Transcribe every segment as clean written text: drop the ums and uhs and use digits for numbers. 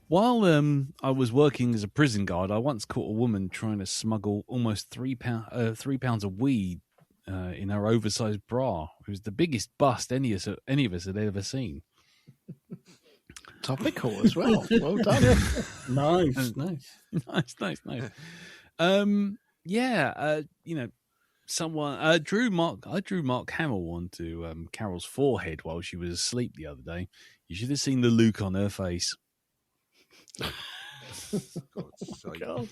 While I was working as a prison guard, I once caught a woman trying to smuggle almost 3 pounds of weed in her oversized bra. It was the biggest bust any of us had ever seen. Topical as well. Well done. Nice. Nice. Someone I drew Mark Hamill onto Carol's forehead while she was asleep the other day. You should have seen the look on her face. God.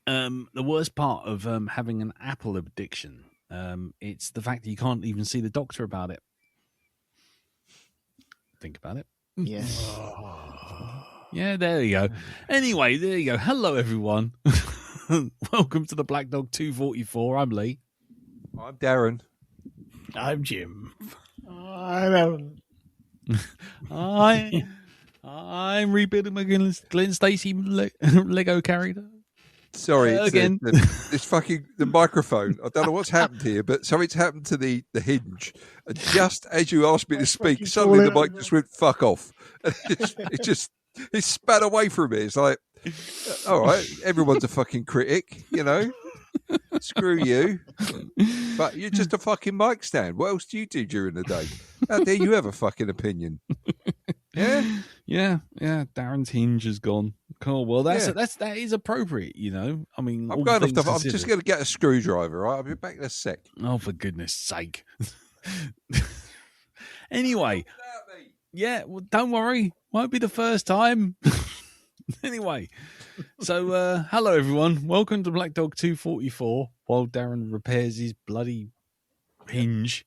And the worst part of having an Apple addiction, it's the fact that you can't even see the doctor about it. Think about it. Yeah. Yeah, there you go. Anyway, there you go. Hello, everyone. Welcome to the Black Dog 244. I'm Lee. I'm Darren. I'm Jim. I'm Aaron. I'm rebuilding my Glenn Stacy Lego character. Sorry, again. This fucking the microphone. I don't know what's happened here, but something's happened to the hinge. And just as you asked me to speak, suddenly the mic just went fuck off. And it spat away from me. It's like, all right, everyone's a fucking critic, you know. Screw you. But you're just a fucking mic stand. What else do you do during the day? How dare you have a fucking opinion? Yeah. Darren's hinge is gone. Cool. Well, that is appropriate. You know, I mean, I'm going off. I'm just going to get a screwdriver. Right, I'll be back in a sec. Oh, for goodness' sake! Anyway, yeah. Well, don't worry. Won't be the first time. Anyway, so hello everyone. Welcome to Black Dog 244. While Darren repairs his bloody hinge.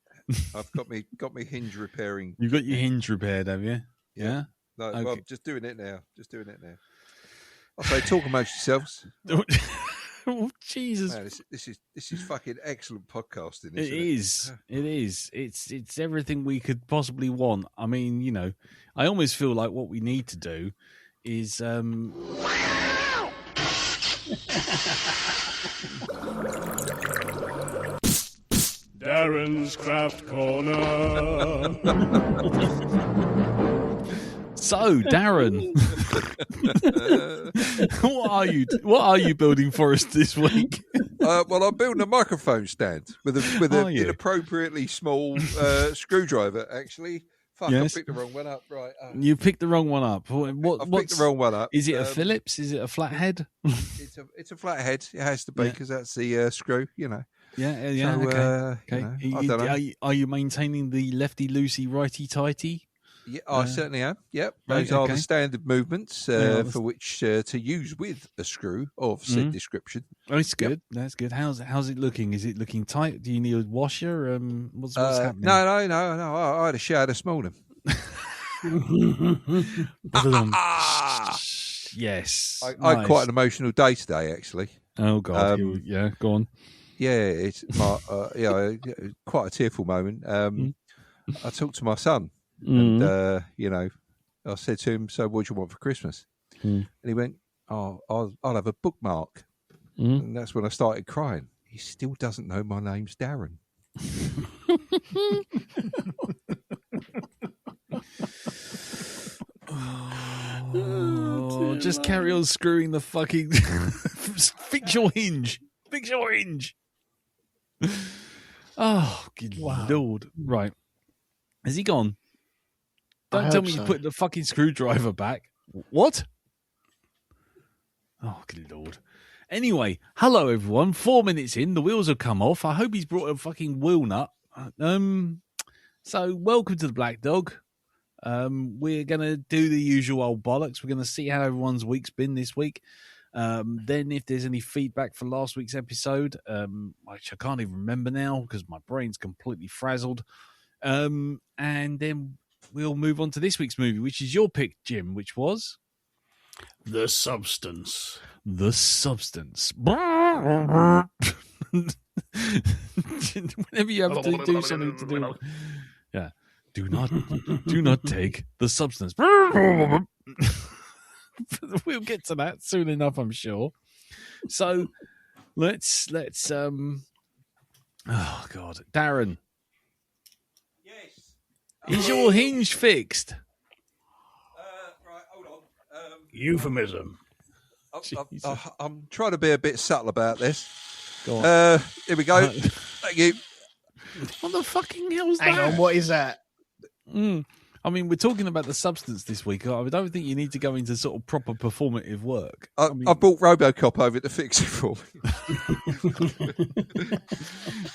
I've got me hinge repairing. You got your hinge repaired, have you? Yeah. No, Okay. well, I'm just doing it now. I say, talk amongst yourselves. Oh, Jesus. Man, this is fucking excellent podcasting. It is. It's everything we could possibly want. I mean, you know, I almost feel like what we need to do is Darren's Craft Corner. So, Darren, what are you building for us this week? Well, I'm building a microphone stand with an inappropriately small screwdriver. Actually, fuck, Yes. I picked the wrong one up. Right, You picked the wrong one up. I picked the wrong one up. Is it a Phillips? Is it a flathead? It's a flathead. It has to be because that's the screw. You know. Yeah. So, Okay. you know, I don't know. Are you maintaining the lefty loosey righty tighty? Yeah, I certainly am. Yep, those are the standard movements for which to use with a screw of said description. Oh, it's good. That's good. How's it looking? Is it looking tight? Do you need a washer? What's happening? No. I had a shower this morning. Yes. I had quite an emotional day today, actually. Oh God. Yeah. Go on. Yeah, it's my quite a tearful moment. I talked to my son, and you know, I said to him, "So, what do you want for Christmas?" And he went, "Oh, I'll have a bookmark." And that's when I started crying. He still doesn't know my name's Darren. Oh, just carry on screwing the fucking. Fix your hinge. Oh, good Lord. Right. Has he gone? Don't tell me you put the fucking screwdriver back. What? Oh, good Lord. Anyway, hello everyone. 4 minutes in, the wheels have come off. I hope he's brought a fucking wheel nut. So welcome to the Black Dog. We're gonna do the usual old bollocks. We're gonna see how everyone's week's been this week. Then if there's any feedback for last week's episode, which I can't even remember now because my brain's completely frazzled. And then we'll move on to this week's movie, which is your pick, Jim, which was The Substance. The Substance. Whenever you have to do something to do, yeah. Do not take the substance. We'll get to that soon enough, I'm sure. So let's oh God, Darren. Yes. Is your hinge fixed? Euphemism. I'm trying to be a bit subtle about this. Go on. Here we go. Thank you. What the fucking hell's Hang that? on, what is that? I mean, we're talking about the substance this week. I don't think you need to go into sort of proper performative work. I brought RoboCop over to fix it for me.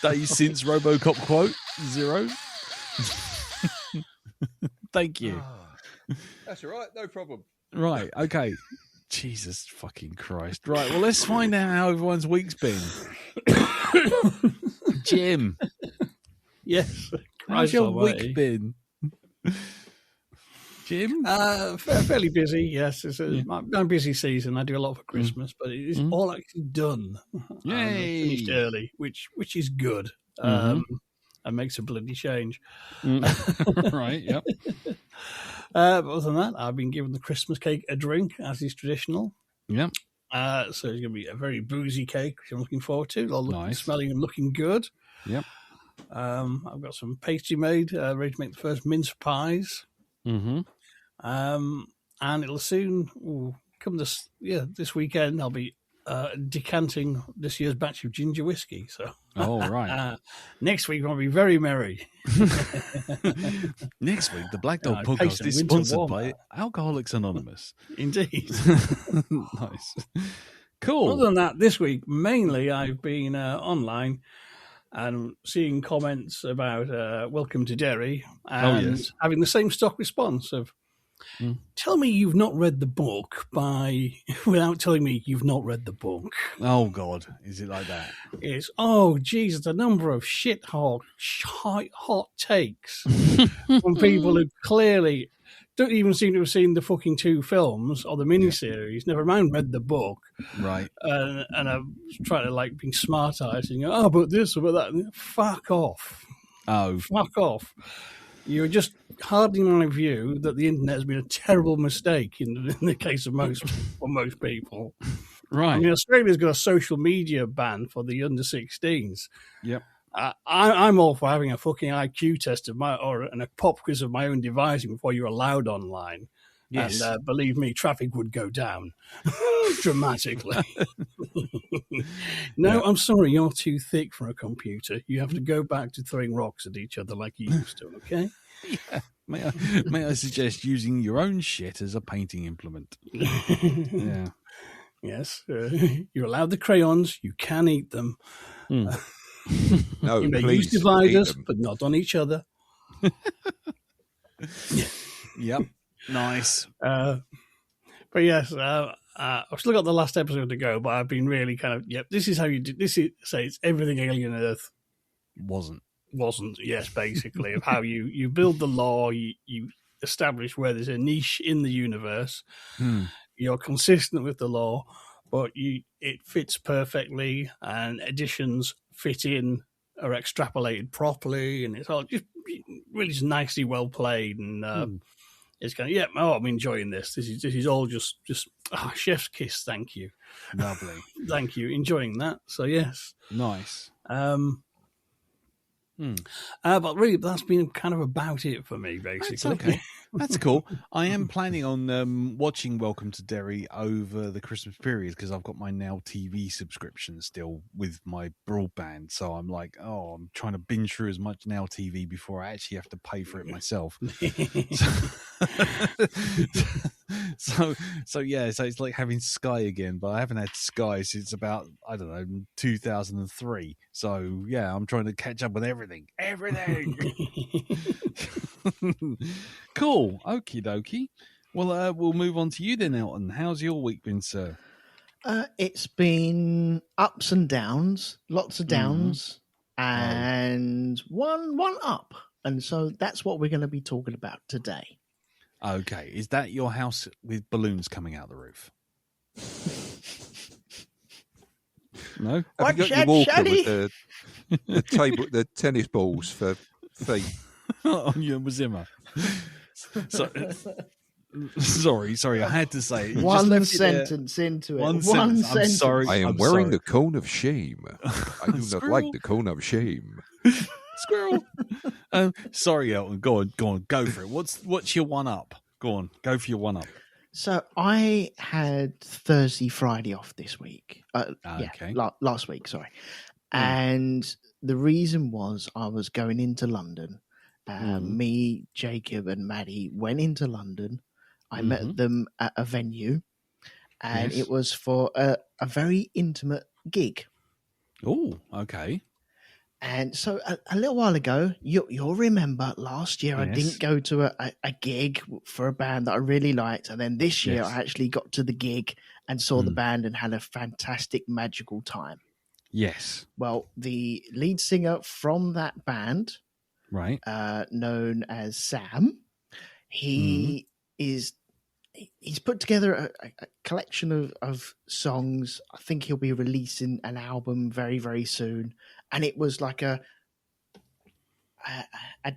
Days since RoboCop quote 0. Thank you. That's all right. No problem. Right. Okay. Jesus fucking Christ. Right. Well, let's find out how everyone's week's been. Jim, Yes. how's Christ your almighty. week been? Jim? Fairly busy, yes. It's a busy season. I do a lot for Christmas, but it is all actually done. Yay. Finished early, which is good. Mhm. And makes a bloody change. Right. Yep. But other than that, I've been giving the Christmas cake a drink, as is traditional. Yep. So it's going to be a very boozy cake, which I'm looking forward to. All Nice. smelling and looking good. Yep. I've got some pastry made, ready to make the first mince pies. Mm-hmm. And it'll soon come this weekend. I'll be decanting this year's batch of ginger whiskey. So, Oh, right. next week I'll be very merry. Next week, the Black Dog Cakes podcast and is winter sponsored by warmer. Alcoholics Anonymous. Indeed. Nice. Cool. Other than that, this week mainly I've been online and seeing comments about Welcome to Derry and yes. having the same stock response of, tell me you've not read the book without telling me you've not read the book. Oh, God. Is it like that? It's, oh, Jesus, the number of hot takes from people who clearly don't even seem to have seen the fucking 2 films or the miniseries, never mind read the book. Right. And I'm trying to like be smart-eyed and go, oh, but this, about that. Fuck off. Oh, Fuck off. You're just hardening my view that the internet has been a terrible mistake in the case of most people. right. I mean, Australia's got a social media ban for the under 16s. Yep. I'm all for having a fucking IQ test and a pop quiz of my own devising before you're allowed online. Yes. And believe me, traffic would go down dramatically. No, Yeah. I'm sorry, you're too thick for a computer. You have to go back to throwing rocks at each other like you used to, okay? May I suggest using your own shit as a painting implement? Yeah. Yes. You're allowed the crayons. You can eat them. No, You may please. use dividers, eat them. but not on each other. Yep. Nice. But yes, I've still got the last episode to go, but I've been really kind of, this is how you do, it's everything Alien Earth Wasn't. yes, basically, of how you build the law, you establish where there's a niche in the universe, you're consistent with the law, but it fits perfectly, and additions fit in, are extrapolated properly, and it's all just really just nicely well played, and it's kind of, I'm enjoying this. This is all just chef's kiss. Thank you, Lovely. thank you, enjoying that. So yes, Nice. but really, that's been kind of about it for me, basically. That's okay. That's cool. I am planning on watching Welcome to Derry over the Christmas period because I've got my Now TV subscription still with my broadband. So I'm like, I'm trying to binge through as much Now TV before I actually have to pay for it myself. So it's like having Sky again, but I haven't had Sky since about, I don't know, 2003. So yeah, I'm trying to catch up with everything. Cool. Okie dokie. Well, we'll move on to you then, Elton. How's your week been, sir? It's been ups and downs, lots of downs, and one up. And so that's what we're going to be talking about today. Okay. Is that your house with balloons coming out the roof? No? Have you got your walker with the tennis balls for feet? On your Zimmer. So, sorry, I had to say it. You just One left it there. sentence into it. One One sentence. I'm sorry. I am I'm wearing sorry. the cone of shame. I do not Squirrel. like the cone of shame. Squirrel. Sorry, Elton. Go on, go for it. What's your one up? Go on, go for your one up. So I had Thursday, Friday off this week. Okay. Last week, sorry. And the reason was I was going into London. Me, Jacob, and Maddie went into London. I met them at a venue, and Yes. it was for a very intimate gig. Oh, okay. And so a little while ago, you'll remember last year I Yes. didn't go to a gig for a band that I really liked. And then this year Yes. I actually got to the gig and saw the band and had a fantastic, magical time. Yes. Well, the lead singer from that band, Right. known as Sam, he's put together a collection of songs. I think he'll be releasing an album very, very soon. And it was like a I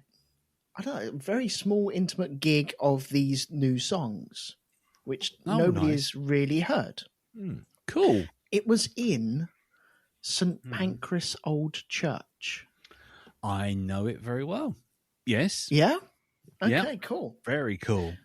don't know, a very small, intimate gig of these new songs, which nobody has really heard. Cool. It was in St. Pancras Old Church. I know it very well. Yes. Yeah? Okay, Yeah. cool. Very cool.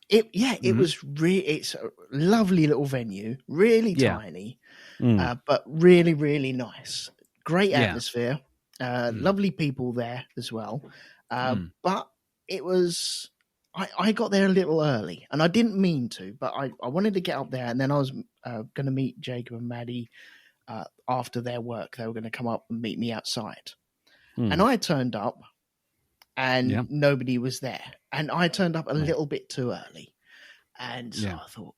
It was it's a lovely little venue, really Yeah. tiny, but really, really nice. Great atmosphere, lovely people there as well. But it was, I got there a little early, and I didn't mean to, but I wanted to get up there, and then I was going to meet Jacob and Maddie after their work. They were going to come up and meet me outside. And I turned up, and nobody was there. And I turned up a little bit too early. And so I thought,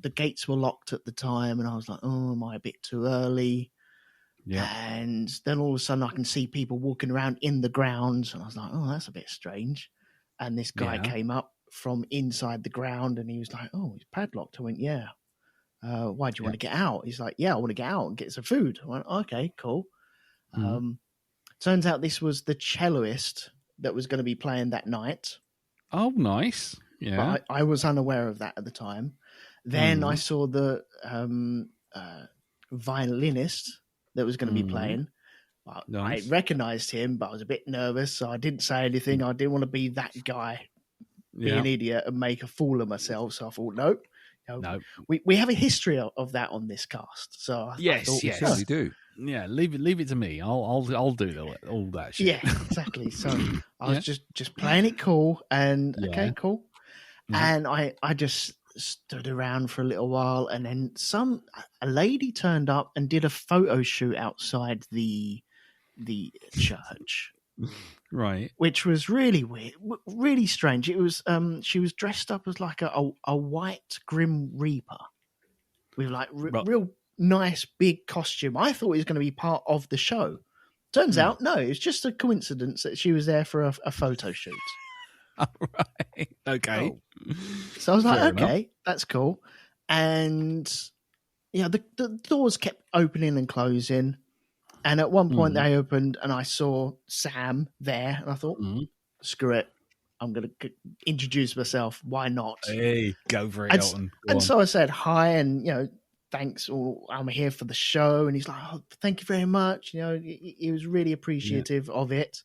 the gates were locked at the time, and I was like, oh, am I a bit too early? Yeah. And then all of a sudden I can see people walking around in the grounds, and I was like, oh, that's a bit strange. And this guy came up from inside the ground, and he was like, oh, it's padlocked. I went, yeah. Why do you want to get out? He's like, yeah, I want to get out and get some food. I went, okay, cool. Turns out this was the celloist that was going to be playing that night. Oh, nice. Yeah. But I was unaware of that at the time. Then I saw the violinist that was going to be playing. Nice. I recognized him, but I was a bit nervous, so I didn't say anything. I didn't want to be that guy, be an idiot and make a fool of myself. So I thought, nope. We have a history of that on this cast. So I thought, yes, we do. Yeah, leave it to me. I'll do all that shit. Yeah, exactly. So I was just playing it cool, and okay, cool. And I just stood around for a little while, and then a lady turned up and did a photo shoot outside the church. Right. Which was really weird, really strange. It was she was dressed up as like a white Grim Reaper with like real nice big costume. I thought it was going to be part of the show. Turns out, no, it's just a coincidence that she was there for a photo shoot. All right. Okay. So I was like, Fair okay, enough. that's cool. And the doors kept opening and closing. And at one point they opened, and I saw Sam there, and I thought, screw it, I'm going to introduce myself. Why not? Hey, go for it, Elton. Go on. So I said hi, and thanks. Or I'm here for the show, and he's like, oh, thank you very much. He was really appreciative of it.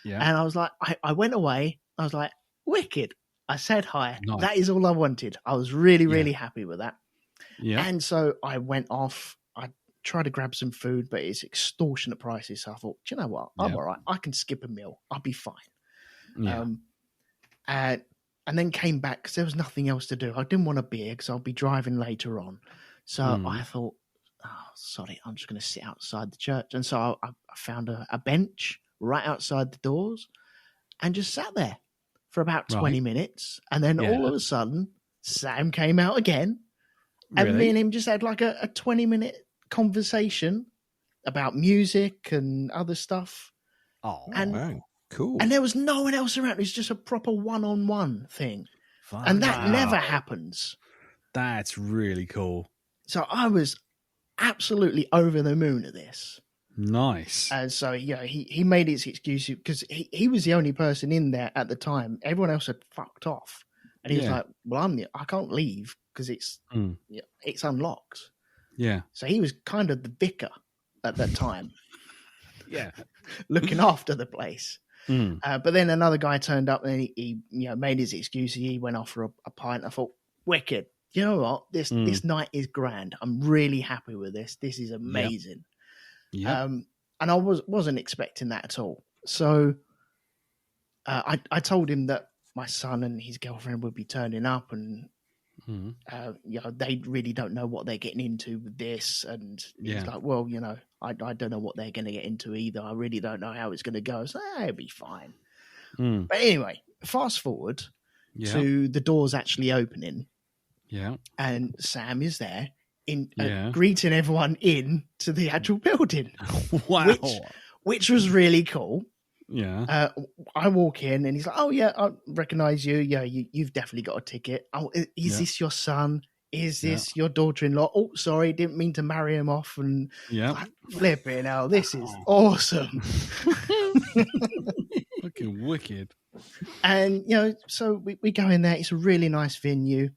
Yeah. And I was like, I went away. I was like, wicked. I said hi. Nice. That is all I wanted. I was really, really happy with that. Yeah. And so I went off. I tried to grab some food, but it's extortionate prices. So I thought, do you know what? I'm all right. I can skip a meal. I'll be fine. Yeah. And then came back because there was nothing else to do. I didn't want a beer because I'll be driving later on. So I thought, oh, sorry, I'm just going to sit outside the church. And so I found a bench right outside the doors and just sat there for about 20 minutes. And then all of a sudden, Sam came out again. And me and him just had like a 20-minute conversation about music and other stuff. Oh, wow. Cool. And there was no one else around. It was just a proper one-on-one thing. Fun. And that never happens. That's really cool. So I was absolutely over the moon at this. Nice. And so, he made his excuse because he was the only person in there at the time. Everyone else had fucked off. And he was like, well, I can't leave because it's unlocked. Yeah. So he was kind of the vicar at that time. Yeah. Looking after the place. But then another guy turned up and he made his excuse. He went off for a pint. I thought, wicked. You know what? This night is grand. I'm really happy with this. This is amazing. Yep. And I wasn't expecting that at all. So I told him that my son and his girlfriend would be turning up, and they really don't know what they're getting into with this. And he's like, well, I don't know what they're going to get into either. I really don't know how it's going to go. So it'll be fine. But anyway, fast forward to the doors actually opening. Yeah. And Sam is there greeting everyone in to the actual building. Wow. Which was really cool. Yeah. I walk in and he's like, oh, yeah, I recognize you. Yeah, you've definitely got a ticket. Oh, is this your son? Is this your daughter-in-law? Oh, sorry, didn't mean to marry him off. And like, flipping out. This is awesome. Looking wicked. And, so we go in there. It's a really nice venue.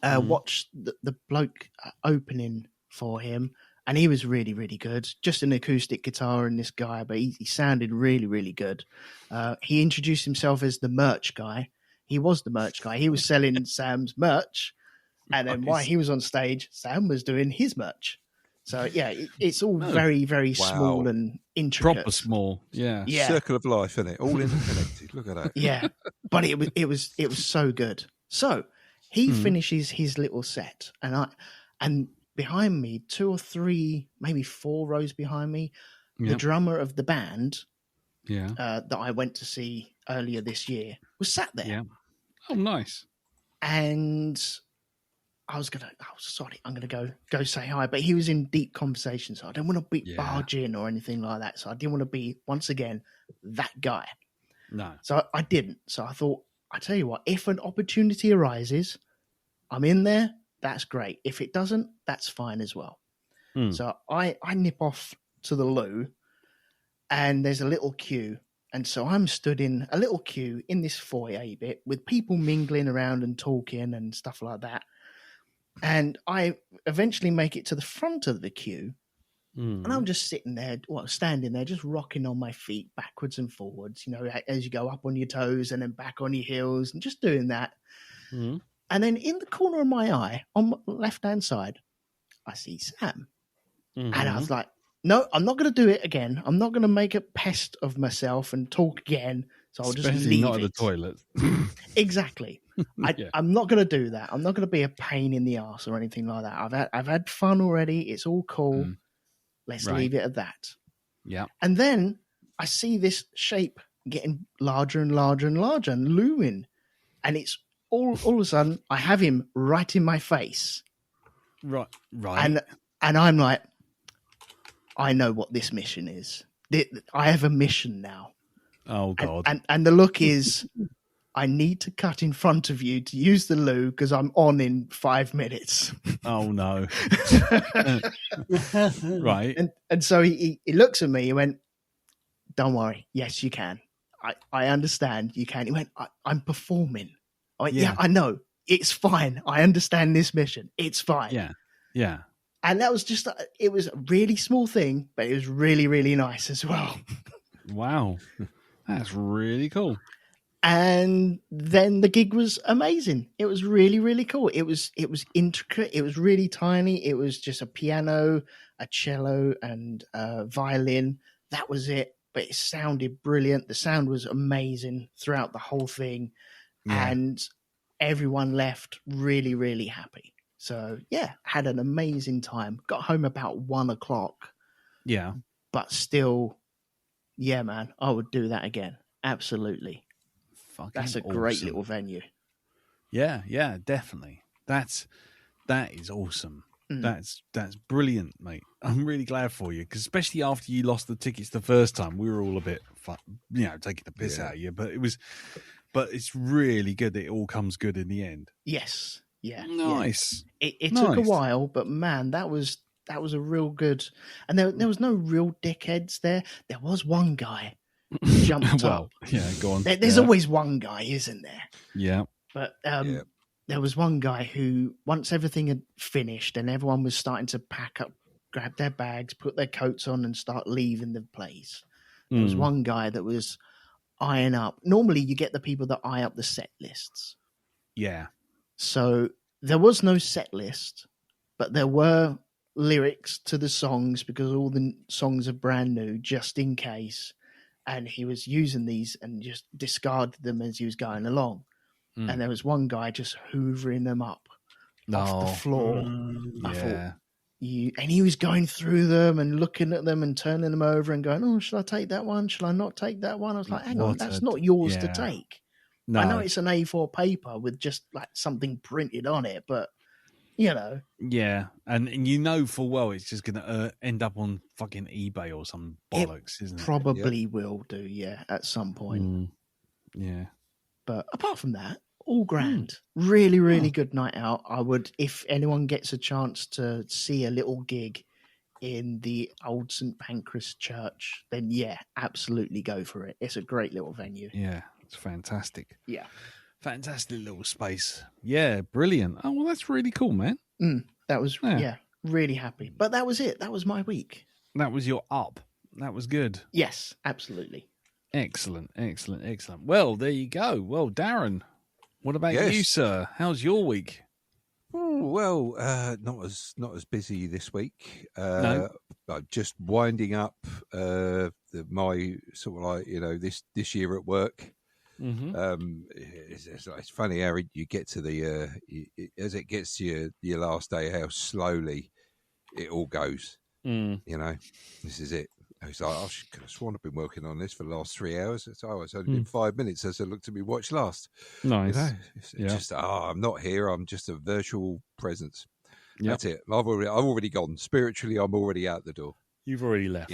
Watched the bloke opening for him, and he was really, really good. Just an acoustic guitar and this guy, but he sounded really, really good. He introduced himself as the merch guy. He was the merch guy. He was selling Sam's merch, and then while he was on stage, Sam was doing his merch. So yeah, it's all very, very small and intricate. Proper small, yeah. Circle of life, isn't it? All interconnected. Look at that. Yeah, but it was so good. So he finishes his little set, and behind me, 2 or 3, maybe 4 rows behind me, the drummer of the band that I went to see earlier this year was sat there. Yeah. Oh, nice. And I'm going to go say hi, but he was in deep conversation, so I didn't want to barge in or anything like that. So I didn't want to be, once again, that guy. No. So I didn't. So I thought, I tell you what, if an opportunity arises, I'm in there, that's great. If it doesn't, that's fine as well. So I nip off to the loo, and there's a little queue. And so I'm stood in a little queue in this foyer bit with people mingling around and talking and stuff like that. And I eventually make it to the front of the queue, and I'm just sitting there, standing there, just rocking on my feet backwards and forwards, as you go up on your toes and then back on your heels and just doing that. And then in the corner of my eye, on the left-hand side, I see Sam. And I was like, no, I'm not going to do it again. I'm not going to make a pest of myself and talk again. So I'll just leave not it. at the toilet. Exactly. I'm not going to do that. I'm not going to be a pain in the arse or anything like that. I've had fun already. It's all cool. Let's leave it at that. Yeah. And then I see this shape getting larger and larger and larger and looming. And it's all of a sudden, I have him right in my face. Right. And I'm like, I know what this mission is. I have a mission now. Oh, God. And the look is, I need to cut in front of you to use the loo because I'm on in 5 minutes. Oh, no. Right. And so he looks at me, he went, don't worry. Yes, you can. I understand you can. He went, I'm performing. I went, yeah, I know. It's fine. I understand this mission. It's fine. Yeah. Yeah. And that was just, it was a really small thing, but it was really, really nice as well. Wow. That's really cool. And then the gig was amazing. It was really, really cool. It was intricate. It was really tiny. It was just a piano, a cello, and a violin. That was it. But it sounded brilliant. The sound was amazing throughout the whole thing. Yeah. And everyone left really, really happy. So, yeah, had an amazing time. Got home about 1:00. Yeah. But still, yeah, man, I would do that again. Absolutely. That's a great little venue. Yeah, definitely. That is awesome. That's brilliant, mate. I'm really glad for you, because especially after you lost the tickets the first time, we were all a bit taking the piss out of you. But it's really good that it all comes good in the end. Yes. Yeah. Nice. Yeah. It took a while, but man, that was a real good. And there was no real dickheads there. There was one guy who jumped up. Yeah, go on. There's always one guy, isn't there? Yeah. But there was one guy who, once everything had finished and everyone was starting to pack up, grab their bags, put their coats on and start leaving the place, there was one guy that was eyeing up. Normally you get the people that eye up the set lists. Yeah. So there was no set list, but there were lyrics to the songs because all the songs are brand new, just in case. And he was using these and just discarded them as he was going along. And there was one guy just hoovering them up off the floor. I thought, and he was going through them and looking at them and turning them over and going, "Oh, shall I take that one? Shall I not take that one?" I was like, "Hang on, that's not yours to take." No. I know it's an A4 paper with just like something printed on it, but you know. Yeah, and you know full well it's just going to end up on fucking eBay or some bollocks, isn't it? Probably will do, at some point. Yeah. But apart from that, all grand. Really, really good night out. I would, if anyone gets a chance to see a little gig in the old St. Pancras Church, then absolutely go for it. It's a great little venue. Yeah, it's fantastic. Yeah. Fantastic little space. Yeah, brilliant. Oh, well, that's really cool, man. That was, really happy. But that was it. That was my week. That was your up. That was good. Yes, absolutely. Excellent. Well, there you go. Well, Darren, what about you, sir? How's your week? Oh, well, not as busy this week. No. Just winding up my sort of like this year at work. Mm-hmm. It's funny how you get to the as it gets to your last day, how slowly it all goes. This is it. It's like, I could have sworn I've been working on this for the last 3 hours. It's only been 5 minutes as I looked at my watch last. Nice. It's just I'm not here. I'm just a virtual presence. Yep. That's it. I've already gone spiritually. I'm already out the door. You've already left.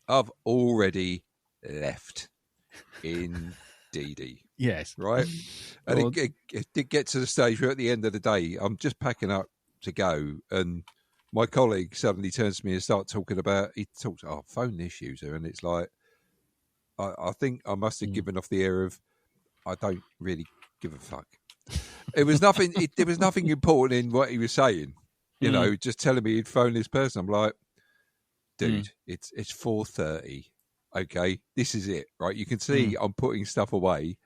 I've already left. Indeedy. Yes. Right. And it did get to the stage where at the end of the day, I'm just packing up to go, and my colleague suddenly turns to me and starts talking about, phone issues, and it's like, I think I must have given off the air of, I don't really give a fuck. It was nothing. There was nothing important in what he was saying. Just telling me he'd phone this person. I'm like, dude, it's 4:30. Okay, this is it, right? You can see I'm putting stuff away,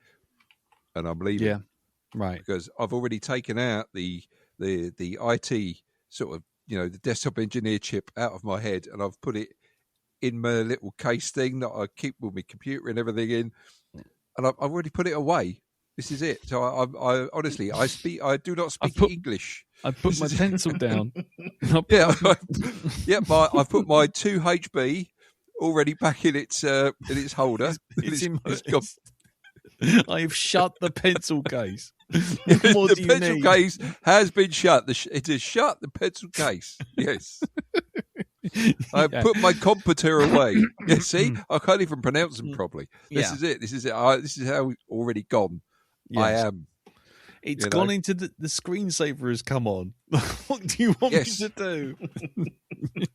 and I'm leaving. Yeah, right. Because I've already taken out the IT sort of, the desktop engineer chip out of my head, and I've put it in my little case thing that I keep with my computer and everything in, and I've already put it away. This is it. So I honestly, I do not speak English. I put my pencil down. I've put my 2HB already back in its holder. I've shut the pencil case. The pencil case has been shut. It is shut. The pencil case. Yes. I put my computer away. Yeah, see, I can't even pronounce them properly. This is it. This is it. This is how we've already gone. Yes. I am. It's gone into the screensaver has come on. What do you want me to do?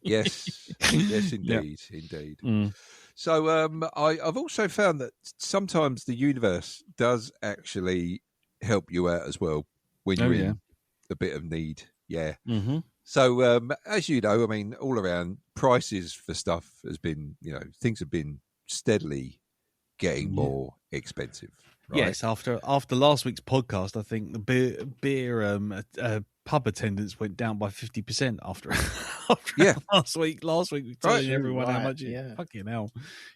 Yes, indeed, indeed. So I've also found that sometimes the universe does actually help you out as well when you're in a bit of need. Yeah. Mm-hmm. So as you know, I mean, all around prices for stuff has been, things have been steadily getting more expensive. Right? Yes, after last week's podcast, I think the beer pub attendance went down by 50% after last week. Last week, we were telling everyone how much. Fucking hell.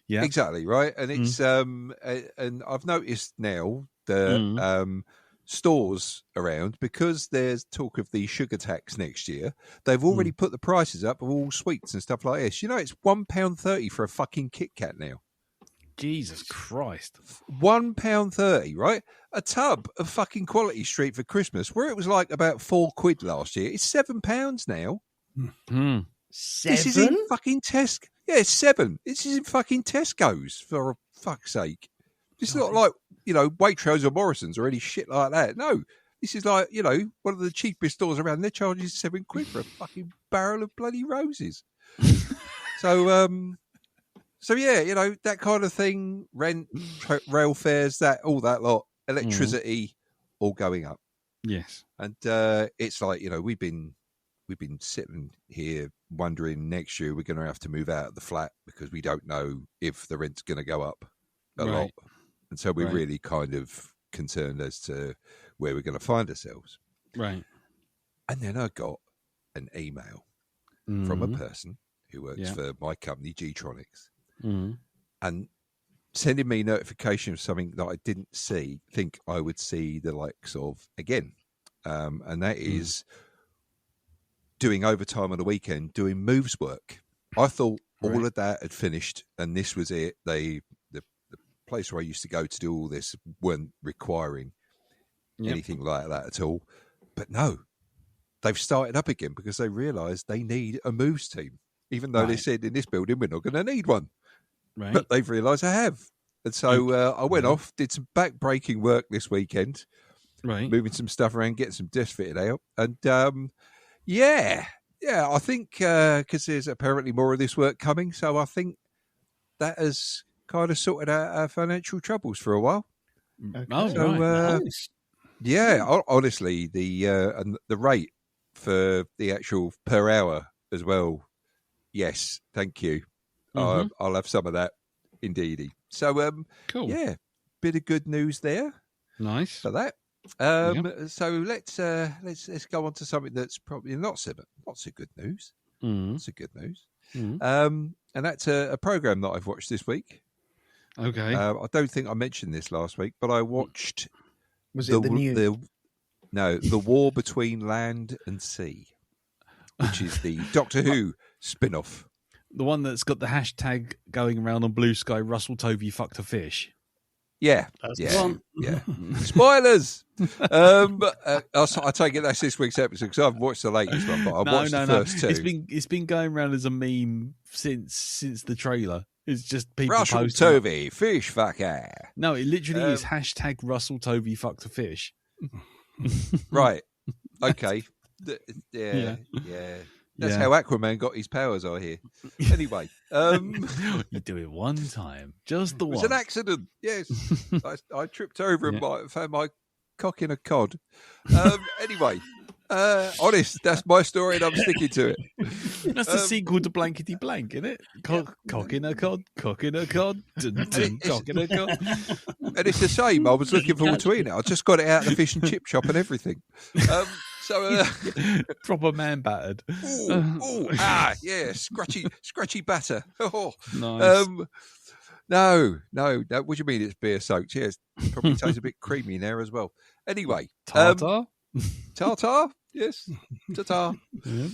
Yeah, exactly right. And it's and I've noticed now the stores around, because there's talk of the sugar tax next year. They've already put the prices up of all sweets and stuff like this. It's £1.30 for a fucking Kit Kat now. Jesus Christ. £1.30, right? A tub of fucking Quality Street for Christmas, where it was like about £4 last year, it's £7 now. Mm-hmm. 7? This is in fucking Tesco. Yeah, it's 7. This is in fucking Tesco's, for fuck's sake. It's not like, Waitrose or Morrison's or any shit like that. No, this is like, one of the cheapest stores around. They're charging £7 for a fucking barrel of bloody roses. So yeah, that kind of thing, rent, rail fares, all that lot, electricity, all going up. Yes. And it's like, we've been sitting here wondering next year we're going to have to move out of the flat because we don't know if the rent's going to go up a lot. And so we're really kind of concerned as to where we're going to find ourselves. Right. And then I got an email from a person who works for my company, G-Tronics, and sending me notification of something that I didn't think I would see the likes of again. And that is doing overtime on the weekend, doing moves work. I thought all of that had finished and this was it. The place where I used to go to do all this weren't requiring anything like that at all. But no, they've started up again because they realised they need a moves team, even though they said in this building we're not going to need one. Right. But they've realised I have. And so I went off, did some back-breaking work this weekend, moving some stuff around, getting some desks fitted out. And, I think because there's apparently more of this work coming, so I think that has kind of sorted out our financial troubles for a while. Okay. Nice. Yeah, honestly, the rate for the actual per hour as well, yes, thank you. I'll have some of that, indeedy. So, cool. Yeah, bit of good news there. Nice for that. So let's go on to something that's probably not so good news. Not so good news. And that's a program that I've watched this week. Okay. I don't think I mentioned this last week, but I watched. Was it the new? The War Between Land and Sea, which is the Doctor Who spin-off. The one that's got the hashtag going around on Blue Sky, Russell Tovey fucked a fish. Yeah. That's the one. Yeah. Spoilers! I take it that's this week's episode because I've watched the latest one, but I watched the first two. It's been going around as a meme since the trailer. It's just people Russell posting. Tovey, fish fucker. No, it literally is hashtag Russell Tovey fucked a fish. Right. Okay. Yeah. That's how Aquaman got his powers, I hear. Anyway. You do it one time. Just the one. It was an accident. Yes. I tripped over and found my cock in a cod. Anyway. Honest, that's my story and I'm sticking to it. That's the sequel to Blankety Blank, isn't it? Cock in a cod, cock in a cod, cock in a cod. And it's the same. I was looking forward to eating it. I just got it out of the fish and chip shop and everything. Proper man battered. Scratchy batter. Oh. Nice. No. What do you mean it's beer soaked? Yes, probably tastes a bit creamy in there as well. Anyway, tartar. Tartar, yes, tartar. Yeah.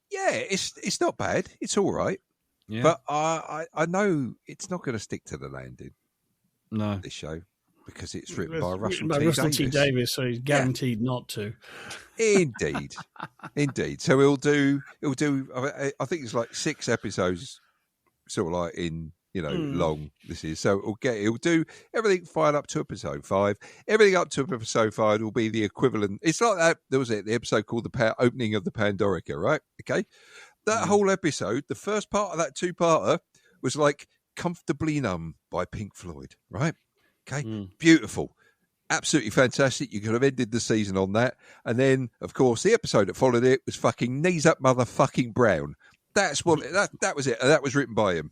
It's not bad. It's all right. Yeah. But I know it's not going to stick to the landing. No, this show because it's written by Russell Russell T Davies, so he's guaranteed not to. Indeed. So he'll do. I think it's like 6 episodes, sort of like in. Long this is. So he'll do everything fine up to episode 5. Everything up to episode 5 will be the equivalent. It's like that. There was the episode called the opening of the Pandorica, right? Okay. That whole episode, the first part of that 2-parter was like Comfortably Numb by Pink Floyd, right? Okay. Beautiful. Absolutely fantastic. You could have ended the season on that. And then, of course, the episode that followed it was fucking Knees Up Motherfucking Brown. That's what that was it. That was written by him.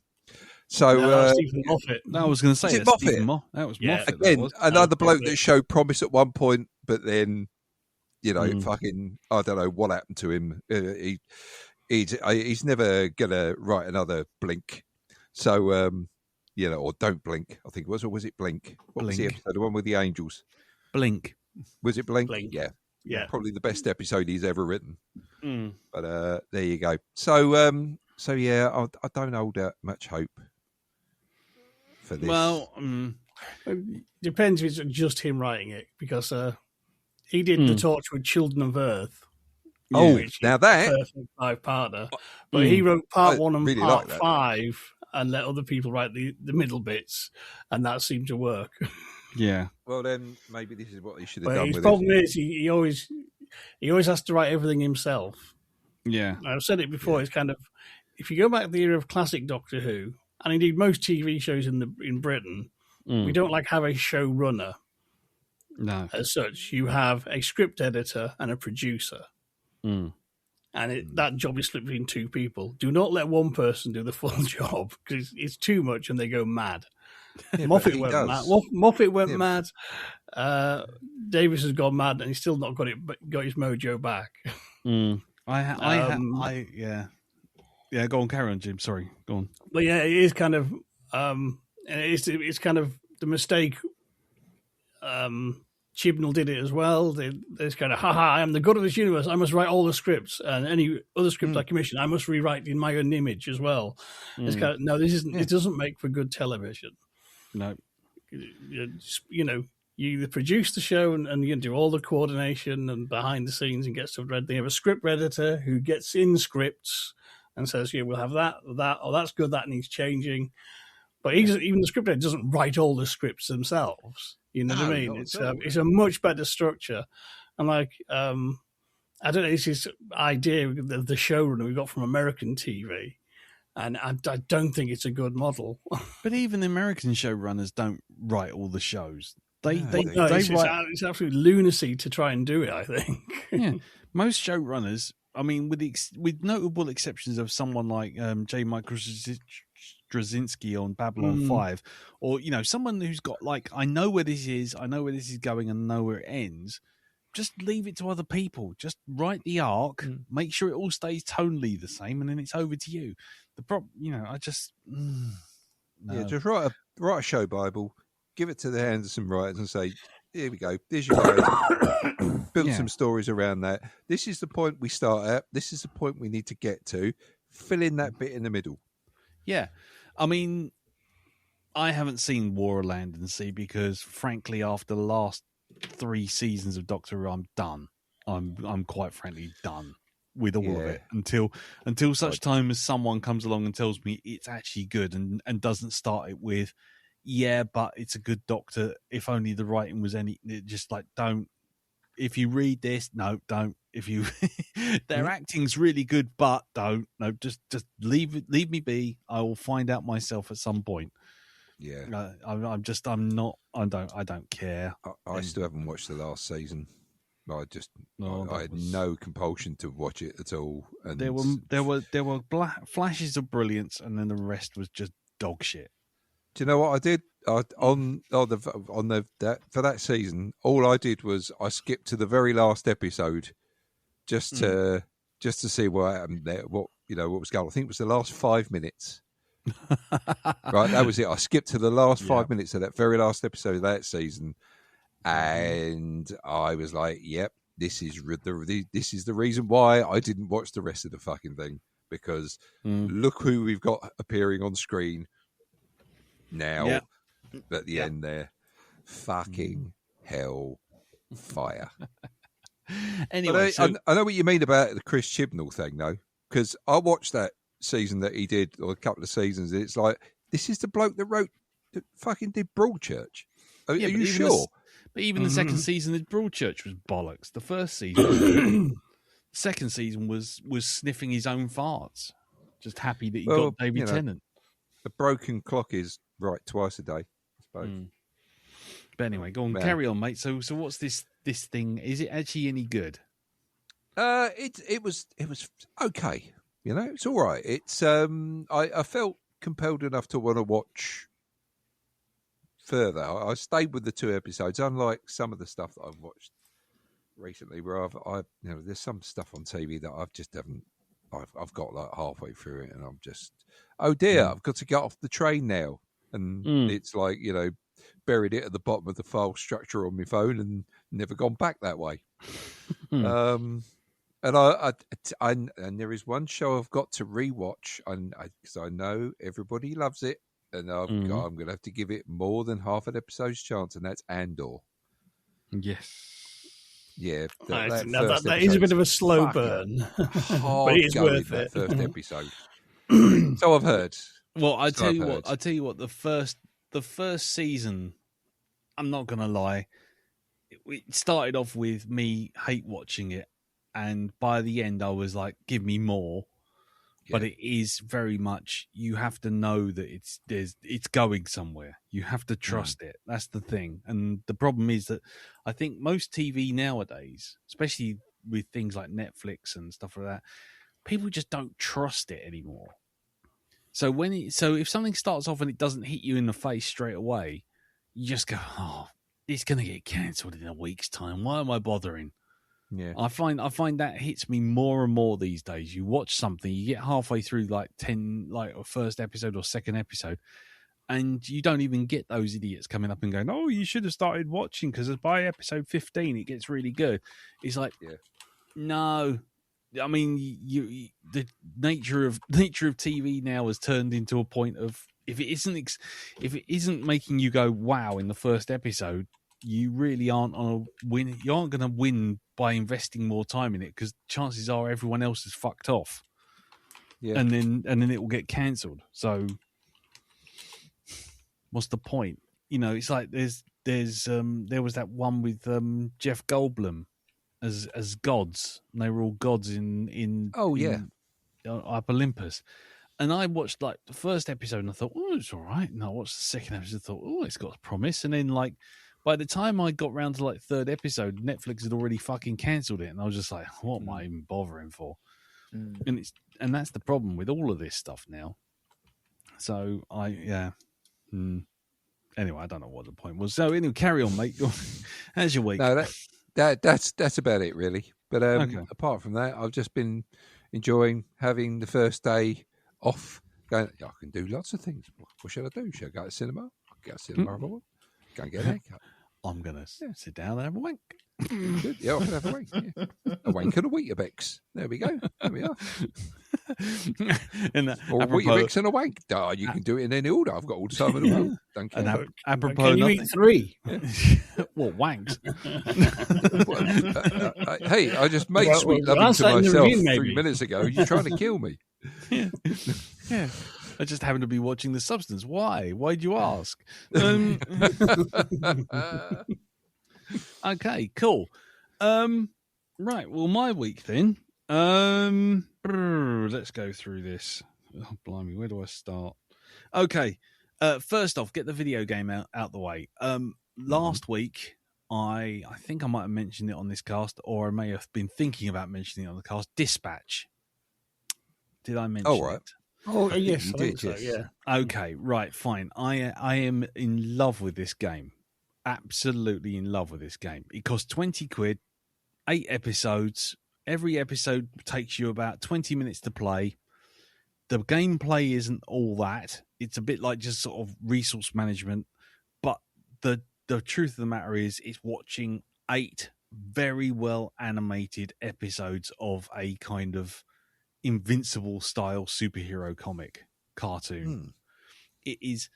So Stephen Moffat. No, I was going to say Moffat. That was Moffat. Again, another bloke that showed promise at one point, but then fucking I don't know what happened to him. He's never gonna write another Blink. So or Don't Blink. I think it was, or was it Blink? What was the episode? The one with the angels. Blink. Was it Blink? Blink. Yeah. Probably the best episode he's ever written. But there you go. So I don't hold that much hope for this. Well, it depends if it's just him writing it, because he did the Torchwood Children of Earth. Now that perfect 5-parter, but he wrote part 1 and really part like 5, and let other people write the middle bits, and that seemed to work. Yeah. Well, then maybe this is what he should have but done. His problem is he always has to write everything himself. Yeah, I've said it before. It's kind of, if you go back to the era of classic Doctor Who, and indeed most TV shows in Britain, we don't have a showrunner. No, as such, you have a script editor and a producer, and that job is split between 2 people. Do not let one person do the full job, because it's too much and they go mad. Yeah, Moffat went mad. Moffat went mad. Davis has gone mad, and he's still not got his mojo back. Yeah. Go on, carry on, Jim. Sorry, go on. But yeah, it is kind of, it's kind of the mistake. Chibnall did it as well. There's kind of, I am the god of this universe. I must write all the scripts, and any other script I commission, I must rewrite in my own image as well. It's kind of, no, this isn't. It doesn't make for good television. No, you know, you either produce the show and you do all the coordination and behind the scenes and get stuff read. They have a script editor who gets in scripts and says, "Yeah, we'll have that, or that's good. That needs changing." But even the script editor doesn't write all the scripts themselves. You know what I mean? It's a much better structure. And like, I don't know, it's this idea of the showrunner we got from American TV. And I don't think it's a good model. But even the American showrunners don't write all the shows. It's absolute lunacy to try and do it, I think. Yeah. Most showrunners, I mean, with notable exceptions of someone like J. Michael Straczynski on Babylon 5, or, you know, someone who's got, like, I know where this is going, and know where it ends. Just leave it to other people. Just write the arc, make sure it all stays tonally the same, and then it's over to you. The problem, you know, I just no. Yeah, just write a show Bible, give it to the hands of some writers, and say, "Here we go. There's your guys. Build some stories around that. This is the point we start at. This is the point we need to get to. Fill in that bit in the middle." Yeah, I mean, I haven't seen War of Land and Sea because, frankly, after the last 3 seasons of Doctor Who, I'm done. I'm quite frankly done with all of it until such time as someone comes along and tells me it's actually good and doesn't start it with, but it's a good Doctor. If only the writing was just like, don't. If you read this, no, don't. If you, their acting's really good, but don't. No, just leave me be. I will find out myself at some point. Yeah, I don't care. I still haven't watched the last season. I had no compulsion to watch it at all. And there were flashes of brilliance, and then the rest was just dog shit. Do you know what I did for that season? All I did was I skipped to the very last episode just to see what happened there. What was going on. I think it was the last 5 minutes. Right, that was it. I skipped to the last 5 minutes of that very last episode of that season, and I was like, "Yep, this is the reason why I didn't watch the rest of the fucking thing, because look who we've got appearing on screen now at the end there. Fucking hell, fire." Anyway, I know what you mean about the Chris Chibnall thing, though, because I watched that season that he did, or a couple of seasons. It's like, this is the bloke that fucking did Broadchurch. Are you sure? But even the second season of Broadchurch was bollocks. The first season, the second season was sniffing his own farts, just happy that he got David Tennant. A broken clock is right twice a day, I suppose. But anyway, go on, carry on, mate. So what's this thing? Is it actually any good? It was okay. You know, it's all right. It's I felt compelled enough to want to watch further. I stayed with the 2 episodes, unlike some of the stuff that I've watched recently, where there's some stuff on TV that I've got like halfway through it, and I'm just, oh dear, I've got to get off the train now, and it's like, you know, buried it at the bottom of the file structure on my phone and never gone back that way. And and there is one show I've got to rewatch, because I know everybody loves it, and I'm going to have to give it more than half an episode's chance, and that's Andor. Yes. Yeah, that is a bit of a slow burn, but it is worth it. First episode. So I've heard. Well, I tell you what. The first season, I'm not going to lie, it started off with me hate watching it. And by the end, I was like, give me more. Yeah. But it is very much, you have to know that it's going somewhere. You have to trust it. That's the thing. And the problem is that I think most TV nowadays, especially with things like Netflix and stuff like that, people just don't trust it anymore. So if something starts off and it doesn't hit you in the face straight away, you just go, "Oh, it's going to get cancelled in a week's time. Why am I bothering?" Yeah. I find that hits me more and more these days. You watch something, you get halfway through like a first episode or second episode, and you don't even get those idiots coming up and going, "Oh, you should have started watching because by episode 15 it gets really good." It's like, no. I mean, the nature of TV now has turned into a point of if it isn't making you go wow in the first episode, you really aren't on a win. You aren't going to win by investing more time in it because chances are everyone else is fucked off. Yeah, and then it will get cancelled. So, what's the point? You know, it's like there was that one with Jeff Goldblum as gods, and they were all gods in Up Olympus. And I watched like the first episode and I thought, oh, it's all right. And I watched the second episode and thought, oh, it's got promise. And then like by the time I got round to like third episode, Netflix had already fucking cancelled it. And I was just like, what am I even bothering for? And that's the problem with all of this stuff now. So anyway, I don't know what the point was. So anyway, carry on, mate. How's your week? No, that's about it, really. But apart from that, I've just been enjoying having the first day off. Going, I can do lots of things. What should I do? Should I go to the cinema? I'll go to the cinema if I want. Go and get a haircut. I'm going to sit down and have a wank. Good. Yeah, I can have a wank. Yeah. A wank and a Weetabix. There we go. There we are. Or a Weetabix and a wank. Oh, you can do it in any order. I've got all the time in the world. Don't care. Apropos, can you eat 3? Well, wanks. Hey, I just made sweet loving to myself 3 minutes ago. You're trying to kill me. Yeah. I just happened to be watching The Substance. Why? Why'd you ask? Okay, cool. Right, well, my week then. Let's go through this. Oh, blimey, where do I start? Okay, first off, get the video game out the way. Last week, I think I might have mentioned it on this cast, or I may have been thinking about mentioning it on the cast. Dispatch. Did I mention it? Oh, yes, I think did, so, yeah. Okay, right, fine. I am in love with this game. Absolutely in love with this game. It costs 20 quid, 8 episodes. Every episode takes you about 20 minutes to play. The gameplay isn't all that. It's a bit like just sort of resource management. But the truth of the matter is it's watching 8 very well animated episodes of a kind of Invincible style superhero comic cartoon. It is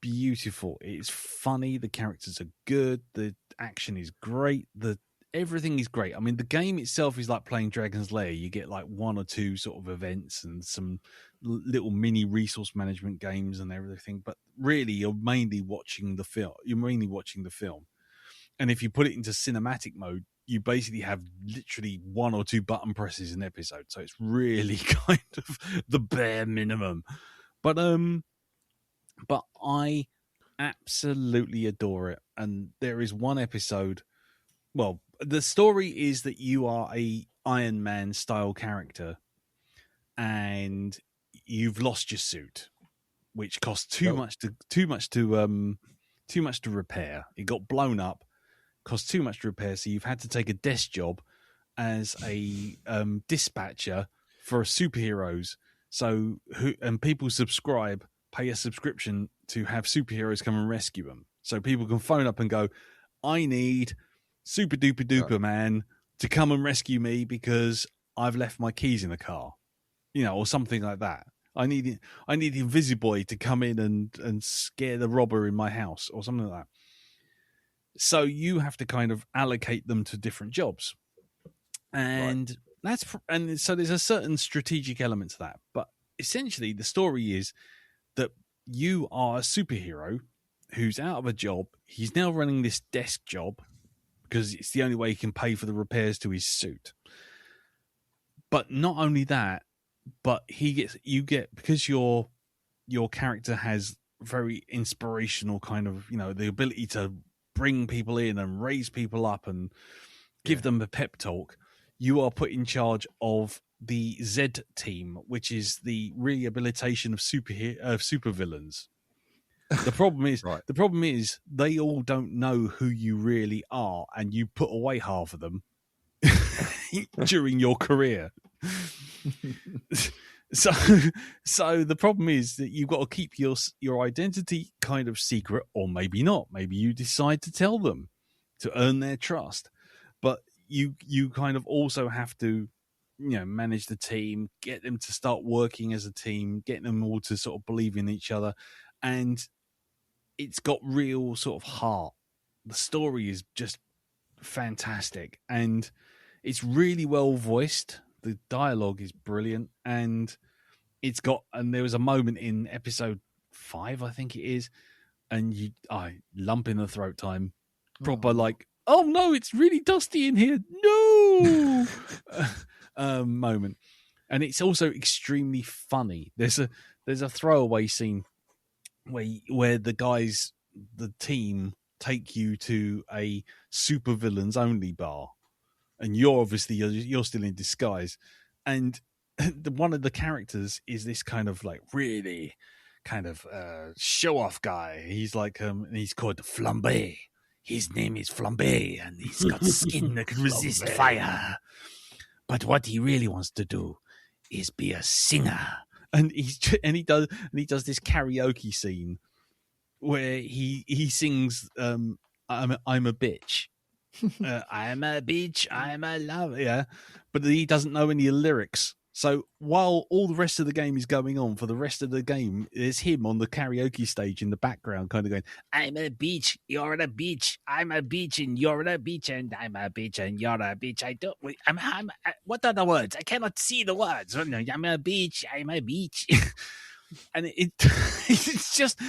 beautiful. It is funny. The characters are good. The action is great. Everything is great. I mean, the game itself is like playing Dragon's Lair. You get like 1 or 2 sort of events and some little mini resource management games and everything. But really, you're mainly watching the film. And if you put it into cinematic mode, you basically have literally 1 or 2 button presses an episode. So it's really kind of the bare minimum. But I absolutely adore it. And there is one episode. Well, the story is that you are a Iron Man style character and you've lost your suit, which costs too much to repair. It got blown up. Cost too much to repair, so you've had to take a desk job as a dispatcher for superheroes. And people pay a subscription to have superheroes come and rescue them. So people can phone up and go, "I need Super Duper Duper Man to come and rescue me because I've left my keys in the car," or something like that. I need Invisiboy to come in and scare the robber in my house or something like that. So you have to kind of allocate them to different jobs. And so there's a certain strategic element to that. But essentially the story is that you are a superhero who's out of a job. He's now running this desk job because it's the only way he can pay for the repairs to his suit. But not only that, but because your character has very inspirational kind of, the ability to bring people in and raise people up and give them a pep talk. you are put in charge of the Z team, which is the rehabilitation of supervillains. The problem is, the problem is they all don't know who you really are, and you put away half of them during your career. So the problem is that you've got to keep your identity kind of secret, or maybe not. Maybe you decide to tell them to earn their trust, but you kind of also have to, manage the team, get them to start working as a team, get them all to sort of believe in each other, and it's got real sort of heart. The story is just fantastic, and it's really well voiced. The dialogue is brilliant, and there was a moment in episode 5, I think it is, and lump in the throat time, proper like, oh no, it's really dusty in here, no, moment, and it's also extremely funny. There's a throwaway scene where the team take you to a supervillains only bar, and you're still in disguise, and one of the characters is this kind of like really kind of show off guy. He's like he's called Flambe. His name is Flambe, and he's got skin that can resist fire. But what he really wants to do is be a singer. And he does this karaoke scene where he sings I'm a bitch. I'm a bitch, I'm a love, yeah. But he doesn't know any lyrics. So while all the rest of the game is going on, for the rest of the game, there's him on the karaoke stage in the background kind of going, I'm a beach, you're a beach, I'm a beach, and you're a beach, and I'm a beach, and you're a beach. What are the words? I cannot see the words. I'm a beach, I'm a beach. And it's just,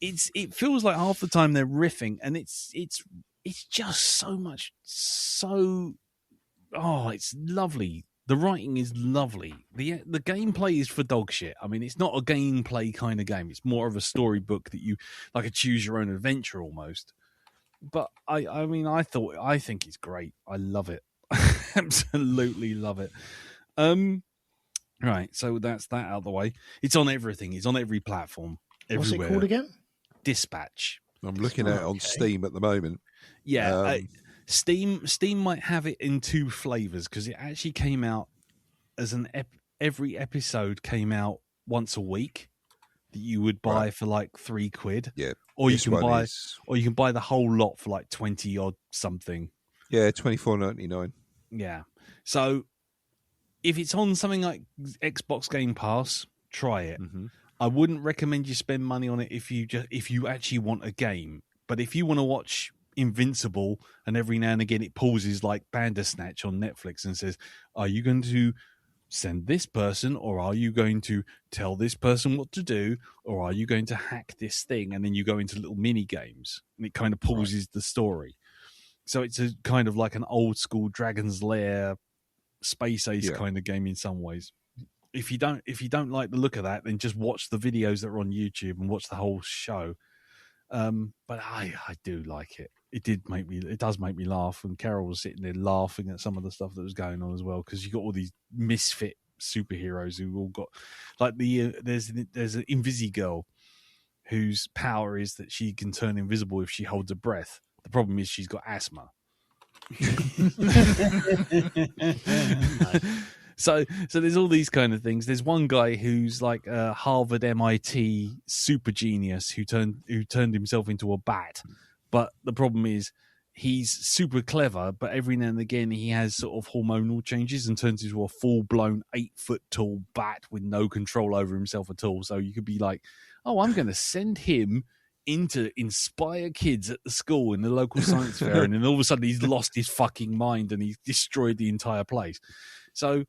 it feels like half the time they're riffing, and it's just it's lovely. The writing is lovely. The gameplay is for dog shit. I mean, it's not a gameplay kind of game. It's more of a storybook that you like a choose your own adventure almost. But I think it's great. I love it. Absolutely love it. Right, so that's that out of the way. It's on everything. It's on every platform. Everywhere. What's it called again? Dispatch. I'm looking at it on Steam at the moment. Yeah. Steam might have it in 2 flavors, because it actually came out as every episode came out once a week that you would buy for like £3. Yeah. Or you can buy the whole lot for like 20 odd something. Yeah, $24.99. Yeah. So if it's on something like Xbox Game Pass, try it. Mm-hmm. I wouldn't recommend you spend money on it if you actually want a game. But if you want to watch Invincible, and every now and again it pauses like Bandersnatch on Netflix and says, are you going to send this person, or are you going to tell this person what to do, or are you going to hack this thing? And then you go into little mini games, and it kind of pauses the story. So it's a kind of like an old school Dragon's Lair, Space Ace kind of game in some ways. If you don't like the look of that, then just watch the videos that are on YouTube and watch the whole show. But I do like it. It does make me laugh, and Carol was sitting there laughing at some of the stuff that was going on as well, because you got all these misfit superheroes who all got like there's an Invisigirl whose power is that she can turn invisible if she holds a breath. The problem is she's got asthma. So there's all these kind of things. There's one guy who's like a Harvard MIT super genius who turned himself into a bat. But the problem is he's super clever, but every now and again he has sort of hormonal changes and turns into a full-blown 8-foot tall bat with no control over himself at all. So you could be like, oh, I'm going to send him in to inspire kids at the school in the local science fair. And then all of a sudden he's lost his fucking mind and he's destroyed the entire place. So,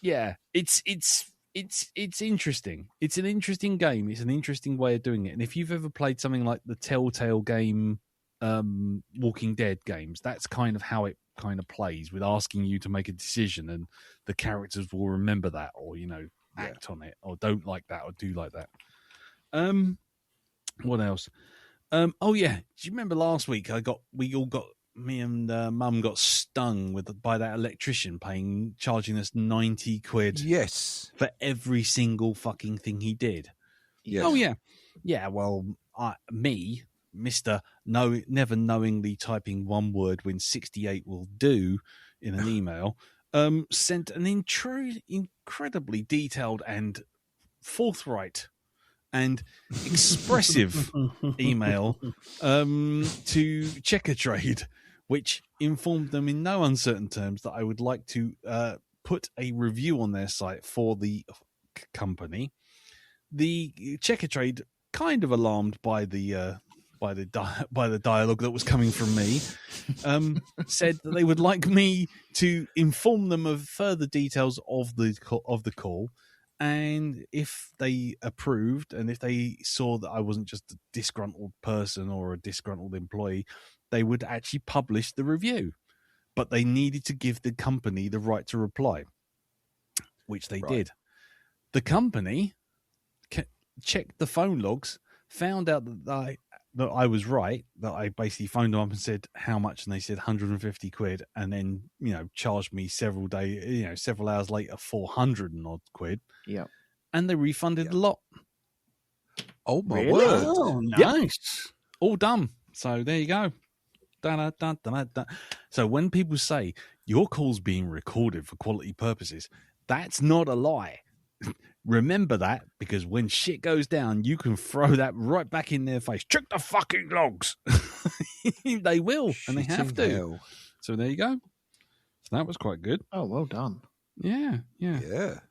yeah, it's interesting. It's an interesting game. It's an interesting way of doing it. And if you've ever played something like the Telltale game, Walking Dead games, that's kind of how it kind of plays, with asking you to make a decision, and the characters will remember that, or act on it, or don't like that, or do like that. What else? Oh yeah, do you remember last week we all got Mum got stung by that electrician charging us 90 quid Yes. for every single fucking thing he did. Yes. Oh yeah. Well, Mr. Never knowingly typing one word when 68 will do in an email, sent an incredibly detailed and forthright and expressive email to Checkatrade, which informed them in no uncertain terms that I would like to put a review on their site for the company. The Checkatrade, kind of alarmed by the dialogue that was coming from me, said that they would like me to inform them of further details of the call, and if they approved, and if they saw that I wasn't just a disgruntled person or a disgruntled employee, they would actually publish the review. But they needed to give the company the right to reply, which they did. The company checked the phone logs, found out that I was right, that I basically phoned them up and said how much, and they said 150 quid, and then, charged me several hours later, 400 and odd quid. Yeah. And they refunded the lot. Oh my word. Oh, nice. Yep. All done. So there you go. Dun, dun, dun, dun. So when people say your call's being recorded for quality purposes, that's not a lie. Remember that, because when shit goes down, you can throw that right back in their face. Check the fucking logs. They will, and they have to. Hell. So there you go. So that was quite good. Oh, well done. Yeah.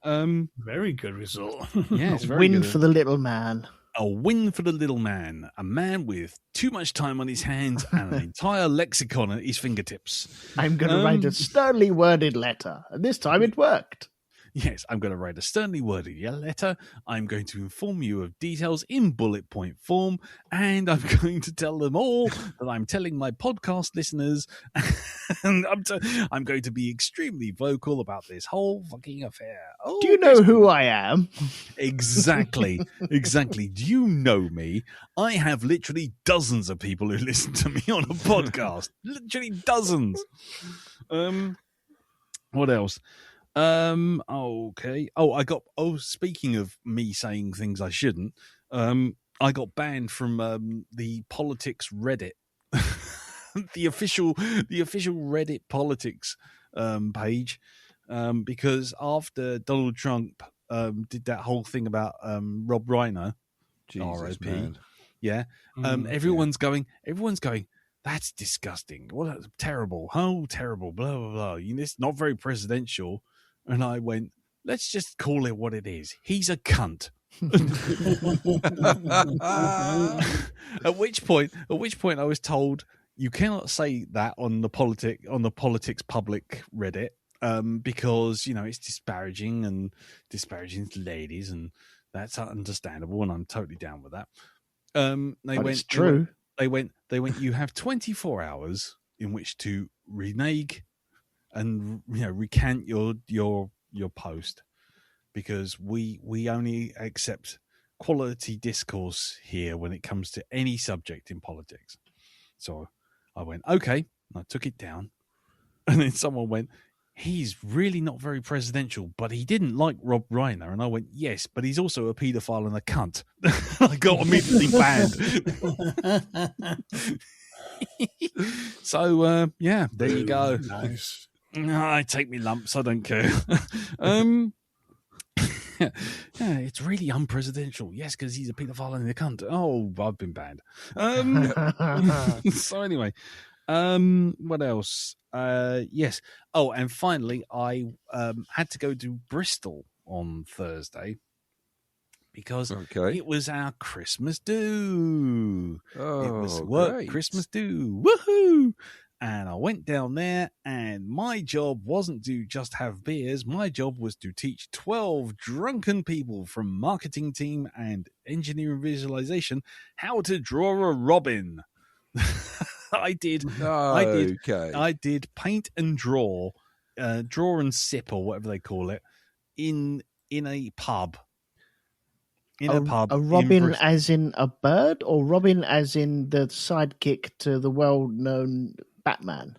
Very good result. Yeah, it's very win good. for the little man. A win for the little man. A man with too much time on his hands and an entire lexicon at his fingertips. I'm going to write a sternly worded letter, and this time it worked. Yes, I'm going to write a sternly worded letter. I'm going to inform you of details in bullet point form, and I'm going to tell them all that I'm telling my podcast listeners, and I'm going to be extremely vocal about this whole fucking affair. Oh, do you know who I am? Exactly. Do you know me? I have literally dozens of people who listen to me on a podcast. Literally dozens. What else? Okay. Speaking of me saying things I shouldn't, I got banned from the politics Reddit. the official Reddit politics page, because after Donald Trump did that whole thing about Rob Reiner, RIP. Yeah. Everyone's going, that's disgusting. What terrible. Oh, terrible. Blah, blah, blah. It's not very presidential. And I went, let's just call it what it is. He's a cunt. At which point I was told you cannot say that on the politics public Reddit, because it's disparaging to ladies, and that's understandable, and I'm totally down with that. It's true. They went, you have 24 hours in which to renege and recant your post, because we only accept quality discourse here when it comes to any subject in politics. So I went, okay, and I took it down, and then someone went, he's really not very presidential, but he didn't like Rob Reiner. And I went, yes, but he's also a paedophile and a cunt. I got immediately banned. So, there you go. Nice. I take me lumps. I don't care. It's really unpresidential. Yes, because he's a paedophile and a cunt. Oh, I've been banned. So anyway, what else? Yes. Oh, and finally, I had to go to Bristol on Thursday because it was our Christmas do. Oh, it was work great. Christmas do. Woohoo! And I went down there, and my job wasn't to just have beers. My job was to teach 12 drunken people from marketing team and engineering visualization how to draw a robin. I did paint and draw and sip, or whatever they call it, in a pub. A pub. A robin as in a bird, or robin as in the sidekick to the well-known Batman.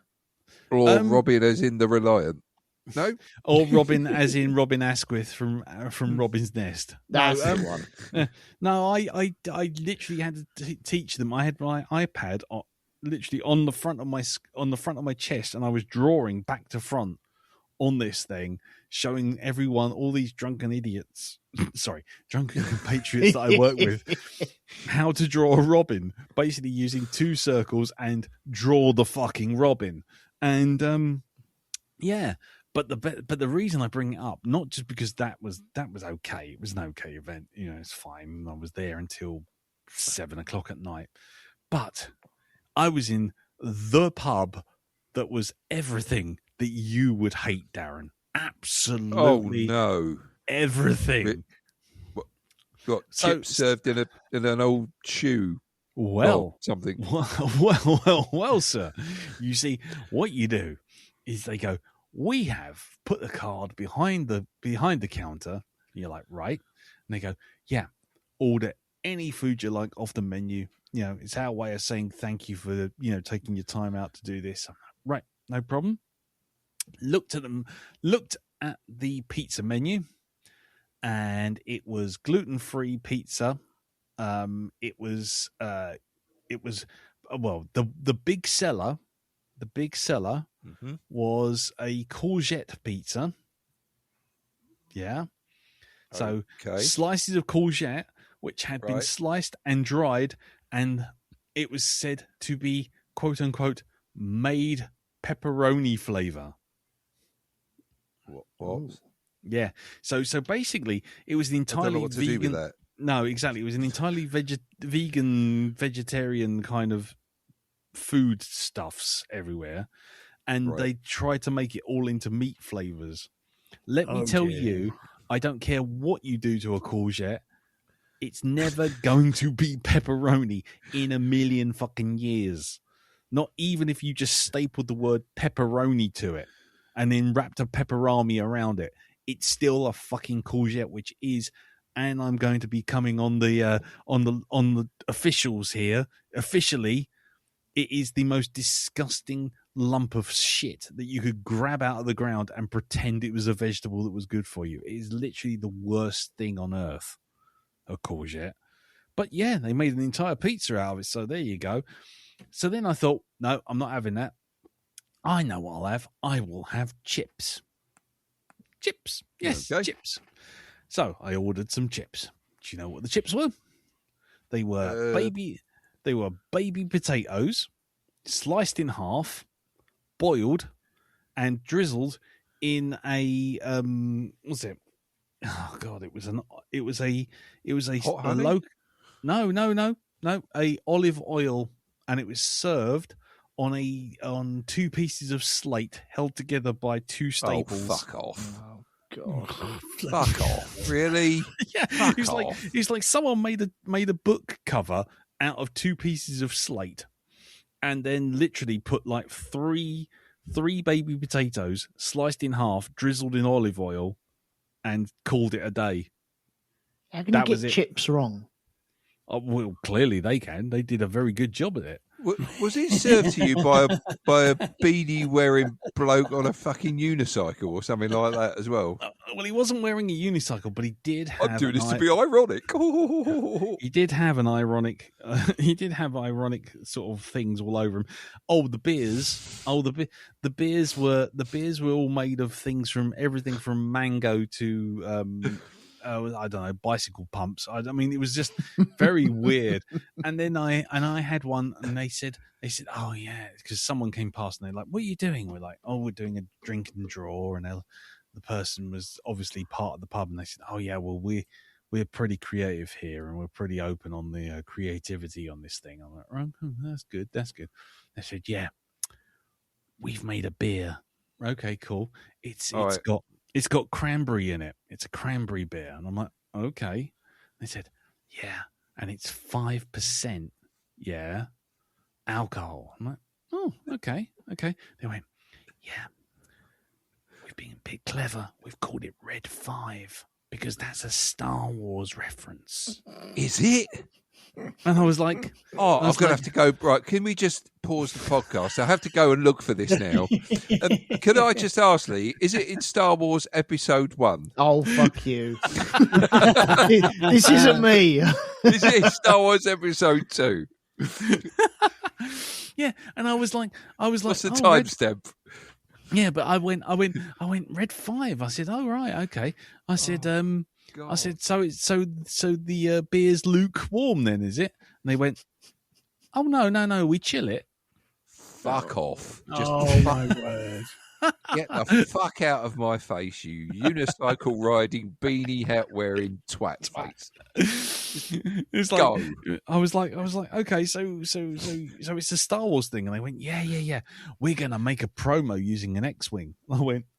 Or Robin as in the Reliant. No? Or Robin as in Robin Asquith from Robin's Nest. That's the one. No, I literally had to teach them. I had my iPad literally on the front of my chest, and I was drawing back to front on this thing, showing everyone, all these drunken idiots, drunken compatriots that I work with, how to draw a Robin, basically using 2 circles and draw the fucking Robin. And yeah, but the reason I bring it up, not just because that was okay, it was an okay event, it's fine. I was there until 7:00 at night, but I was in the pub that was everything that you would hate, Darren. Absolutely. Oh no! Everything. Got chips served in an old shoe. Well, something. Well, sir. You see, what you do is they go, we have put the card behind the counter. And you're like, right? And they go, yeah, order any food you like off the menu. It's our way of saying thank you for taking your time out to do this. I'm like, right, no problem. Looked at the pizza menu, and it was gluten-free pizza. It was the big seller. The big seller was a courgette pizza. Yeah. So slices of courgette, which had been sliced and dried, and it was said to be quote unquote made pepperoni flavor. What? Yeah. So basically, it was the entirely what to vegan. Do with that. No, exactly. It was an entirely vegetarian kind of food stuffs everywhere, and they tried to make it all into meat flavors. Let me tell you, I don't care what you do to a courgette, it's never going to be pepperoni in a million fucking years. Not even if you just stapled the word pepperoni to it and then wrapped a pepperami around it. It's still a fucking courgette, which is, and I'm going to be coming on the officials here. Officially, it is the most disgusting lump of shit that you could grab out of the ground and pretend it was a vegetable that was good for you. It is literally the worst thing on earth, a courgette. But yeah, they made an entire pizza out of it, so there you go. So then I thought, no, I'm not having that. I know what I'll have. I will have chips. Chips. Yes, chips. So I ordered some chips. Do you know what the chips were? They were baby potatoes, sliced in half, boiled, and drizzled in a what's it? Oh God! It was a hot honey? A olive oil, and it was served on 2 pieces of slate held together by 2 staples. Oh, fuck off! Oh God! Fuck off! Really? Yeah. It's like someone made a book cover out of 2 pieces of slate, and then literally put like three baby potatoes sliced in half, drizzled in olive oil, and called it a day. How can you get chips wrong? Oh, well, clearly they can. They did a very good job at it. Was it served to you by a beanie wearing bloke on a fucking unicycle or something like that as well? Well, he wasn't wearing a unicycle, but he did have. I'm doing this to be ironic. He did have an ironic. He did have ironic sort of things all over him. Oh, the beers. Oh, the beers were all made of things from everything from mango to. I don't know, bicycle pumps. I mean, it was just very weird. And then I had one, and they said, oh yeah, because someone came past and they're like, what are you doing? We're like, oh, we're doing a drink and draw, and the person was obviously part of the pub, and they said, oh yeah, well we're pretty creative here, and we're pretty open on the creativity on this thing. I'm like, oh, that's good. They said, yeah, we've made a beer. Okay, cool. It's got cranberry in it. It's a cranberry beer. And I'm like, okay. They said, yeah. And it's 5%. Yeah. Alcohol. I'm like, oh, okay. They went, yeah. We've been a bit clever. We've called it Red 5 because that's a Star Wars reference. Is it? And I was like, I'm going to have to go. Right, can we just pause the podcast? I have to go and look for this now. Can I just ask, Lee, is it in Star Wars Episode 1? Oh, fuck you. This isn't me. Is it in Star Wars Episode 2? Yeah, and I was like, what's the timestamp? Yeah, but I went Red 5. I said, oh right, okay. I said, God. I said, so the beer's lukewarm then, is it? And they went, oh no, we chill it. Fuck off! Just my word! Get the fuck out of my face, you unicycle riding, beanie hat wearing twat face. It's like I was like, okay, so it's a Star Wars thing, and they went, yeah, we're gonna make a promo using an X-wing.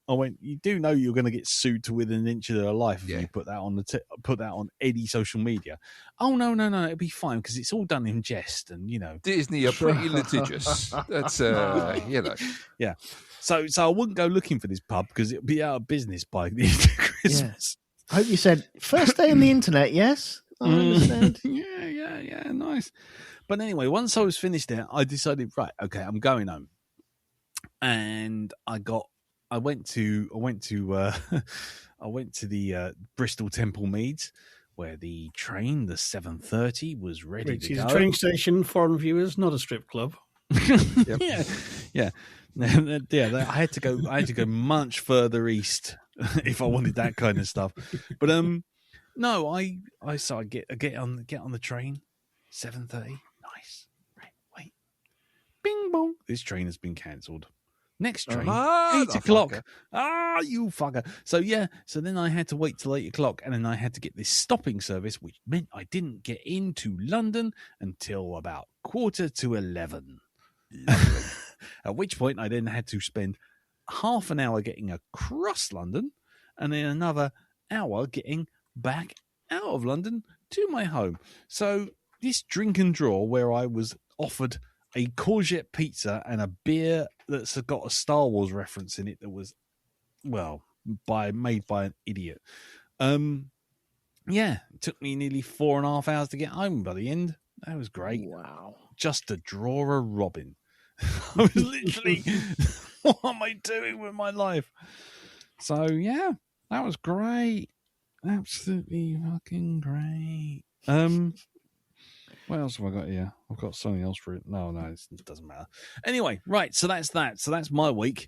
I went, you do know you're going to get sued to within an inch of their life if you put that on put that on any social media. Oh no, it'll be fine because it's all done in jest, and Disney are pretty litigious. That's yeah. So I wouldn't go looking for this pub because it'll be out of business by the end of Christmas. I hope you said first day on the internet. Yes, I understand. Yeah, nice. But anyway, once I was finished there, I decided, right, okay, I'm going home, and I went to the Bristol Temple Meads, where the train, the 7:30, was ready to go. It's a train station, foreign viewers, not a strip club. Yeah. I had to go much further east if I wanted that kind of stuff. But no, I get on the train, 7:30. Nice. Right, wait. Bing bong. This train has been cancelled. Next train, 8 o'clock. You fucker. So then I had to wait till 8 o'clock, and then I had to get this stopping service, which meant I didn't get into London until about 11:15. At which point I then had to spend half an hour getting across London, and then another hour getting back out of London to my home. So this drink and draw, where I was offered a courgette pizza and a beer that's got a Star Wars reference in it that was, made by an idiot. It took me nearly 4.5 hours to get home by the end. That was great. Wow. Just to draw a robin. I was literally, what am I doing with my life? So, yeah, that was great. Absolutely fucking great. What else have I got here? I've got something else for it. No, it doesn't matter. Anyway, right. So that's that. So that's my week.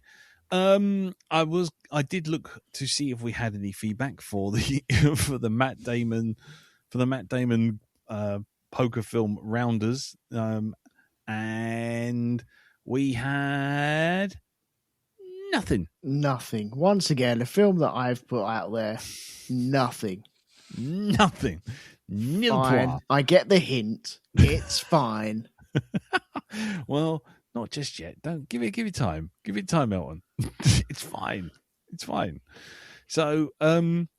I did look to see if we had any feedback for the Matt Damon poker film Rounders, and we had nothing. Nothing. Once again, a film that I've put out there. Nothing. Fine. I get the hint. It's fine. Well, not just yet. Don't give it time. Give it time, Elton. It's fine. So, hang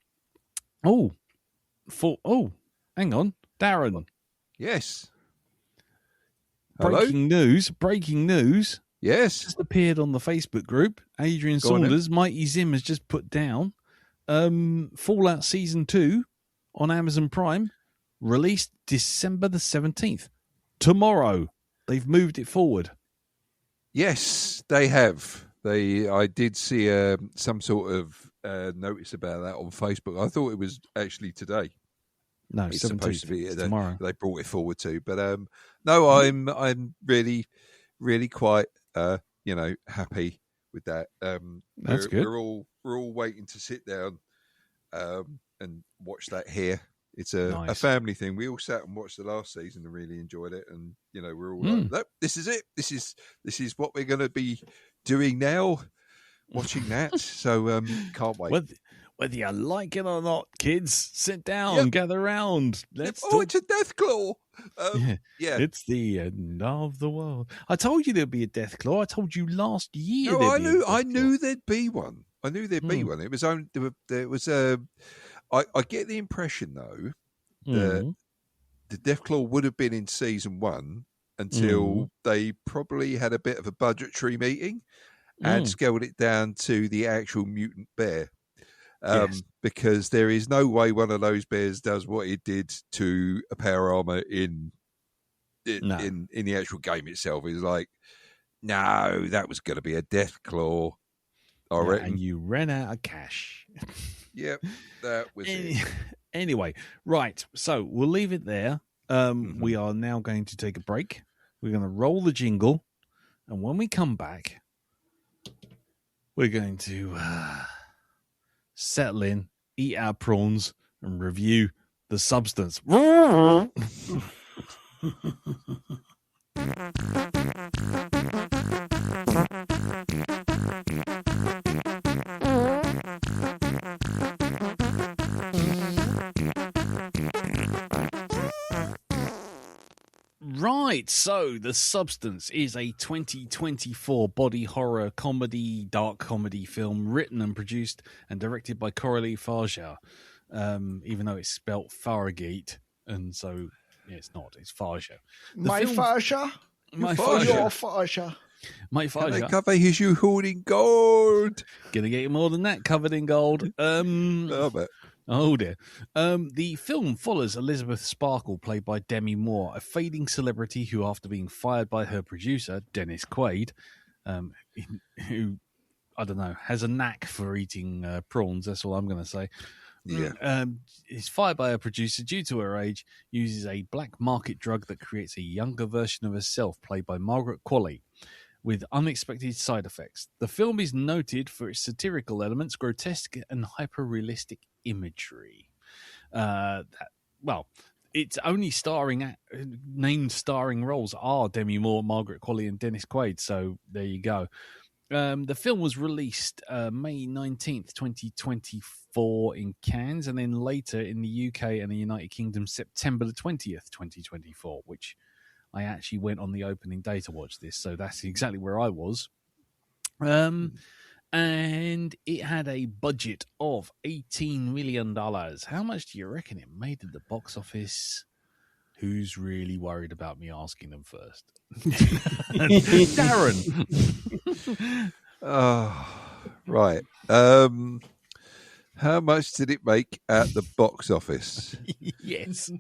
on, Darren. Yes. Breaking news. Yes. Just appeared on the Facebook group. Adrian Saunders, Mighty Zim has just put down Fallout Season 2 on Amazon Prime, released December the 17th. Tomorrow. They've moved it forward. Yes, they have. I did see some sort of notice about that on Facebook. I thought it was actually today. No, it's 17th. Supposed to be tomorrow. They brought it forward to, but no, I'm really, really quite happy with that. That's good. We're all waiting to sit down and watch that here. It's a family thing. We all sat and watched the last season and really enjoyed it, and we're all like, nope, this is it. This is what we're going to be doing now. Watching that, so can't wait. Whether you like it or not, kids, sit down, gather round. It's a Deathclaw. Yeah, it's the end of the world. I told you there'd be a Deathclaw. I told you last year. No, I knew there'd be one. I knew there'd be one. It was only there was a. I get the impression though that the Deathclaw would have been in season 1 until they probably had a bit of a budgetary meeting and scaled it down to the actual mutant bear. because there is no way one of those bears does what it did to a power armor in the actual game itself. It's like, no, that was going to be a death claw. I reckon. And you ran out of cash. Yep, that was it. Anyway, right. So we'll leave it there. We are now going to take a break. We're going to roll the jingle. And when we come back, we're going to settle in, eat our prawns, and review The Substance. Right, so The Substance is a 2024 body horror comedy, dark comedy film written and produced and directed by Coralie Farja, even though it's spelt Faragate, and so it's not, it's Farja. My Farja? My Your Farja. My Can they Farja. cover his you holding gold? Gonna get you more than that, covered in gold. Oh, but Oh dear. The film follows Elizabeth Sparkle, played by Demi Moore, a fading celebrity who, after being fired by her producer, Dennis Quaid, who, I don't know, has a knack for eating prawns, that's all I'm going to say. yeah. Is fired by her producer due to her age, uses a black market drug that creates a younger version of herself, played by Margaret Qualley, with unexpected side effects. The film is noted for its satirical elements, grotesque and hyper-realistic imagery. It's only named starring roles are Demi Moore, Margaret Qualley, and Dennis Quaid, so there you go. The film was released May 19th, 2024 in Cannes, and then later in the UK and the United Kingdom, September the 20th, 2024, which I actually went on the opening day to watch this, so that's exactly where I was. And it had a budget of $18 million. How much do you reckon it made at the box office? Who's really worried about me asking them first? Darren. Right. How much did it make at the box office? Yes.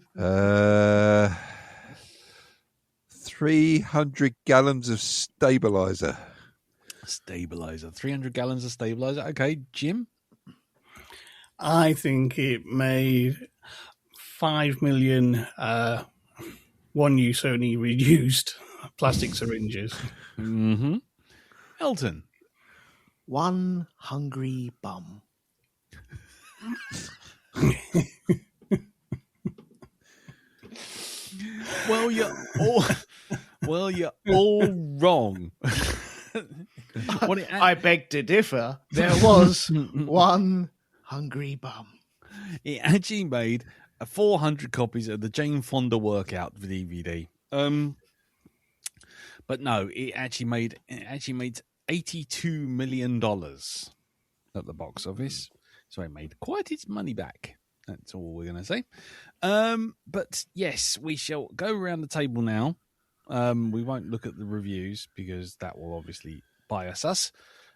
300 gallons of stabilizer. 300 gallons of stabilizer. Okay, Jim? I think it made 5 million one-use only reused plastic syringes. Mm-hmm. Elton? One hungry bum. Well, you're all wrong. I beg to differ. There was one hungry bum. It actually made 400 copies of the Jane Fonda workout DVD. But no, it actually made $82 million at the box office. So it made quite its money back. That's all we're going to say. But yes, we shall go around the table now. We won't look at the reviews because that will obviously bias us.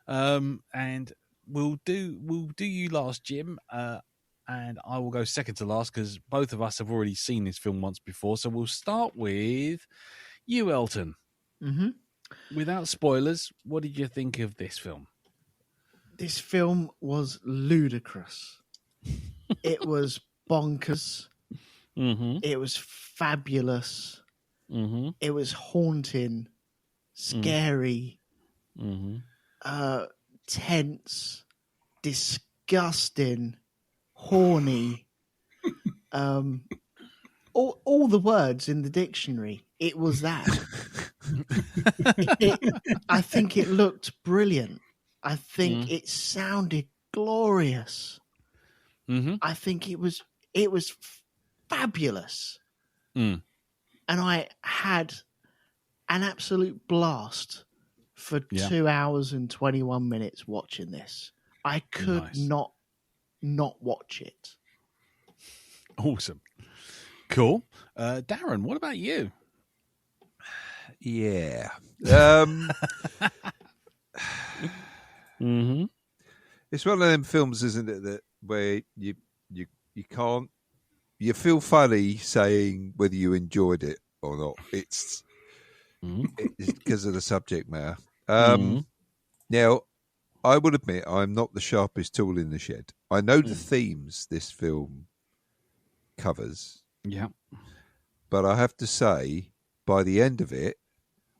And we'll do you last, Jim. And I will go second to last because both of us have already seen this film once before. So we'll start with you, Elton. Mm-hmm. Without spoilers, what did you think of this film? This film was ludicrous. It was bonkers. Mm-hmm. It was fabulous. Mm-hmm. It was haunting, scary, tense, disgusting, horny. All the words in the dictionary. It was that. I think it looked brilliant. I think it sounded glorious. Mm-hmm. I think it was fabulous. Mm. And I had an absolute blast for 2 hours and 21 minutes watching this. I could not watch it. Awesome. Cool. Darren, what about you? Yeah. Mm-hmm. It's one of them films, isn't it, that where you can't. You feel funny saying whether you enjoyed it or not. It's because of the subject matter. Now, I will admit I'm not the sharpest tool in the shed. I know the themes this film covers. Yeah. But I have to say, by the end of it,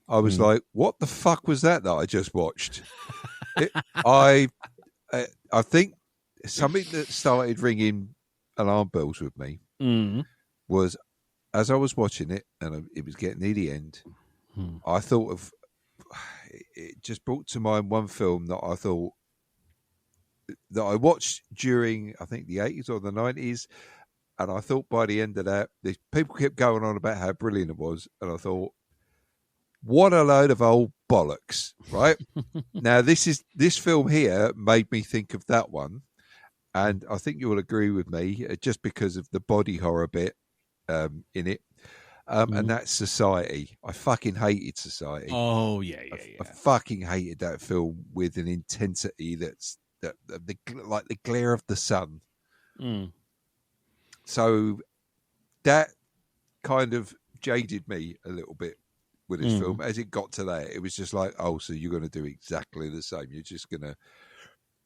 I was like, what the fuck was that I just watched? I think something that started ringing alarm bells with me was as I was watching it and it was getting near the end, I thought of, it just brought to mind one film that I thought that I watched during, I think, the 80s or the 90s. And I thought by the end of that, people kept going on about how brilliant it was. And I thought, what a load of old bollocks, right? Now, this film here made me think of that one. And I think you will agree with me, just because of the body horror bit in it. And that's Society. I fucking hated Society. Oh, yeah. I fucking hated that film with an intensity that's like the glare of the sun. So that kind of jaded me a little bit with this film. As it got to that, it was just like, oh, so you're going to do exactly the same. You're just going to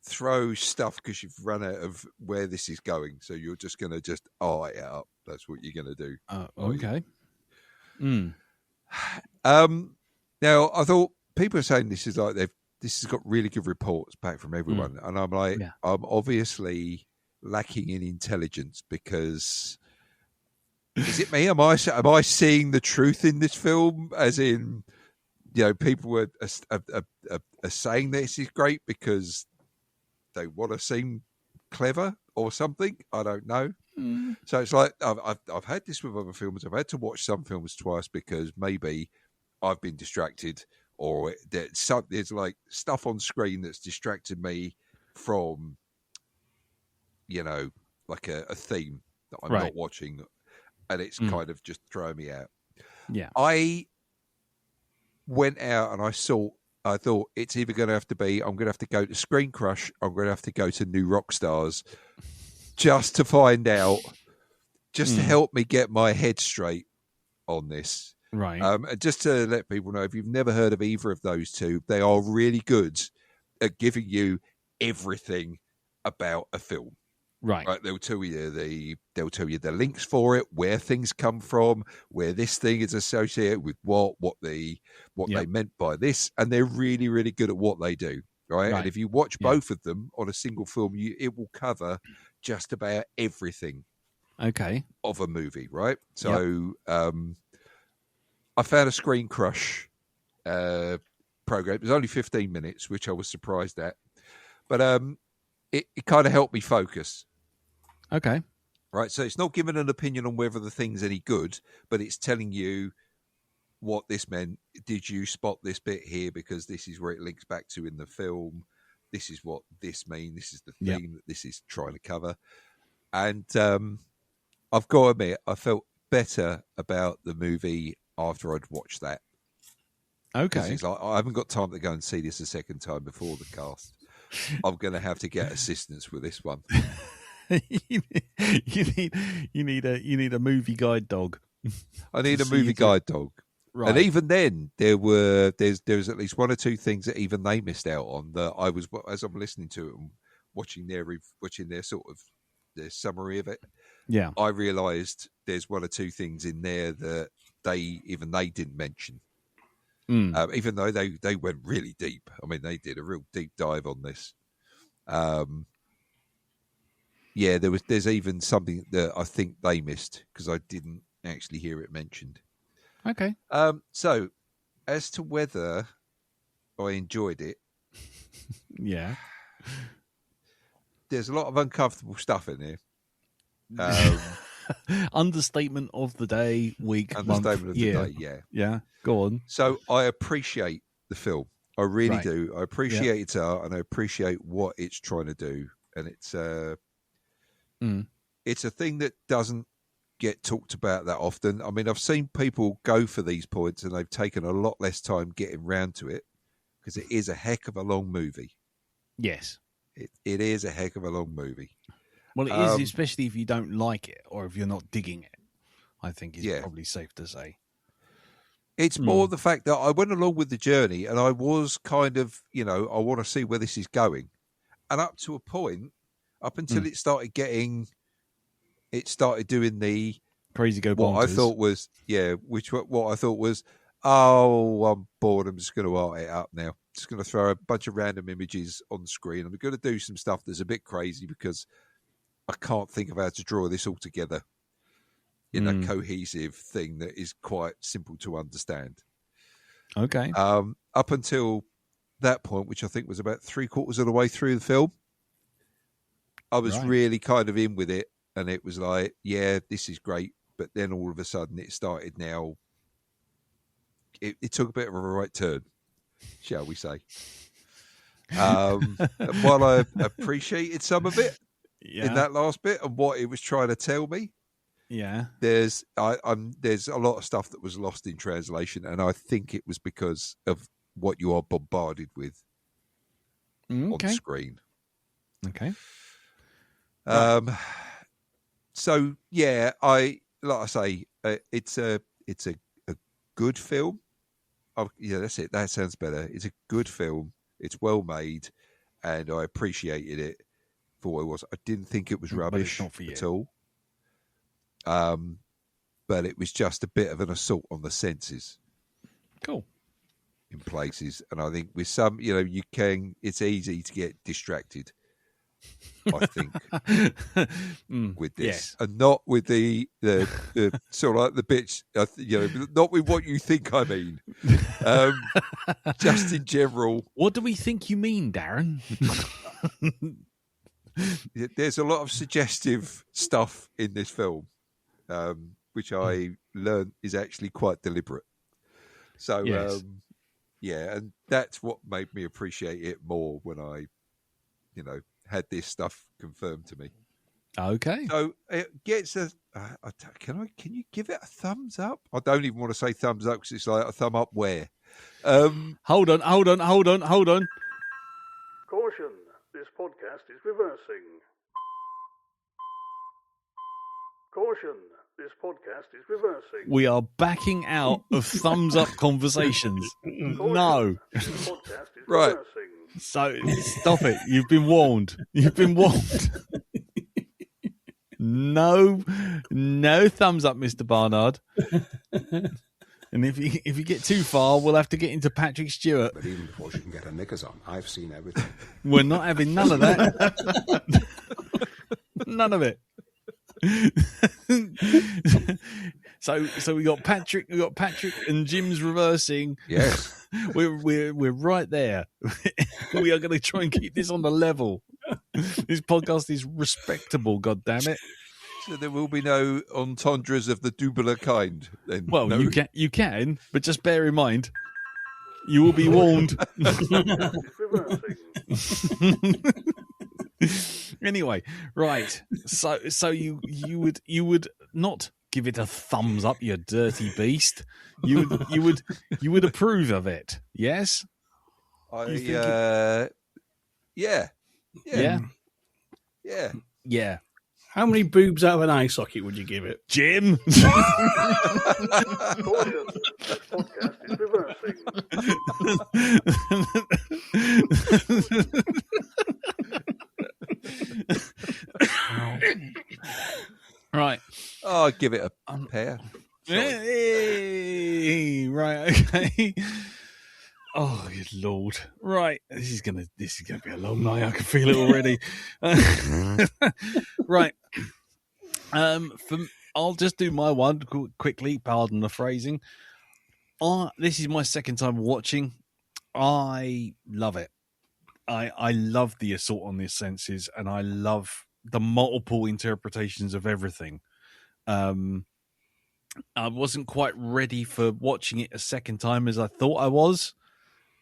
throw stuff because you've run out of where this is going. So you're just going to just it up. That's what you're going to do. Okay. Now, I thought people are saying this has got really good reports back from everyone. And I'm like, I'm obviously lacking in intelligence because is it me? Am I seeing the truth in this film? As in, people are saying this is great because they want to seem clever or something. I don't know. So it's like I've had this with other films. I've had to watch some films twice because maybe I've been distracted or there's like stuff on screen that's distracted me from, like a theme that I'm not watching, and it's kind of just throwing me out. Yeah. I went out and I thought it's either going to have to be, I'm going to have to go to Screen Crush, I'm going to have to go to New Rockstars just to find out, just to help me get my head straight on this. Right. And just to let people know, if you've never heard of either of those two, they are really good at giving you everything about a film. Right. They'll tell you the links for it, where things come from, where this thing is associated with what they meant by this, and they're really, really good at what they do. Right. And if you watch both of them on a single film, it will cover just about everything. Okay. Of a movie, right? So I found a Screen Crush program. It was only 15 minutes, which I was surprised at, but it kind of helped me focus. Okay. Right. So it's not giving an opinion on whether the thing's any good, but it's telling you what this meant. Did you spot this bit here? Because this is where it links back to in the film. This is what this means. This is the theme that this is trying to cover. And I've got to admit, I felt better about the movie after I'd watched that. Okay. It's like, I haven't got time to go and see this a second time before the cast. I'm going to have to get assistance with this one. you need a movie guide dog. I need a movie guide dog. Right. And even then, there's at least one or two things that even they missed out on that I was, as I'm listening to it and watching their sort of their summary of it. Yeah, I realised there's one or two things in there that they didn't mention. Even though they went really deep. I mean, they did a real deep dive on this. There's even something that I think they missed because I didn't actually hear it mentioned. Okay. So as to whether I enjoyed it, yeah, there's a lot of uncomfortable stuff in here. Understatement of the day, week, understatement month, of the day, yeah. Go on. So I appreciate the film. I really do. I appreciate its art and I appreciate what it's trying to do. And it's a thing that doesn't get talked about that often. I mean, I've seen people go for these points and they've taken a lot less time getting round to it because it is a heck of a long movie. Yes. It is a heck of a long movie. Well, it is, especially if you don't like it or if you're not digging it. I think it's probably safe to say. It's more the fact that I went along with the journey and I was kind of, I want to see where this is going. And up to a point, up until it started doing the crazy go bonkers. What I thought was, what I thought was, oh, I'm bored. I'm just going to art it up now. Just going to throw a bunch of random images on the screen. I'm going to do some stuff that's a bit crazy because I can't think of how to draw this all together in a cohesive thing that is quite simple to understand. Okay. Up until that point, which I think was about 3/4 of the way through the film, I was really kind of in with it. And it was like, yeah, this is great. But then all of a sudden it started now. It took a bit of a right turn, shall we say. While I appreciated some of it in that last bit and what it was trying to tell me, there's a lot of stuff that was lost in translation, and I think it was because of what you are bombarded with on screen. Okay. So yeah, I say, it's a good film. Oh, yeah, that's it. That sounds better. It's a good film. It's well made, and I appreciated it for what it was. I didn't think it was rubbish at all. But it was just a bit of an assault on the senses. Cool. In places, and I think with some, it's easy to get distracted. I think with this, and not with the sort of like the bits, not with what you think I mean. Just in general. What do we think you mean, Darren? There's a lot of suggestive stuff in this film, which I learned is actually quite deliberate. So, and that's what made me appreciate it more when I, had this stuff confirmed to me. Okay. So it gets a. Can you give it a thumbs up? I don't even want to say thumbs up because it's like a thumb up where. Hold on. Caution! This podcast is reversing. Caution! This podcast is reversing. We are backing out of thumbs up conversations. No. This podcast is right. reversing. So stop it. You've been warned. No thumbs up, Mr. Barnard. And if you get too far, we'll have to get into Patrick Stewart. But even before she can get her knickers on, I've seen everything. We're not having none of that. None of it. So we got Patrick and Jim's reversing. Yes. We're right there. We are going to try and keep this on the level. This podcast is respectable, God damn it. So there will be no entendres of the Dubler kind. Then. Well, no? you can, but just bear in mind, you will be warned. Anyway, right. So you would not give it a thumbs up, you dirty beast. You would approve of it, yes? Yeah. How many boobs out of an eye socket would you give it? Jim? Caution, this podcast is reversing. Right. Oh, I'd give it a pair. Hey, right, okay. Oh, good Lord. Right. This is gonna be a long night. I can feel it already. Right. I'll just do my one quickly, pardon the phrasing. This is my second time watching. I love it. I love the assault on the senses, and I love the multiple interpretations of everything. I wasn't quite ready for watching it a second time as I thought I was.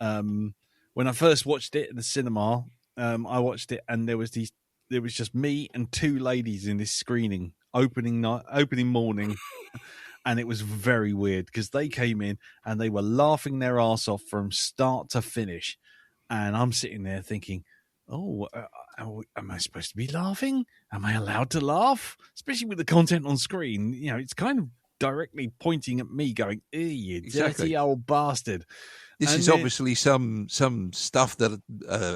When I first watched it at the cinema, I watched it and there was just me and two ladies in this screening opening morning. And it was very weird because they came in and they were laughing their ass off from start to finish. And I'm sitting there thinking, am I supposed to be laughing? Am I allowed to laugh? Especially with the content on screen, it's kind of directly pointing at me, going, "You dirty old bastard." This is obviously some stuff that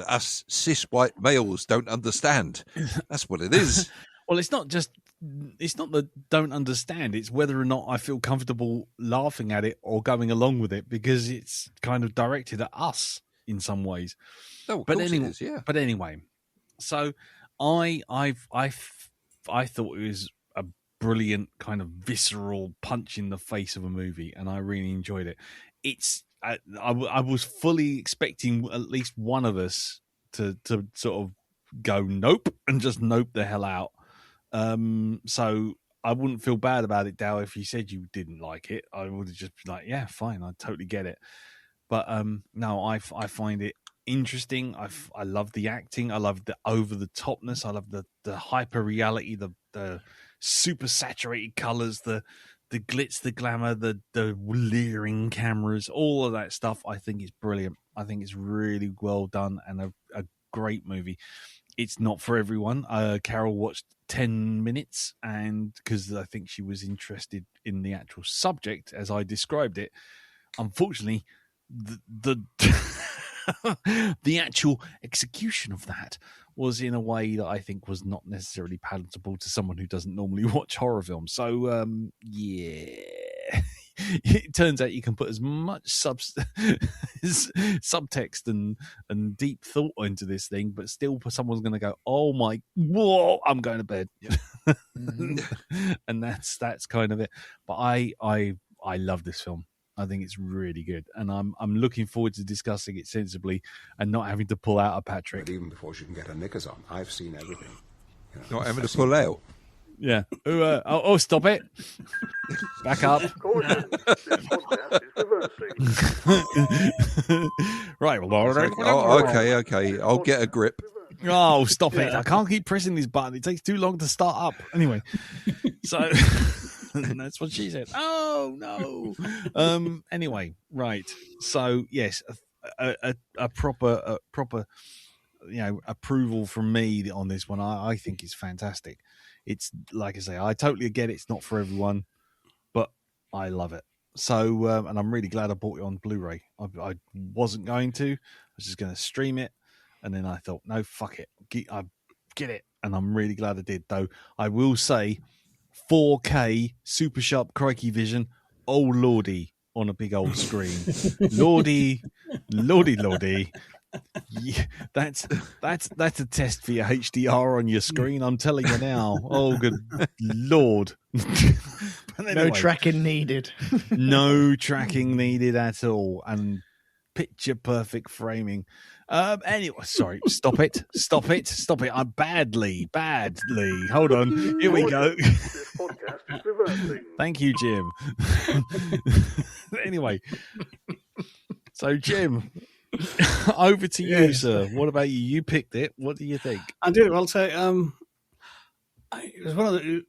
us cis white males don't understand. That's what it is. Well, it's not that don't understand. It's whether or not I feel comfortable laughing at it or going along with it, because it's kind of directed at us in some ways. Oh, of course it is, yeah. But anyway, so I thought it was a brilliant kind of visceral punch in the face of a movie, and I really enjoyed it. I was fully expecting at least one of us to sort of go nope and just nope the hell out. So I wouldn't feel bad about it, Dow, if you said you didn't like it. I would have just been like, yeah, fine, I totally get it. But no, I find it interesting. I love the acting. I love the over the topness. I love the hyper reality, the super saturated colors, the glitz, the glamour, the leering cameras, all of that stuff. I think is brilliant. I think it's really well done and a great movie. It's not for everyone. Carol watched 10 minutes, and because I think she was interested in the actual subject as I described it. Unfortunately, the the actual execution of that was in a way that I think was not necessarily palatable to someone who doesn't normally watch horror films. So, yeah. It turns out you can put as much subtext and deep thought into this thing, but still someone's going to go, "Oh my, whoa! I'm going to bed," and that's kind of it. But I love this film. I think it's really good, and I'm looking forward to discussing it sensibly and not having to pull out a Patrick. But even before she can get her knickers on, I've seen everything. Not having to pull out. Yeah. Stop it. Back up. Right. Okay. I'll get a grip. Oh, stop it. I can't keep pressing this button. It takes too long to start up. Anyway. So that's what she said. Oh, no. Anyway, right. So, yes, a proper approval from me on this one. I think it's fantastic. It's like I say, I totally get it. It's not for everyone, but I love it. So, and I'm really glad I bought it on Blu-ray. I wasn't going to. I was just going to stream it, and then I thought, no, fuck it, I get it, and I'm really glad I did. Though I will say, 4K super sharp crikey vision. Oh lordy, on a big old screen, lordy. Yeah, that's a test for your HDR on your screen. I'm telling you now. Oh, good Lord! Anyway, no tracking needed. No tracking needed at all, and picture perfect framing. Anyway, sorry. Stop it. I'm badly. Hold on. Here we go. This podcast is reversing. Thank you, Jim. Anyway, so Jim. Over to you, sir. What about you? You picked it. What do you think? I did. I'll say, it was one of the.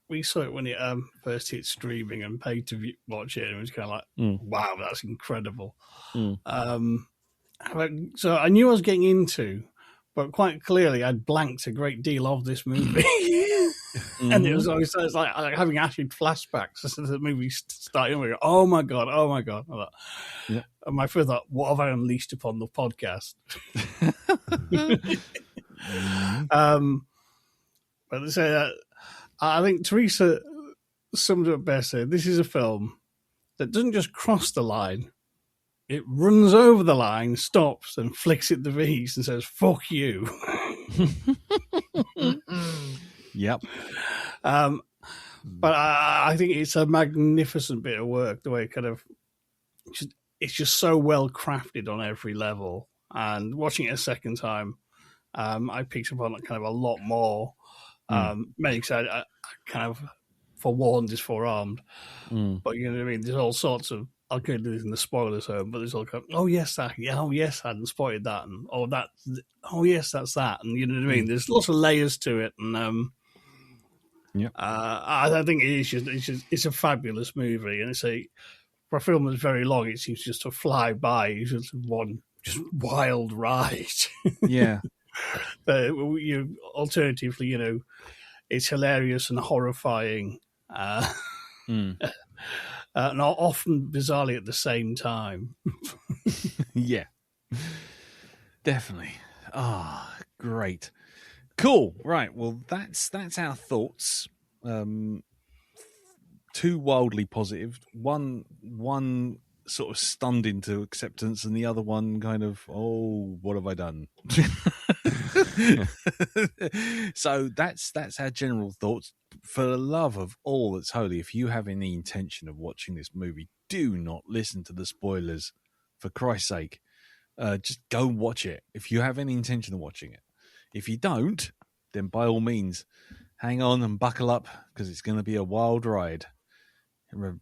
We saw it when it first hit streaming and paid to watch it, and it was kind of like, wow, that's incredible. So I knew I was getting into, but quite clearly I'd blanked a great deal of this movie. And it was always like having acid flashbacks as the movie started. We go, oh my god! Thought, yeah. And my first thought, what have I unleashed upon the podcast? But to say that, I think Teresa summed it up best. This is a film that doesn't just cross the line; it runs over the line, stops, and flicks it the V's and says, "Fuck you." Yep. But I think it's a magnificent bit of work, the way it kind of it's just so well crafted on every level. And watching it a second time, I picked up on it kind of a lot more. Maybe because I kind of forewarned is forearmed. But you know what I mean? There's all sorts of, I'll go into this in the spoiler zone, but there's all kind of, I hadn't spotted that. And that's that. And you know what I mean? There's lots of layers to it. And I think it's a fabulous movie, and for a film that's very long, it seems just to fly by. It's just one wild ride. Yeah, You alternatively, it's hilarious and horrifying, and often bizarrely at the same time. Yeah, definitely. Ah, great, cool. Right, well, that's our thoughts. Two wildly positive. One sort of stunned into acceptance, and the other one kind of, oh, what have I done? So that's our general thoughts. For the love of all that's holy, if you have any intention of watching this movie, do not listen to the spoilers. For Christ's sake, just go and watch it if you have any intention of watching it. If you don't, then by all means, hang on and buckle up, because it's going to be a wild ride.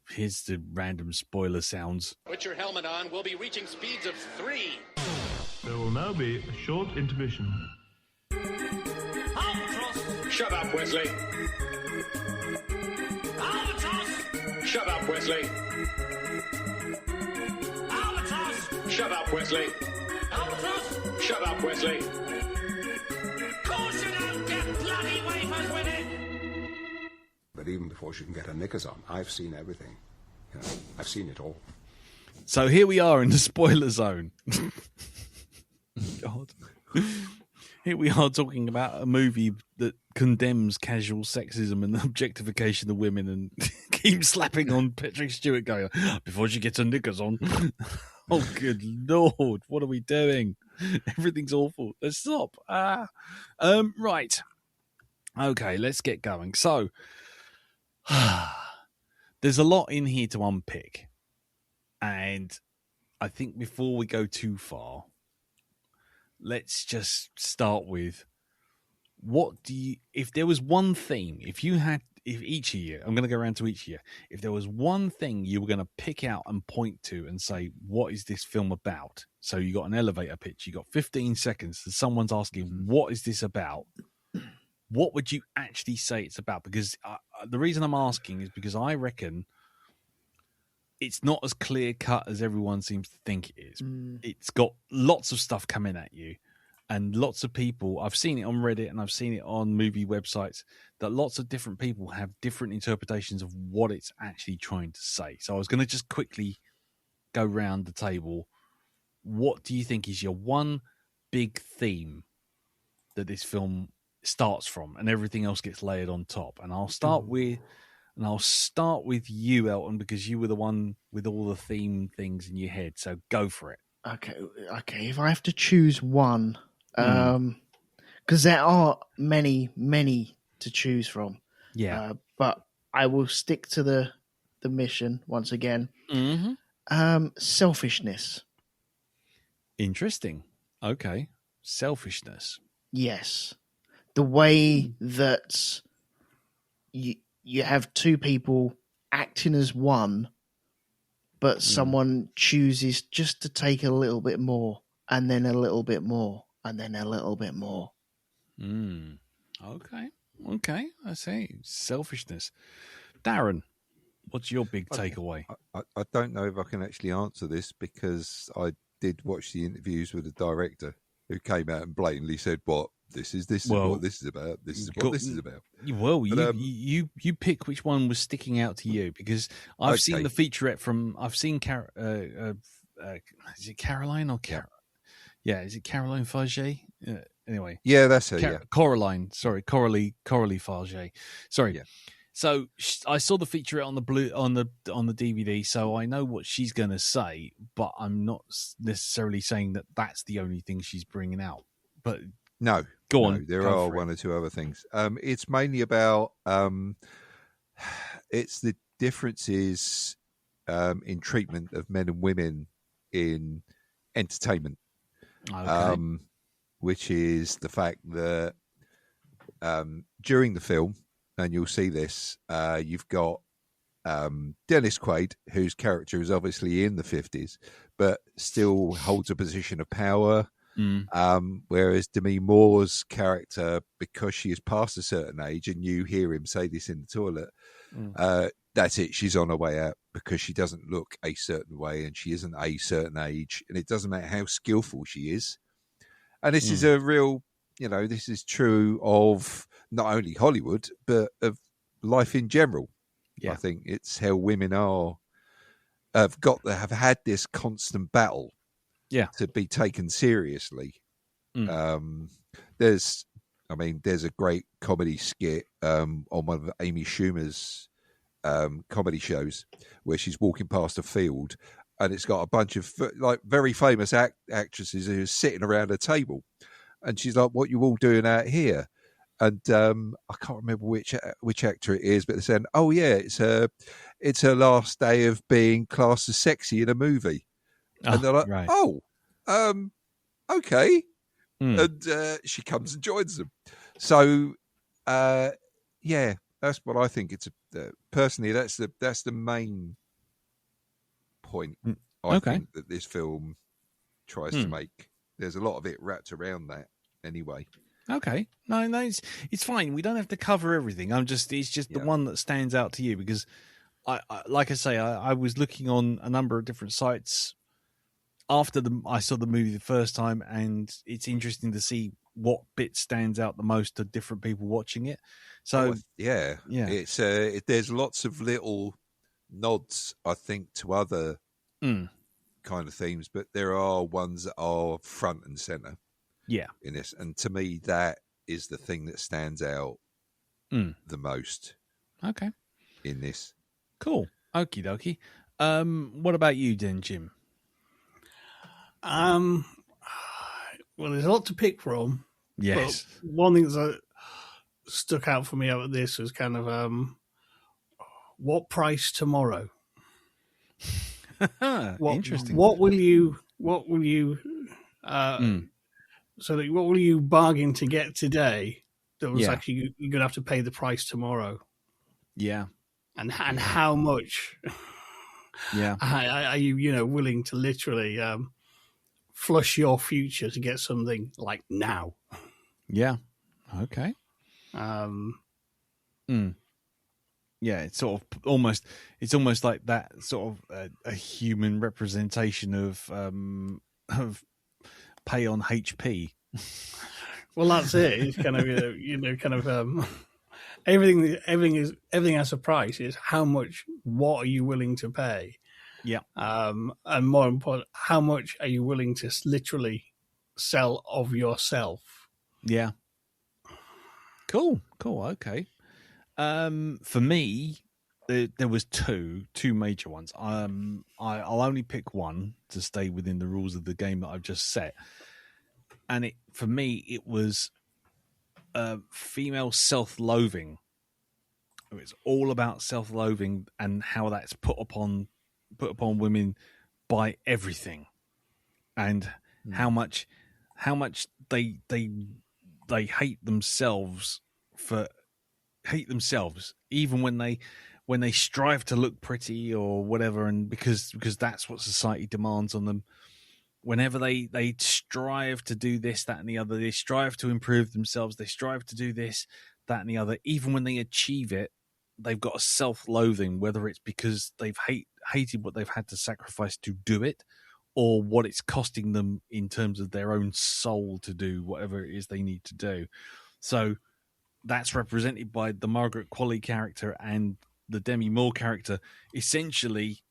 Here's the random spoiler sounds. Put your helmet on. We'll be reaching speeds of 3. There will now be a short intermission. Albatross! Shut up, Wesley. Albatross! Shut up, Wesley. Albatross! Shut up, Wesley. Albatross! Shut up, Wesley. Of course you don't get bloody wafers with it! But even before she can get her knickers on, I've seen everything. I've seen it all. So here we are in the spoiler zone. God. Here we are talking about a movie that condemns casual sexism and objectification of women, and keeps slapping on Patrick Stewart going, before she gets her knickers on. Oh, good Lord. What are we doing? Everything's awful. Let's stop. Right. Okay, let's get going. So, there's a lot in here to unpick, and I think before we go too far, let's just start with, what do you, if there was one theme, if each of you, I'm going to go around to each of you, if there was one thing you were going to pick out and point to and say, what is this film about? So you got an elevator pitch, you got 15 seconds, and someone's asking, what is this about? What would you actually say it's about? Because the reason I'm asking is because I reckon it's not as clear cut as everyone seems to think it is. It's got lots of stuff coming at you, and lots of people, I've seen it on Reddit and I've seen it on movie websites, that lots of different people have different interpretations of what it's actually trying to say. So I was going to just quickly go round the table. What do you think is your one big theme that this film starts from, and everything else gets layered on top? And I'll start with you, Elton, because you were the one with all the theme things in your head. So go for it. Okay. If I have to choose one, because there are many to choose from. Yeah. But I will stick to the mission once again. Selfishness. Interesting. Okay. Selfishness. Yes. The way that you have two people acting as one, but someone chooses just to take a little bit more, and then a little bit more, and then a little bit more. Okay. I see. Selfishness. Darren, what's your big takeaway? I don't know if I can actually answer this, because I did watch the interviews with the director, who came out and blatantly said, what this is what this is about. This is what this is about. Well, you pick which one was sticking out to you, because I've seen the featurette from. I've seen is it Caroline or Yeah, is it Caroline Farge? Anyway, yeah, that's her. Yeah, Coraline. Sorry, Coralie Farge. Sorry. Yeah. So I saw the featurette on the DVD, so I know what she's going to say, but I'm not necessarily saying that that's the only thing she's bringing out. But no, go on. There are one or two other things. It's mainly about it's the differences in treatment of men and women in entertainment, which is the fact that during the film, and you'll see this, you've got Dennis Quaid, whose character is obviously in the 50s, but still holds a position of power. Whereas Demi Moore's character, because she is past a certain age, and you hear him say this in the toilet, that's it. She's on her way out, because she doesn't look a certain way and she isn't a certain age. And it doesn't matter how skillful she is. And this is a real this is true of not only Hollywood but of life in general. I think it's how women have had this constant battle, to be taken seriously. There's a great comedy skit on one of Amy Schumer's comedy shows where she's walking past a field and it's got a bunch of very famous actresses who are sitting around a table, and she's like, "What you all doing out here?" And I can't remember which actor it is, but they're saying, "Oh yeah, it's her last day of being classed as sexy in a movie," and they're like, right. Okay. And she comes and joins them. So, that's what I think. It's personally, that's the main point. I think that this film tries to make. There's a lot of it wrapped around that, anyway. Okay, no, it's fine. We don't have to cover everything. It's just the one that stands out to you because, I like I say, I was looking on a number of different sites after I saw the movie the first time, and it's interesting to see what bit stands out the most to different people watching it. So it's there's lots of little nods, I think, to other kind of themes, but there are ones that are front and center. Yeah, in this, and to me, that is the thing that stands out the most. Okay, in this, cool. Okie dokie. What about you, then, Jim? Well, there's a lot to pick from. Yes. But one thing that stuck out for me out of this was kind of what price tomorrow? Interesting. What will you so that what will you bargain to get today that was actually you're gonna have to pay the price tomorrow? Yeah. And how much are you willing to literally flush your future to get something like now? Yeah. Okay. Yeah, it's sort of almost like that sort of a human representation of pay on HP. Well, that's it. It's kind of everything has a price. Is how much? What are you willing to pay? Yeah. And more important, how much are you willing to literally sell of yourself? Yeah. Cool. Okay. For me, there was two major ones. I'll only pick one to stay within the rules of the game that I've just set. And for me, it was female self-loathing. It's all about self-loathing and how that's put upon women by everything, and how much they hate themselves even when they strive to look pretty or whatever, and because that's what society demands on them. Whenever they strive to do this, that, and the other, they strive to improve themselves, they strive to do this, that, and the other, even when they achieve it, they've got a self-loathing, whether it's because they've hated what they've had to sacrifice to do it, or what it's costing them in terms of their own soul to do whatever it is they need to do. So that's represented by the Margaret Qualley character and the Demi Moore character. Essentially,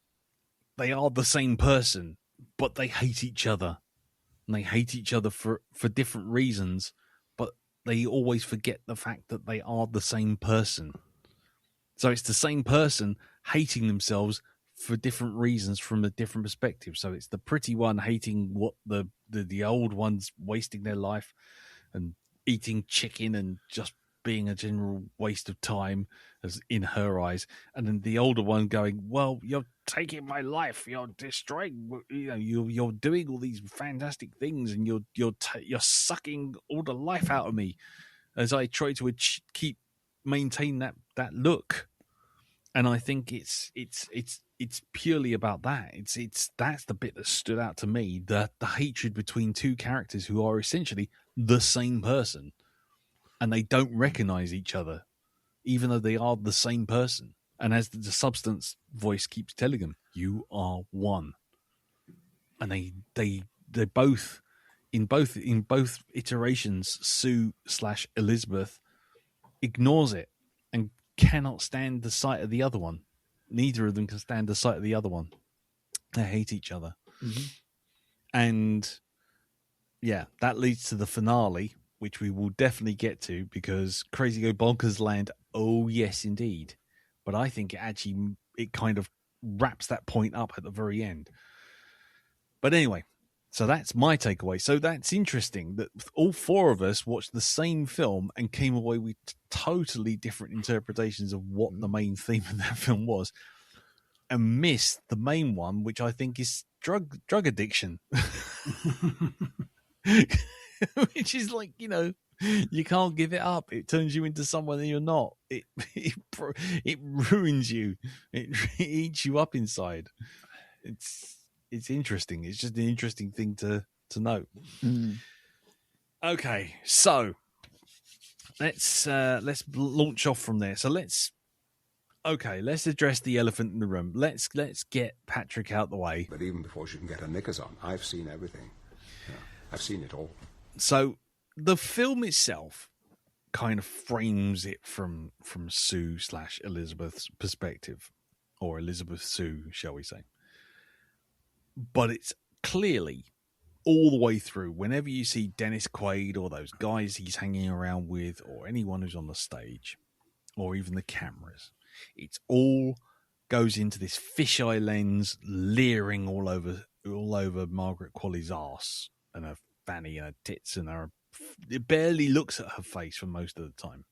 they are the same person, but they hate each other. And they hate each other for different reasons, but they always forget the fact that they are the same person. So it's the same person hating themselves for different reasons from a different perspective. So it's the pretty one hating what the old one's wasting their life and eating chicken and just being a general waste of time, as in her eyes, and then the older one going, "Well, you're taking my life. You're destroying. You're doing all these fantastic things, and you're sucking all the life out of me." As I try to maintain that look, and I think it's purely about that. That's the bit that stood out to me. The hatred between two characters who are essentially the same person. And they don't recognize each other, even though they are the same person. And as the substance voice keeps telling them, you are one. And they both in both iterations, Sue/Elizabeth ignores it and cannot stand the sight of the other one. Neither of them can stand the sight of the other one. They hate each other. Mm-hmm. And yeah, that leads to the finale, which we will definitely get to, because Crazy Go Bonkers Land, oh yes indeed. But I think it kind of wraps that point up at the very end. But anyway, so that's my takeaway. So that's interesting that all four of us watched the same film and came away with totally different interpretations of what the main theme of that film was, and missed the main one, which I think is drug addiction. Which is like, you can't give it up. It turns you into someone that you're not. It ruins you. It eats you up inside. It's interesting. It's just an interesting thing to note. Mm. Okay, so let's launch off from there. So let's address the elephant in the room. Let's get Patrick out the way. But even before she can get her knickers on, I've seen everything. Yeah, I've seen it all. So the film itself kind of frames it from Sue/Elizabeth's perspective, or Elizabeth Sue, shall we say. But it's clearly all the way through, whenever you see Dennis Quaid or those guys he's hanging around with, or anyone who's on the stage, or even the cameras, it's all goes into this fisheye lens, leering all over Margaret Qualley's arse and her fanny and her tits, and it barely looks at her face for most of the time.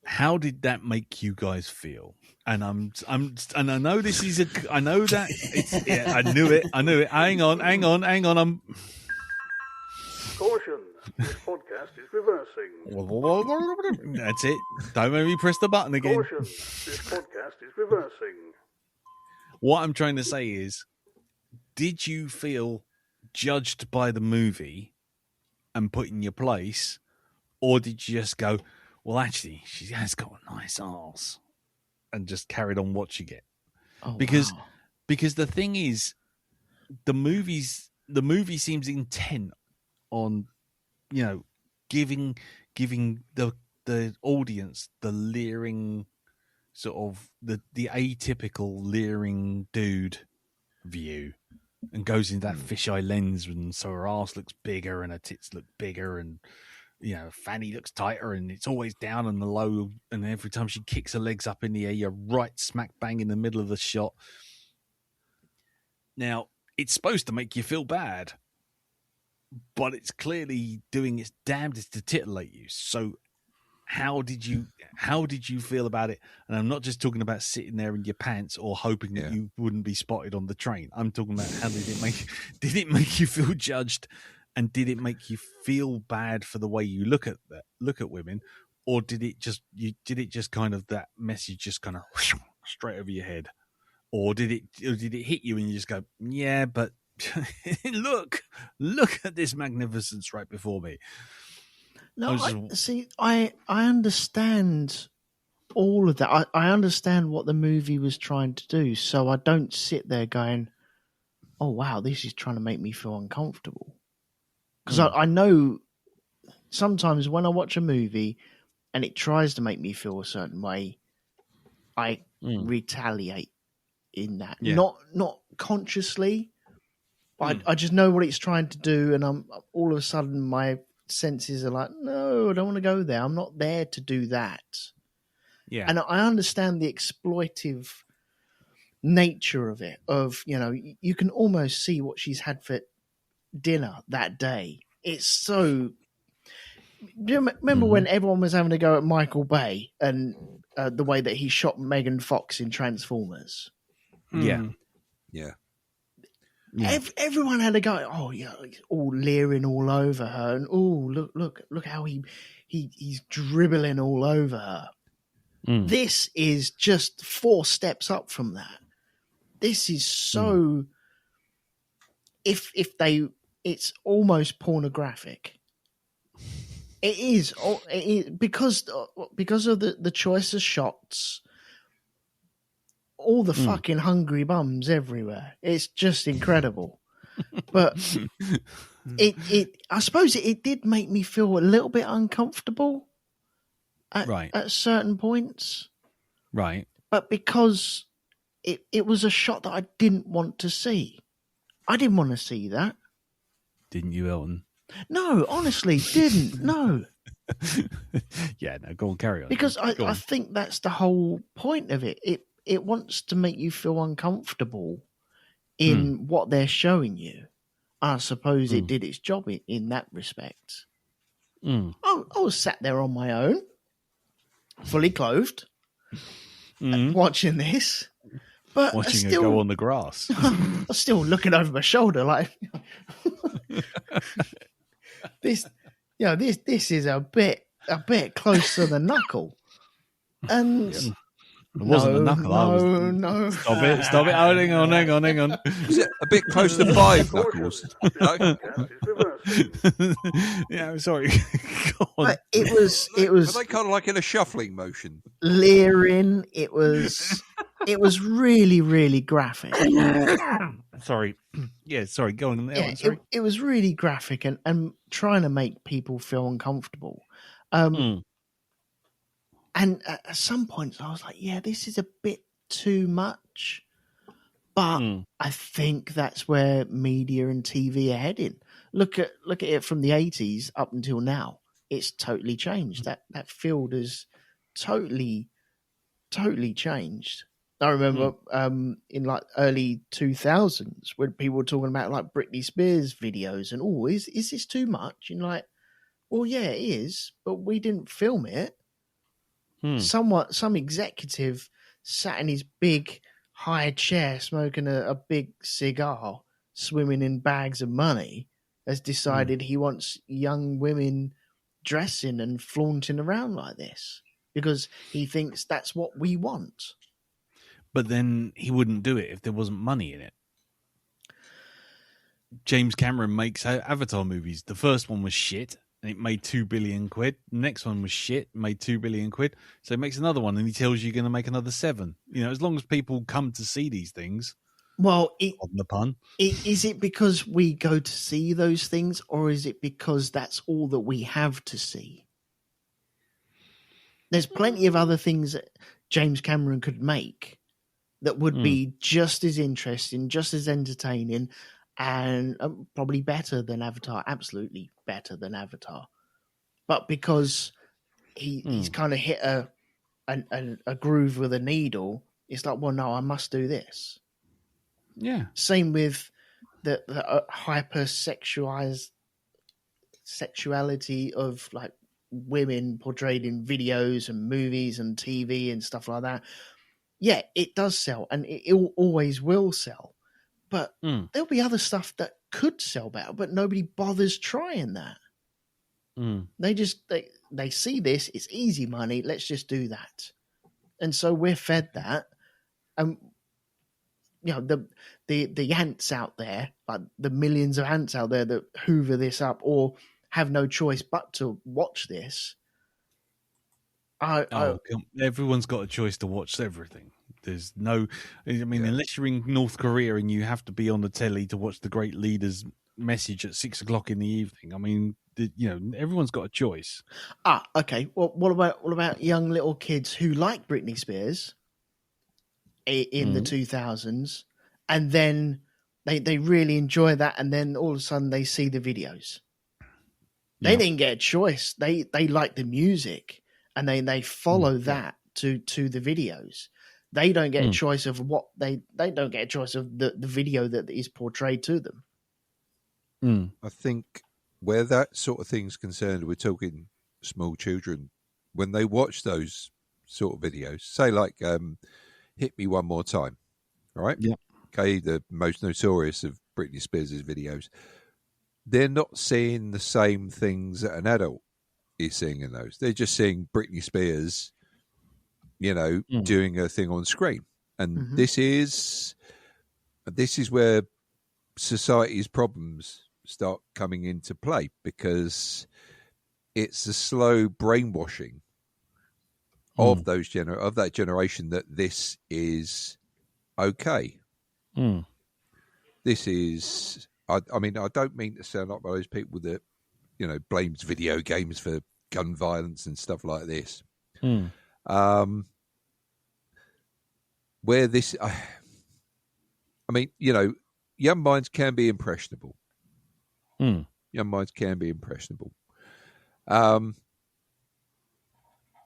How did that make you guys feel? And and I know this is I know that it's, yeah, I knew it. Hang on. Caution, this podcast is reversing. That's it. Don't make me press the button again. Caution, this podcast is reversing. What I'm trying to say is, did you feel judged by the movie and put in your place, or did you just go, well, actually, she has got a nice arse, and just carried on watching it? Because the thing is, the movie seems intent on, giving the audience the leering sort of the atypical leering dude view, and goes into that fisheye lens, and so her arse looks bigger and her tits look bigger, and fanny looks tighter, and it's always down on the low, and every time she kicks her legs up in the air, you're right smack bang in the middle of the shot. Now, it's supposed to make you feel bad, but it's clearly doing its damnedest to titillate you. So how did you feel about it? And I'm not just talking about sitting there in your pants or hoping that you wouldn't be spotted on the train. I'm talking about how did it make you feel judged? And did it make you feel bad for the way you look at women, or did it just kind of, that message just kind of straight over your head, or did it hit you and you just go, yeah, but look at this magnificence right before me? No, I understand all of that. I understand what the movie was trying to do, so I don't sit there going, oh wow, this is trying to make me feel uncomfortable. Because I know sometimes when I watch a movie and it tries to make me feel a certain way, I retaliate in that. Yeah. Not consciously. I just know what it's trying to do, and I'm all of a sudden my senses are like, no, I don't want to go there. I'm not there to do that. Yeah. And I understand the exploitive nature of it, of, you can almost see what she's had for dinner that day. It's so. Do you remember when everyone was having a go at Michael Bay and the way that he shot Megan Fox in Transformers? Yeah. Everyone had a go. Oh yeah, all leering all over her, and look how he's dribbling all over her. This is just 4 steps up from that. This is so. It's almost pornographic. It is because of the choice of shots. All the fucking hungry bums everywhere. It's just incredible. But I suppose it did make me feel a little bit uncomfortable at certain points. Right. But because it was a shot that I didn't want to see. I didn't want to see that. Didn't you, Elton? No, honestly, didn't. No. Yeah, no, go on, carry on. Because I think that's the whole point of it. It wants to make you feel uncomfortable in what they're showing you. I suppose it did its job in that respect. I was sat there on my own, fully clothed, watching this. But watching it go on the grass. I was still looking over my shoulder like this. This is a bit close to the knuckle. And it wasn't the knuckle. No. Stop it. Oh, hang on. Is it a bit close to 5 knuckles? Yeah, I'm sorry. Go on. But it was. Were they kind of like in a shuffling motion? Leering. It was really, really graphic. Sorry. Yeah, sorry. Go on. Yeah, it was really graphic and trying to make people feel uncomfortable. And at some points, I was like, yeah, this is a bit too much. But I think that's where media and TV are heading. Look at it from the 80s up until now. It's totally changed. That field has totally changed. I remember in like early 2000s when people were talking about like Britney Spears videos and is this too much? And like, well, yeah, it is, but we didn't film it. Some executive sat in his big high chair smoking a big cigar, swimming in bags of money, has decided he wants young women dressing and flaunting around like this because he thinks that's what we want. But then he wouldn't do it if there wasn't money in it. James Cameron makes Avatar movies. The first one was shit, and it made 2 billion quid. The next one was shit, made 2 billion quid. So he makes another one, and he tells you you're going to make another 7. You know, as long as people come to see these things. Well, pardon the pun. Is it because we go to see those things, or is it because that's all that we have to see? There's plenty of other things that James Cameron could make that would be just as interesting, just as entertaining, and probably better than Avatar. Absolutely better than Avatar. But because he's kind of hit a groove with a needle, it's like, well, no, I must do this. Yeah. Same with the hypersexualized sexuality of like women portrayed in videos and movies and TV and stuff like that. Yeah, it does sell, and it always will sell. But there'll be other stuff that could sell better, but nobody bothers trying that. They just they see this, it's easy money, let's just do that. And so we're fed that. And you know, the ants out there, like the millions of ants out there that hoover this up or have no choice but to watch this. Everyone's got a choice to watch everything. There's no, unless you're in North Korea and you have to be on the telly to watch the great leader's message at 6:00 in the evening. I mean, everyone's got a choice. Okay. Well, what about young little kids who like Britney Spears in the 2000s, and then they really enjoy that, and then all of a sudden they see the videos. They didn't get a choice. They like the music, and they follow that to the videos. They don't get a choice of what they don't get a choice of the video that is portrayed to them. I think where that sort of thing's concerned, we're talking small children, when they watch those sort of videos, say like Hit Me One More Time, right? Yeah. Okay, the most notorious of Britney Spears' videos. They're not seeing the same things that an adult is seeing in those. They're just seeing Britney Spears, doing her thing on screen. And this is where society's problems start coming into play, because it's the slow brainwashing of that generation that this is okay. This is I mean, I don't mean to sound like one of those people that, you know, blames video games for gun violence and stuff like this. Where this, I mean, you know, young minds can be impressionable. Young minds can be impressionable. And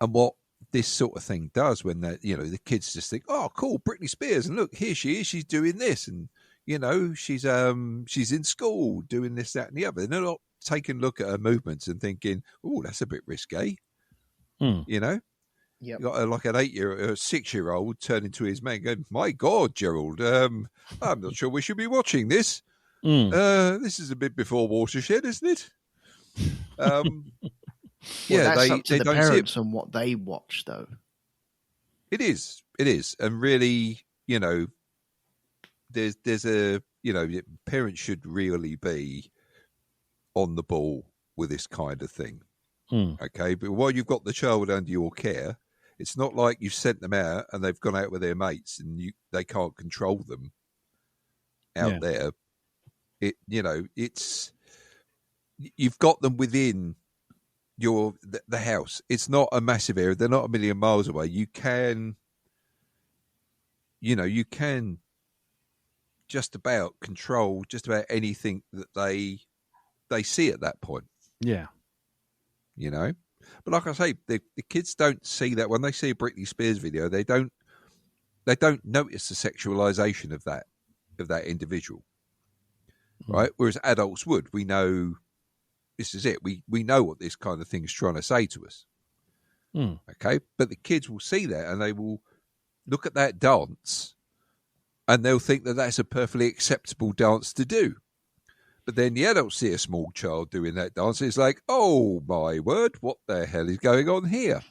what this sort of thing does when that, you know, the kids just think, oh, cool, Britney Spears, and look, here she is, she's doing this, and you know, she's in school doing this, that, and the other. They're not taking a look at her movements and thinking, oh, that's a bit risque. You know, you got like an 6-year-old turning to his man going, my God, Gerald, I'm not sure we should be watching this. This is a bit before Watershed, isn't it? Yeah, that's up to the parents and what they watch, though. It is, and really, you know, there's a, you know, parents should really be on the ball with this kind of thing. Okay, but while you've got the child under your care, it's not like you've sent them out and they've gone out with their mates and they can't control them out there. It, you know, it's, you've got them within the house. It's not a massive area. They're not a million miles away. You can, you know, you can just about control just about anything that they see at that point. Yeah. You know, but like I say, the kids don't see that. When they see a Britney Spears video, they don't notice the sexualization of that individual, right? Whereas adults would. We know this is it. We know what this kind of thing is trying to say to us. Okay, but the kids will see that and they will look at that dance, and they'll think that that's a perfectly acceptable dance to do. But then the adults see a small child doing that dance. It's like, oh, my word, what the hell is going on here?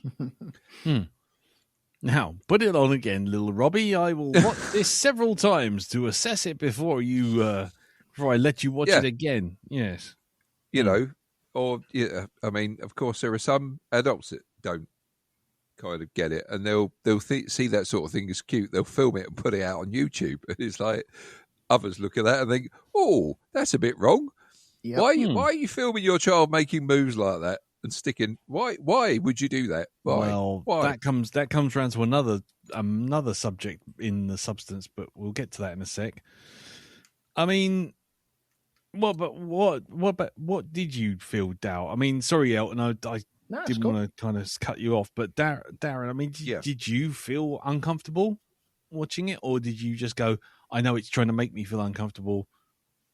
Now, put it on again, little Robbie. I will watch this several times to assess it before I let you watch it again. Yes. You know, or, yeah, I mean, of course, there are some adults that don't kind of get it, and they'll see that sort of thing as cute. They'll film it and put it out on YouTube. And it's like, others look at that and think, oh, that's a bit wrong. Yep. Why are you filming your child making moves like that and sticking? Why would you do that? Why? That comes round to another subject in the substance, but we'll get to that in a sec. I mean, what did you feel, Dow? I mean, sorry, Elton, I didn't want to kind of cut you off, but Darren, I mean, did you feel uncomfortable watching it, or did you just go, I know it's trying to make me feel uncomfortable,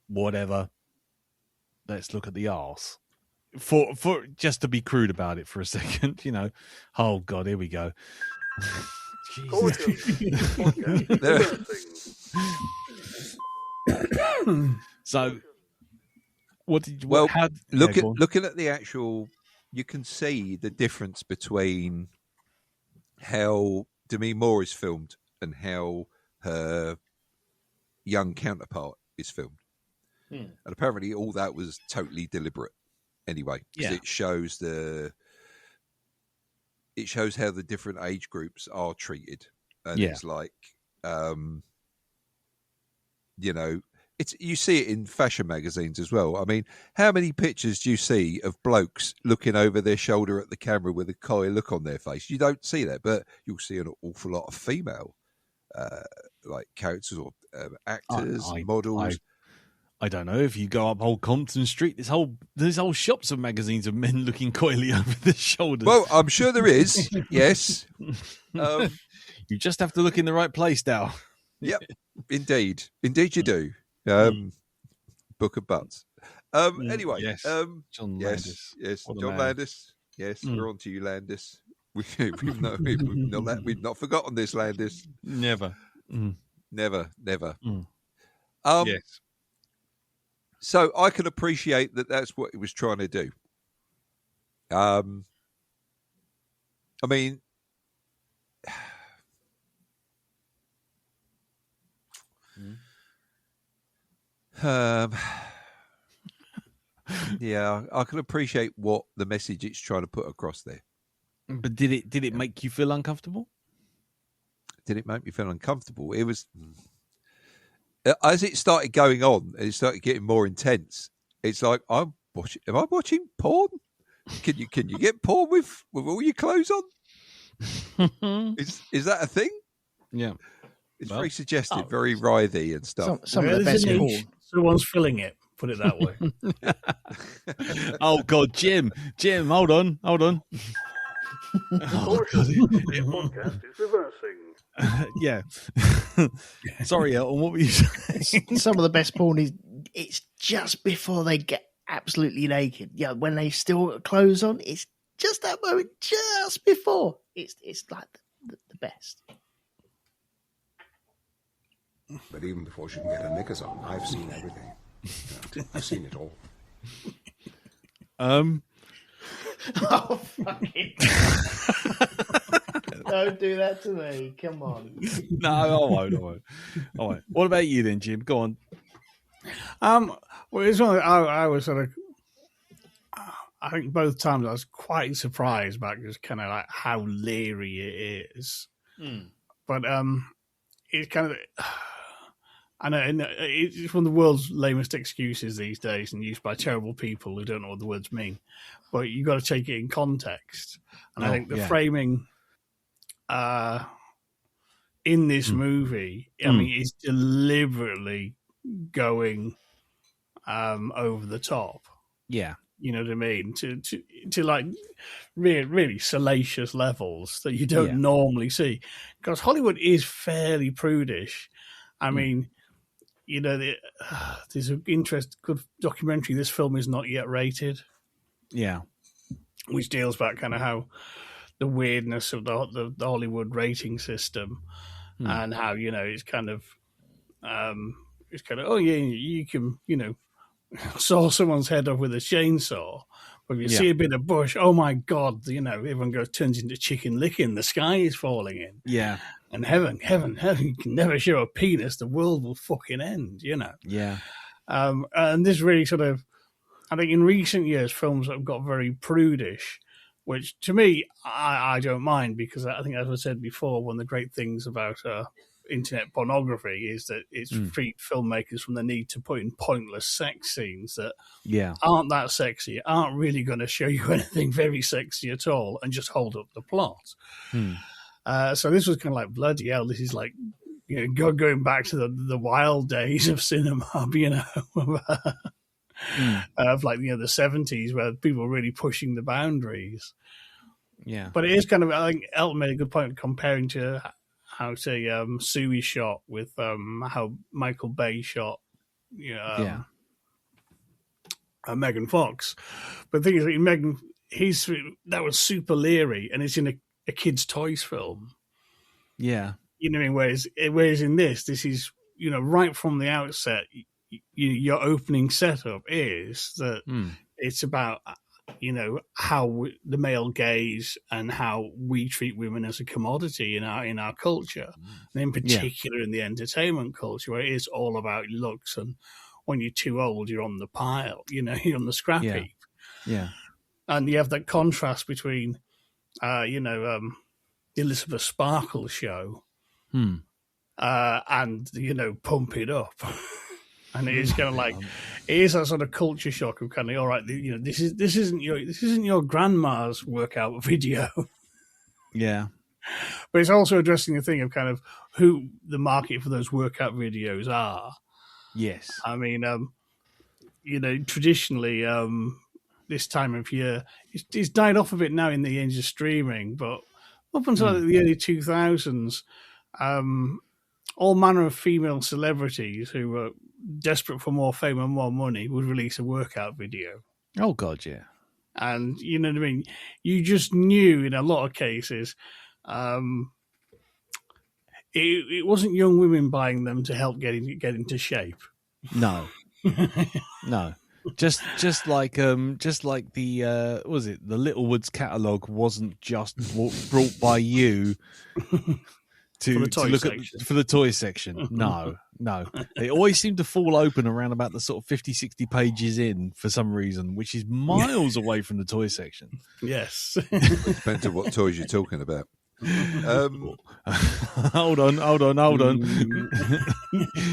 whatever, let's look at the arse? For just to be crude about it for a second, you know. Oh God, here we go. So, what did you? Well, looking at the actual, you can see the difference between how Demi Moore is filmed and how her young counterpart is filmed. And apparently all that was totally deliberate anyway, because it shows how the different age groups are treated. And it's like, you know, you see it in fashion magazines as well. I mean, how many pictures do you see of blokes looking over their shoulder at the camera with a coy look on their face? You don't see that, but you'll see an awful lot of female like characters or actors, models. I don't know, if you go up Old Compton Street, there's whole shops of magazines of men looking coyly over their shoulders. Well, I'm sure there is. Yes, you just have to look in the right place now. Yep, indeed you do. Book of Butts. Anyway, yes, John Landis. Yes, John Landis. Yes, we're on to you, Landis. We've not forgotten this, Landis. Never. Never. Yes. So I can appreciate that that's what it was trying to do. I mean, yeah, I can appreciate what the message it's trying to put across there. But did it make you feel uncomfortable? Did it make me feel uncomfortable? It was. as it started going on, and it started getting more intense. It's like am I watching porn? Can you get porn with all your clothes on? Is that a thing? Yeah, it's very suggestive, very writhy and stuff. Some of the best porn. Someone's filling it. Put it that way. Oh God, Jim, hold on. Caution, this podcast is reversing. Yeah. Sorry, Elton, what were you saying? Some of the best porn is it's just before they get absolutely naked. Yeah, when they still got clothes on, it's just that moment just before. It's like the best. But even before she can get her knickers on, I've seen everything. I've seen it all. Oh, fucking. Don't do that to me. Come on. No, I won't. What about you then, Jim? Go on. Well, it's one I was sort of. I think both times I was quite surprised about just kind of like how leery it is. But it's kind of. I know it's one of the world's lamest excuses these days, and used by terrible people who don't know what the words mean. But you got to take it in context, and I think the framing in this movie, I mean, is deliberately going over the top. Yeah, you know what I mean, to like really salacious levels that you don't normally see, because Hollywood is fairly prudish. I mean. You know, there's an good documentary. This film is not yet rated. Yeah, which deals about kind of how the weirdness of the Hollywood rating system, and how it's kind of oh yeah, you can saw someone's head off with a chainsaw, but if you see a bit of bush, oh my God, everyone turns into Chicken Licken. The sky is falling in. Yeah. And heaven, you can never show a penis. The world will fucking end, Yeah. And this really sort of, I think in recent years, films have got very prudish, which to me, I don't mind, because I think, as I said before, one of the great things about internet pornography is that it's freed filmmakers from the need to put in pointless sex scenes that aren't that sexy, aren't really going to show you anything very sexy at all, and just hold up the plot. So this was kind of like, bloody hell, this is like, going back to the wild days of cinema, of like, the 70s, where people were really pushing the boundaries. Yeah. But it is kind of, I think Elton made a good point comparing to how, say, Suey shot with how Michael Bay shot Megan Fox. But the thing is, Megan, that was super leery, and it's in a kid's toys film. Yeah. You know what I mean? Whereas in this is, right from the outset, your opening setup is that it's about, how the male gaze and how we treat women as a commodity in our culture, and in particular in the entertainment culture, where it is all about looks, and when you're too old, you're on the pile, you're on the scrap heap. Yeah. And you have that contrast between the Elizabeth Sparkle show, and Pump It Up, and it is kind of like it is that sort of culture shock of kind of, all right, this isn't your grandma's workout video, but it's also addressing the thing of kind of who the market for those workout videos are. Yes, I mean, traditionally. This time of year, it's died off a bit now in the age of streaming, but up until the early 2000s, all manner of female celebrities who were desperate for more fame and more money would release a workout video. Oh, God, yeah. And, you know what I mean? You just knew in a lot of cases, it wasn't young women buying them to help get into shape. No. No. Just like the what was it, the Littlewoods catalogue wasn't just brought by you to look at for the toy section. No. They always seem to fall open around about the sort of 50-60 pages in for some reason, which is miles away from the toy section. Yes. It depends on what toys you're talking about. Hold on.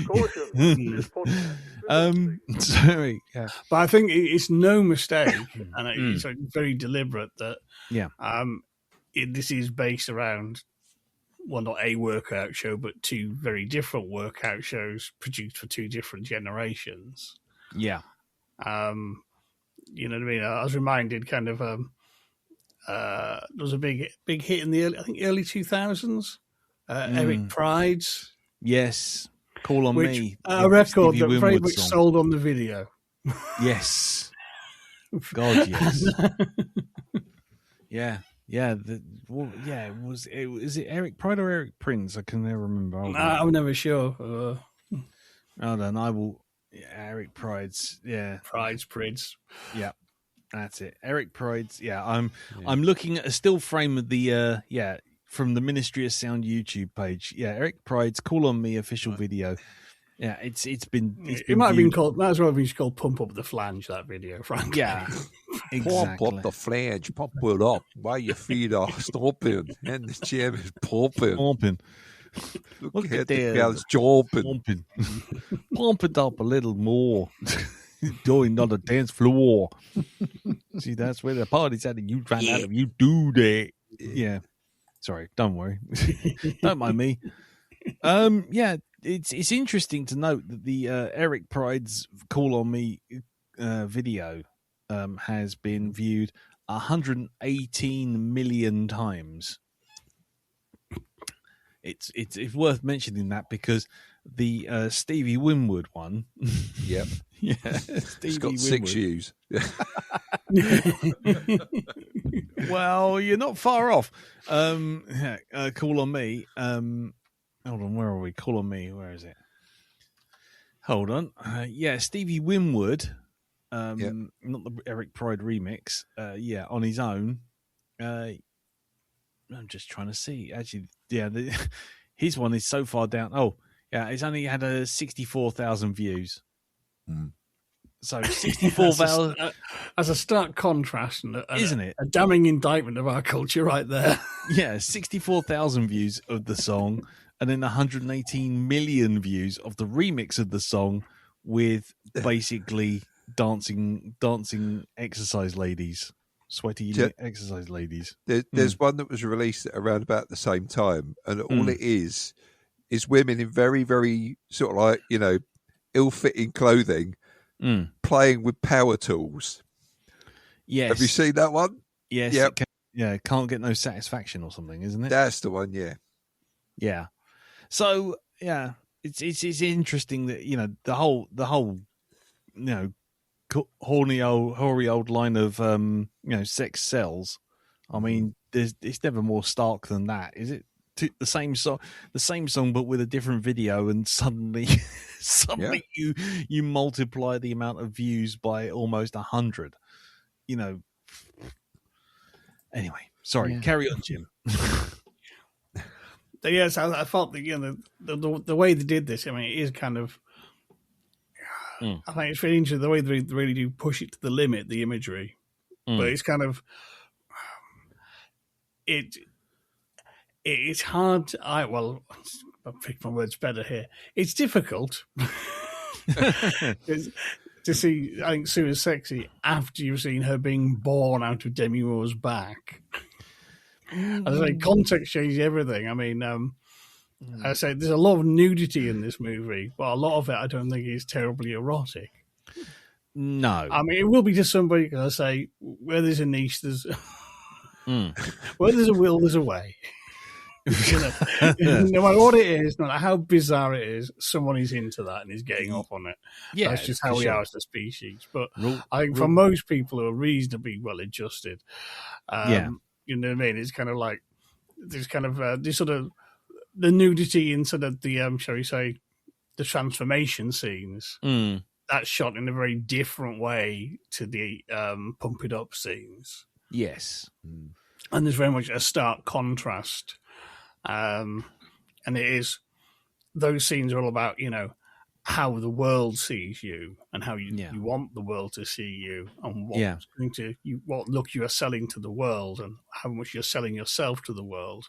Caution, this podcast. Sorry. Yeah. But I think it's no mistake, and it's very deliberate that this is based around, well, not a workout show, but two very different workout shows produced for two different generations. Yeah. You know what I mean? I was reminded kind of there was a big hit in the early 2000s. Eric Pride's. Yes. Call on Me. A record Stevie that very Winwood much song. sold on the video. Yes. God, yes. Yeah. Yeah. Was it Eric Pride or Eric Prince? I can never remember. I'm never sure. Hold on, I will. Yeah, Eric Pride's. Yeah. Pride's Prince. Yeah. That's it. Eric Pride's. Yeah. I'm looking at a still frame of the from the Ministry of Sound YouTube page. Yeah, Eric Pride's Call on Me official video. Yeah, it's been It might have been called. Might as well have been called "Pump Up the Flange." That video, frankly. Yeah, exactly. Pump up the flange, pump it up while your feet are stomping and the chair is pumping. Look at the crowd's jumping. Pump it up a little more. Doing on the dance floor. See, that's where the party's at, and you run out of you do that. Yeah. Sorry, don't worry. Don't mind me. Yeah, it's interesting to note that the Eric Pride's Call on Me video has been viewed 118 million times. It's worth mentioning that because the Stevie Winwood one. Yep. Yeah. It's got 6 views. Well, you're not far off. Call on Me. Hold on, where are we? Call on Me. Where is it? Hold on. Stevie Winwood. Not the Eric Pride remix. On his own. I'm just trying to see. Actually, his one is so far down. Oh, yeah, it's only had 64,000 views. So 64,000 as a stark contrast, isn't it? A damning indictment of our culture, right there. Yeah, 64,000 views of the song, and then 118 million views of the remix of the song with basically dancing exercise ladies, sweaty exercise ladies. There's one that was released around about the same time, and all it is women in very, very sort of like, ill-fitting clothing playing with power tools. Yes. Have you seen that one? Yes. Yep. Can't get no satisfaction or something, isn't it? That's the one, yeah. Yeah. So, yeah, it's interesting that, the whole hoary old line of sex sells. I mean, it's never more stark than that, is it? The same song, but with a different video, and suddenly you multiply the amount of views by almost 100. Anyway, sorry. Carry on, Jim. Yes, I felt that the way they did this. I mean, it is kind of. I think it's very interesting the way they really do push it to the limit, the imagery, but it's kind of It's hard. I'll pick my words better here. It's difficult to see. I think Sue is sexy after you've seen her being born out of Demi Moore's back. As I say, context changes everything. I mean, I say there's a lot of nudity in this movie, but a lot of it I don't think is terribly erotic. No, I mean it will be to somebody. Because I say where there's a niche, there's where there's a will, there's a way. No matter what it is, no matter how bizarre it is, someone is into that and is getting off on it. Yeah, that's just how we are as a species. But I think for most people who are reasonably well adjusted, you know what I mean. It's kind of like there's kind of this sort of the nudity in sort of the shall we say, the transformation scenes. That's shot in a very different way to the pump it up scenes. Yes, and there's very much a stark contrast. And it is, those scenes are all about, how the world sees you and how you want the world to see you, and what look you are selling to the world and how much you're selling yourself to the world.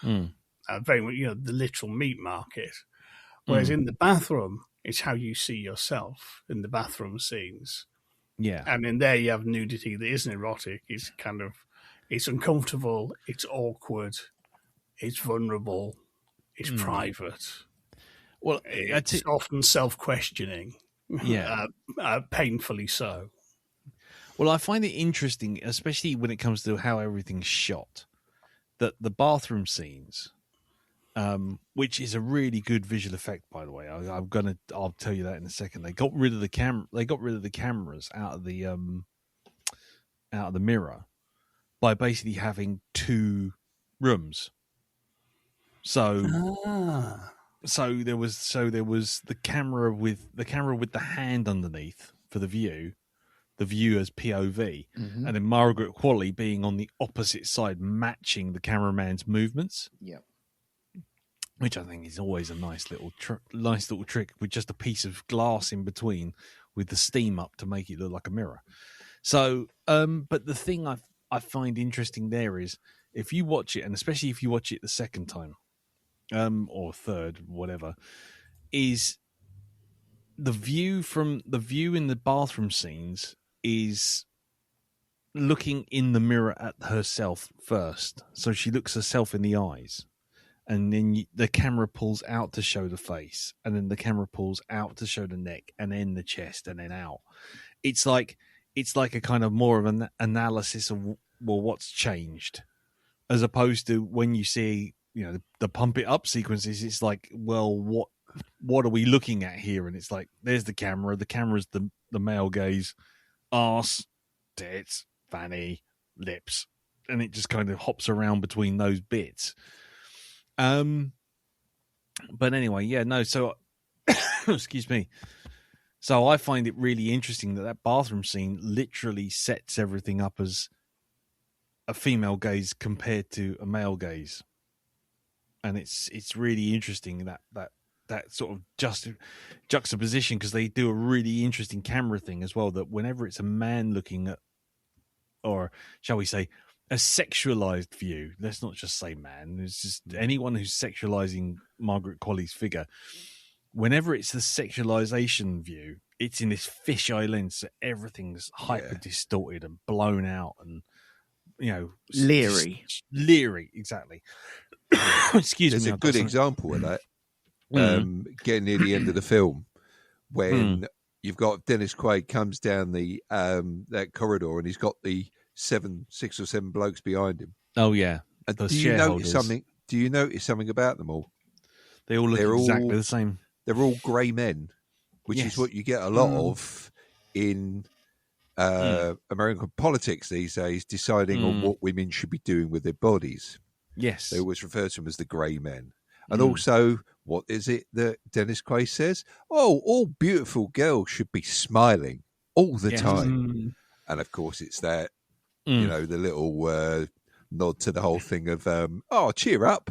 Very much, the literal meat market. Whereas in the bathroom, it's how you see yourself in the bathroom scenes. Yeah. And in there you have nudity that isn't erotic. It's it's uncomfortable, it's awkward, it's vulnerable, it's private. Well, it's often self-questioning. Yeah. Painfully so. Well, I find it interesting, especially when it comes to how everything's shot, that the bathroom scenes, which is a really good visual effect, by the way. I'll tell you that in a second. They got rid of the cameras out of the mirror by basically having 2 rooms. So there was the camera with the hand underneath for the view as POV, and then Margaret Qualley being on the opposite side, matching the cameraman's movements. Yeah. Which I think is always a nice little trick with just a piece of glass in between with the steam up to make it look like a mirror. So, but the thing I find interesting there is if you watch it, and especially if you watch it the second time, or third, whatever, is the view in the bathroom scenes is looking in the mirror at herself first. So she looks herself in the eyes. And then the camera pulls out to show the face, and then the camera pulls out to show the neck, and then the chest, and then out. It's like a kind of more of an analysis of what's changed, as opposed to when you see the pump it up sequences. It's like, well, what are we looking at here? And it's like, there's the camera. The camera's the male gaze, arse, tits, fanny, lips, and it just kind of hops around between those bits. But anyway, so excuse me. So I find it really interesting that bathroom scene literally sets everything up as a female gaze compared to a male gaze. And it's really interesting that sort of juxtaposition, because they do a really interesting camera thing as well, that whenever it's a man looking at, or shall we say, a sexualized view, let's not just say man, it's just anyone who's sexualizing Margaret Qualley's figure, whenever it's the sexualization view, it's in this fisheye lens, so everything's hyper distorted and blown out and leery, exactly. Excuse me. There's a good example of that. Getting near the end of the film, when you've got Dennis Quaid comes down the that corridor, and he's got the 6 or 7 blokes behind him. Oh yeah. Do you notice something? Do you notice something about them all? They all look exactly the same. They're all grey men, which is what you get a lot of in American politics these days, deciding on what women should be doing with their bodies. Yes. They always refer to them as the grey men. And also, what is it that Dennis Quaid says? Oh, all beautiful girls should be smiling all the time. And of course, it's that, the little nod to the whole thing of, cheer up.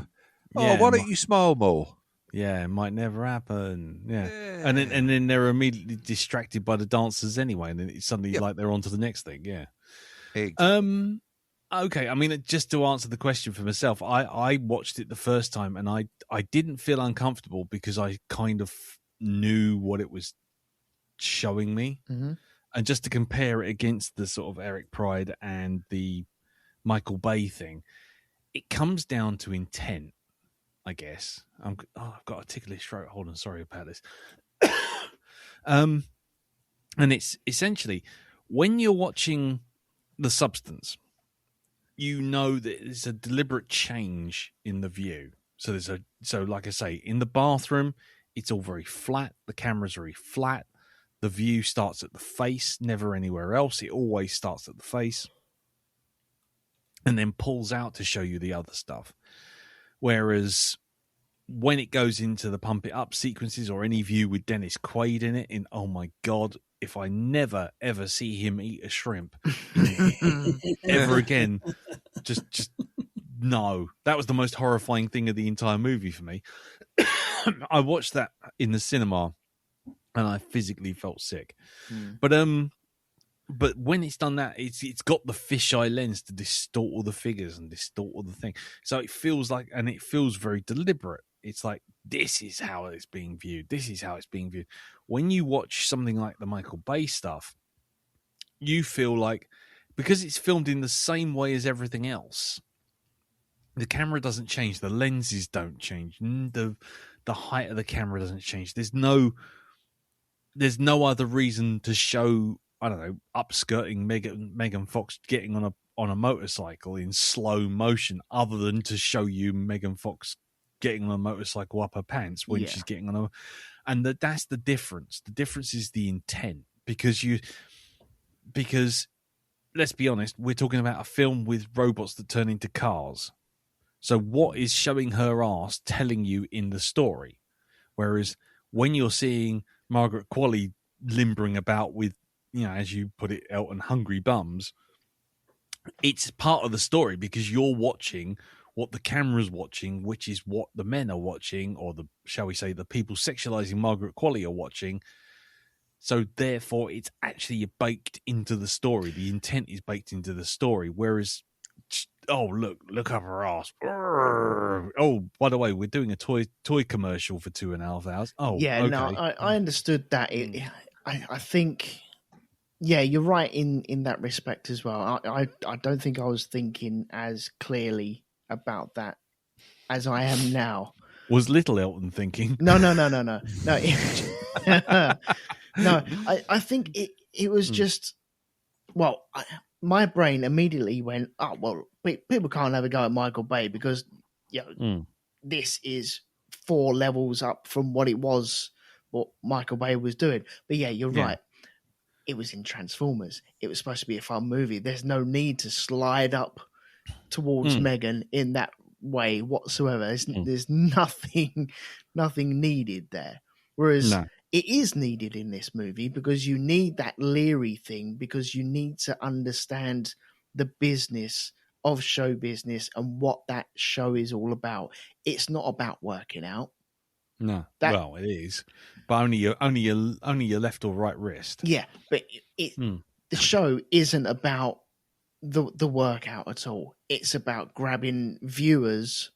Oh, why don't you smile more? Yeah, it might never happen. Yeah. And then they're immediately distracted by the dancers anyway, and then it's suddenly like they're on to the next thing. Yeah. Exactly. Okay, I mean, just to answer the question for myself, I watched it the first time, and I didn't feel uncomfortable because I kind of knew what it was showing me. And just to compare it against the sort of Eric Pride and the Michael Bay thing, it comes down to intent, I guess. I've got a ticklish throat. Hold on, sorry about this. And it's essentially, when you're watching The Substance, you know that there's a deliberate change in the view. So like I say, in the bathroom, it's all very flat. The camera's very flat. The view starts at the face, never anywhere else. It always starts at the face, and then pulls out to show you the other stuff. Whereas when it goes into the pump it up sequences, or any view with Dennis Quaid in it, oh my God, if I never ever see him eat a shrimp ever again, just no. That was the most horrifying thing of the entire movie for me. I watched that in the cinema and I physically felt sick. But when it's done that, it's got the fisheye lens to distort all the figures and distort all the thing. So it feels like, and it feels very deliberate. It's like, this is how it's being viewed. This is how it's being viewed. When you watch something like the Michael Bay stuff, you feel like, because it's filmed in the same way as everything else, the camera doesn't change, the lenses don't change, the height of the camera doesn't change. There's no other reason to show, I don't know, upskirting Megan Fox getting on a motorcycle in slow motion, other than to show you Megan Fox getting on a motorcycle up her pants when she's getting on and that's the difference. The difference is the intent, because let's be honest, we're talking about a film with robots that turn into cars. So what is showing her ass telling you in the story? Whereas when you're seeing Margaret Qualley limbering about with, as you put it, Elton, hungry bums, it's part of the story, because you're watching what the camera's watching, which is what the men are watching, or shall we say, the people sexualizing Margaret Qualley are watching. So therefore, it's actually baked into the story. The intent is baked into the story. Whereas, oh, look up her ass. Oh, by the way, we're doing a toy commercial for 2.5 hours. Oh, yeah, okay. No, I understood that. I think, yeah, you're right in that respect as well. I don't think I was thinking as clearly about that as I am now. Was little Elton thinking? No. No, I think it was just, well, my brain immediately went, oh, well, people can't have a go at Michael Bay because, this is 4 levels up from what Michael Bay was doing. But yeah, you're right. It was in Transformers. It was supposed to be a fun movie. There's no need to slide up towards Megan in that way whatsoever. There's nothing needed there. Whereas it is needed in this movie, because you need that leery thing, because you need to understand the business of show business and what that show is all about. It's not about working out. No, well, it is, but only your left or right wrist. Yeah, but the show isn't about the workout at all. It's about grabbing viewers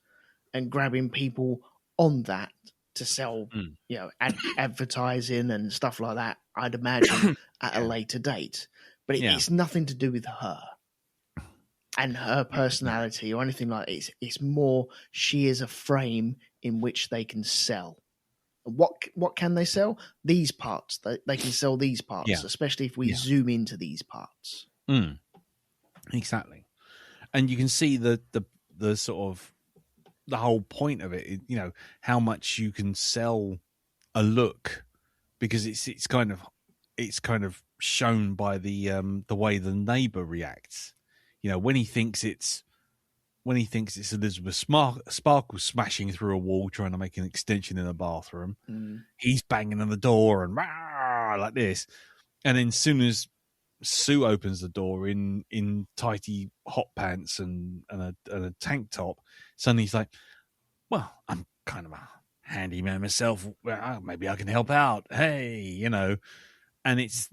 and grabbing people on that to sell, advertising and stuff like that, I'd imagine, at a later date. But it's nothing to do with her and her personality or anything like that. It's more, she is a frame in which they can sell. What can they sell? These parts. They can sell these parts, especially if we zoom into these parts. Exactly. And you can see the sort of the whole point of it, how much you can sell a look, because it's kind of shown by the way the neighbor reacts. When he thinks it's Elizabeth Sparkle smashing through a wall trying to make an extension in a bathroom, he's banging on the door and like this, and then as soon as Sue opens the door in tighty hot pants and a tank top, suddenly he's like, well, I'm kind of a handyman myself, maybe I can help out, hey, and it's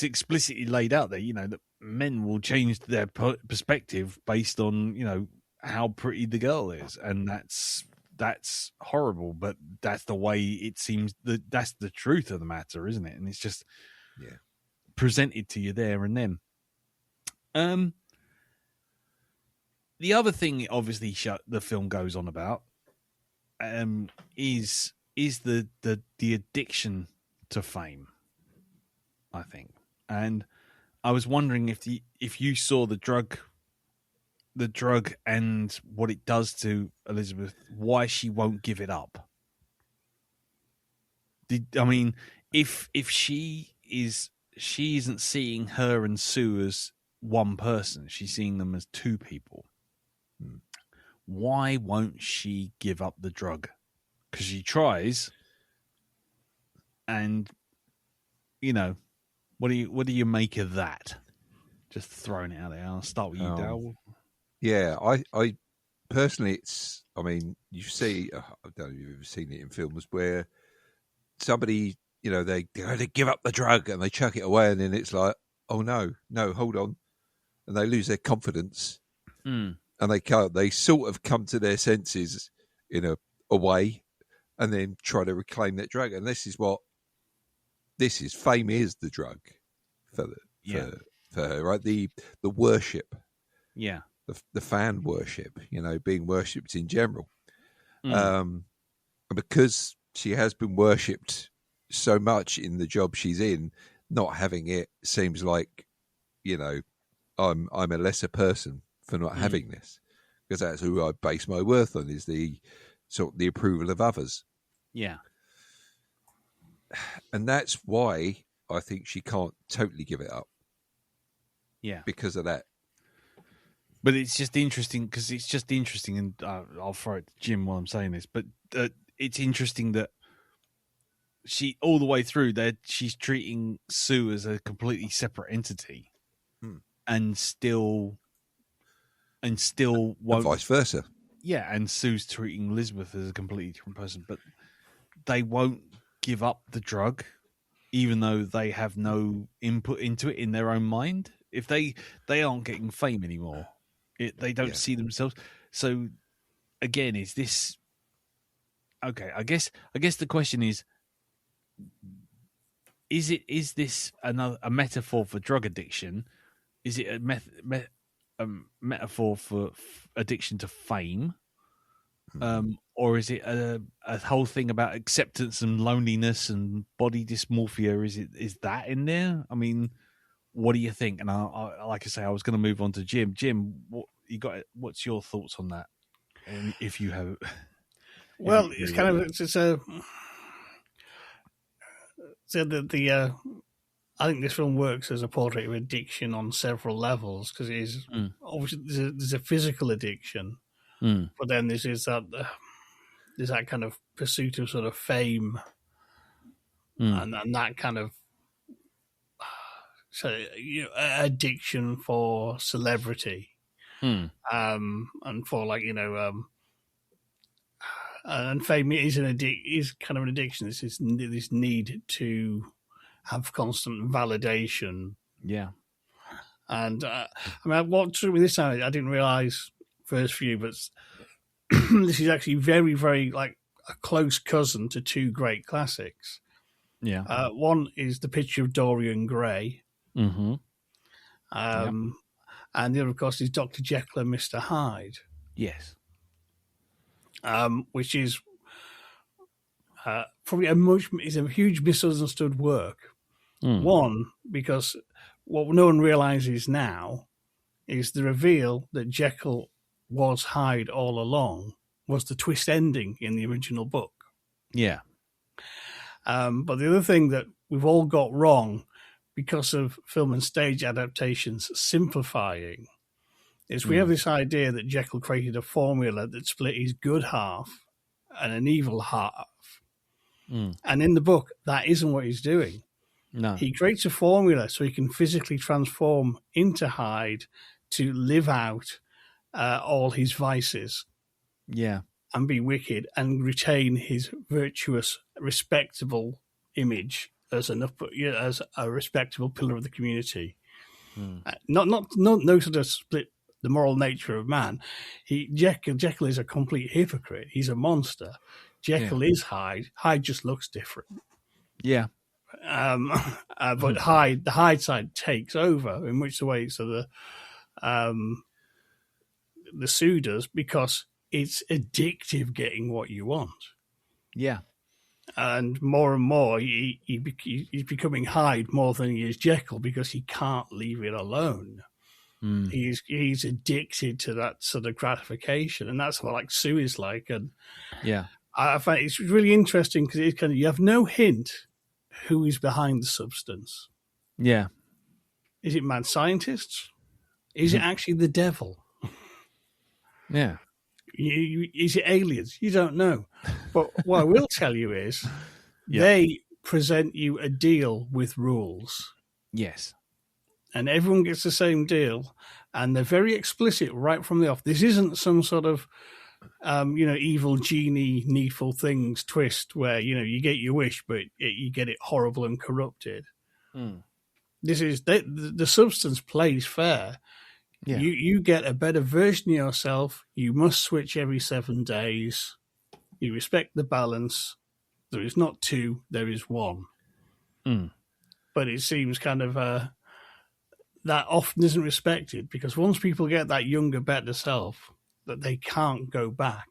explicitly laid out there, that men will change their perspective based on, how pretty the girl is, and that's horrible, but that's the way it seems, that's the truth of the matter, isn't it? And it's just presented to you there and then. The other thing, obviously, the film goes on about is the addiction to fame, I think. And I was wondering if you saw the drug and what it does to Elizabeth, why she won't give it up. If she isn't seeing her and Sue as one person, she's seeing them as 2 people. Why won't she give up the drug? Because she tries, and what do you make of that? Just throwing it out there. I'll start with you, Dale. Yeah, I personally, you see, I don't know if you've ever seen it in films where somebody, they give up the drug and they chuck it away, and then it's like, oh no, hold on, and they lose their confidence, and they sort of come to their senses in a way, and then try to reclaim that drug. And this is fame is the drug for her, right? The worship, the fan worship, being worshipped in general, and because she has been worshipped so much in the job she's in, not having it seems like, I'm a lesser person for not having this, because that's who I base my worth on, is the approval of others. Yeah. And that's why I think she can't totally give it up. Yeah. Because of that. But it's just interesting, and I'll throw it to Jim while I'm saying this, but it's interesting that she, all the way through there, she's treating Sue as a completely separate entity, and still won't. And vice versa. Yeah, and Sue's treating Elizabeth as a completely different person, but they won't give up the drug, even though they have no input into it in their own mind. If they aren't getting fame anymore, they don't see themselves. So again, is this okay? I guess the question is this a metaphor for drug addiction? Is it a metaphor for addiction to fame? Or is it a whole thing about acceptance and loneliness and body dysmorphia? Is that in there? I mean, what do you think? And I like I say, I was going to move on to Jim. Jim, what's your thoughts on that? And if you have, well, it's kind of I think this film works as a portrait of addiction on several levels, because it is obviously there's a physical addiction, but then there's that kind of pursuit of sort of fame, and that kind of addiction for celebrity, and for and fame is kind of an addiction. This is this need to have constant validation. Yeah. And what struck me this time, I didn't realise first view, but this is actually very, very like a close cousin to two great classics. Yeah. One is The Picture of Dorian Gray. Mm-hmm. And the other, of course, is Dr. Jekyll and Mr. Hyde. Yes. Which is probably is a huge misunderstood work. One, because what no one realizes now is the reveal that Jekyll was Hyde all along was the twist ending in the original book. Yeah. But the other thing that we've all got wrong because of film and stage adaptations simplifying is we have this idea that Jekyll created a formula that split his good half and an evil half. And in the book, that isn't what he's doing. No. He creates a formula so he can physically transform into Hyde to live out all his vices. Yeah. And be wicked and retain his virtuous, respectable image as a respectable pillar of the community. No sort of split the moral nature of man. Jekyll is a complete hypocrite. He's a monster. Jekyll is Hyde. Hyde just looks different. Yeah. But the Hyde side takes over, in which the way so the Sue does, because it's addictive getting what you want. Yeah. And more, he's becoming Hyde more than he is Jekyll, because he can't leave it alone. He's addicted to that sort of gratification, and that's what like Sue is like. And yeah, I find it's really interesting because it's kind of, you have no hint who is behind the substance. Yeah, is it mad scientists? Is it actually the devil? Yeah. Is it aliens? You don't know. But what I will tell you is they present you a deal with rules. Yes. And everyone gets the same deal. And they're very explicit right from the off. This isn't some sort of evil genie, needful things twist where, you get your wish, but you get it horrible and corrupted. This is the substance plays fair. Yeah. You get a better version of yourself. You must switch every 7 days. You respect the balance. There is not 2, there is 1. But it seems kind of that often isn't respected, because once people get that younger, better self, that they can't go back.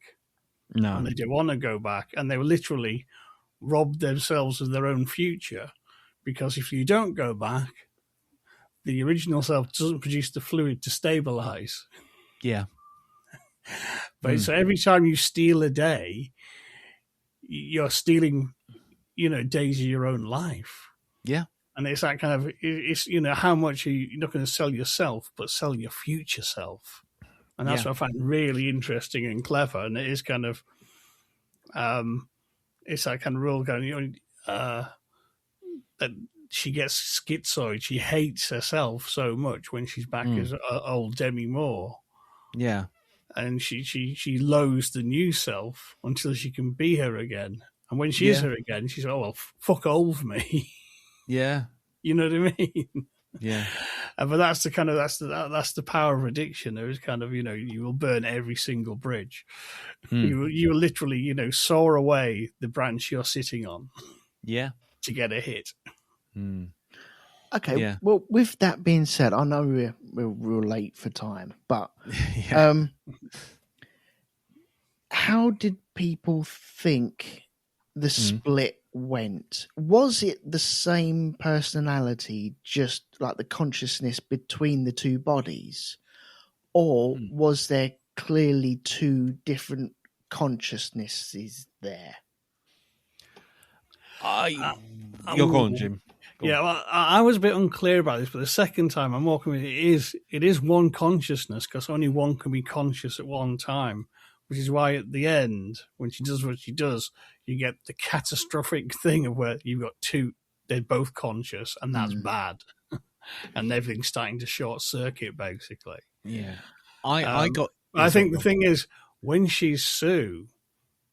No. And they don't want to go back. And they will literally rob themselves of their own future, because if you don't go back, the original self doesn't produce the fluid to stabilize. Yeah. But so every time you steal a day, you're stealing, days of your own life. Yeah. And it's that kind of, it's how much you're not going to sell yourself, but sell your future self. And that's what I find really interesting and clever. And it is kind of, it's that kind of rule going, that she gets schizoid. She hates herself so much when she's back as old Demi Moore. Yeah. And she loathes the new self until she can be her again. And when she is her again, she's like, oh, well, fuck old me. Yeah. You know what I mean? Yeah. But that's the kind of that's the power of addiction. There is kind of, you will burn every single bridge. You will literally, saw away the branch you're sitting on. Yeah. To get a hit. Okay. Well, with that being said, I know we're late for time, but how did people think the split went? Was it the same personality, just like the consciousness between the two bodies, or was there clearly 2 different consciousnesses there? You're going, Jim. Yeah, well, I was a bit unclear about this, but the second time I'm walking with it is one consciousness, because only one can be conscious at one time, which is why at the end, when she does what she does, you get the catastrophic thing of where you've got 2, they're both conscious, and that's bad. And everything's starting to short circuit, basically. Yeah. I think the thing is, when she's Sue,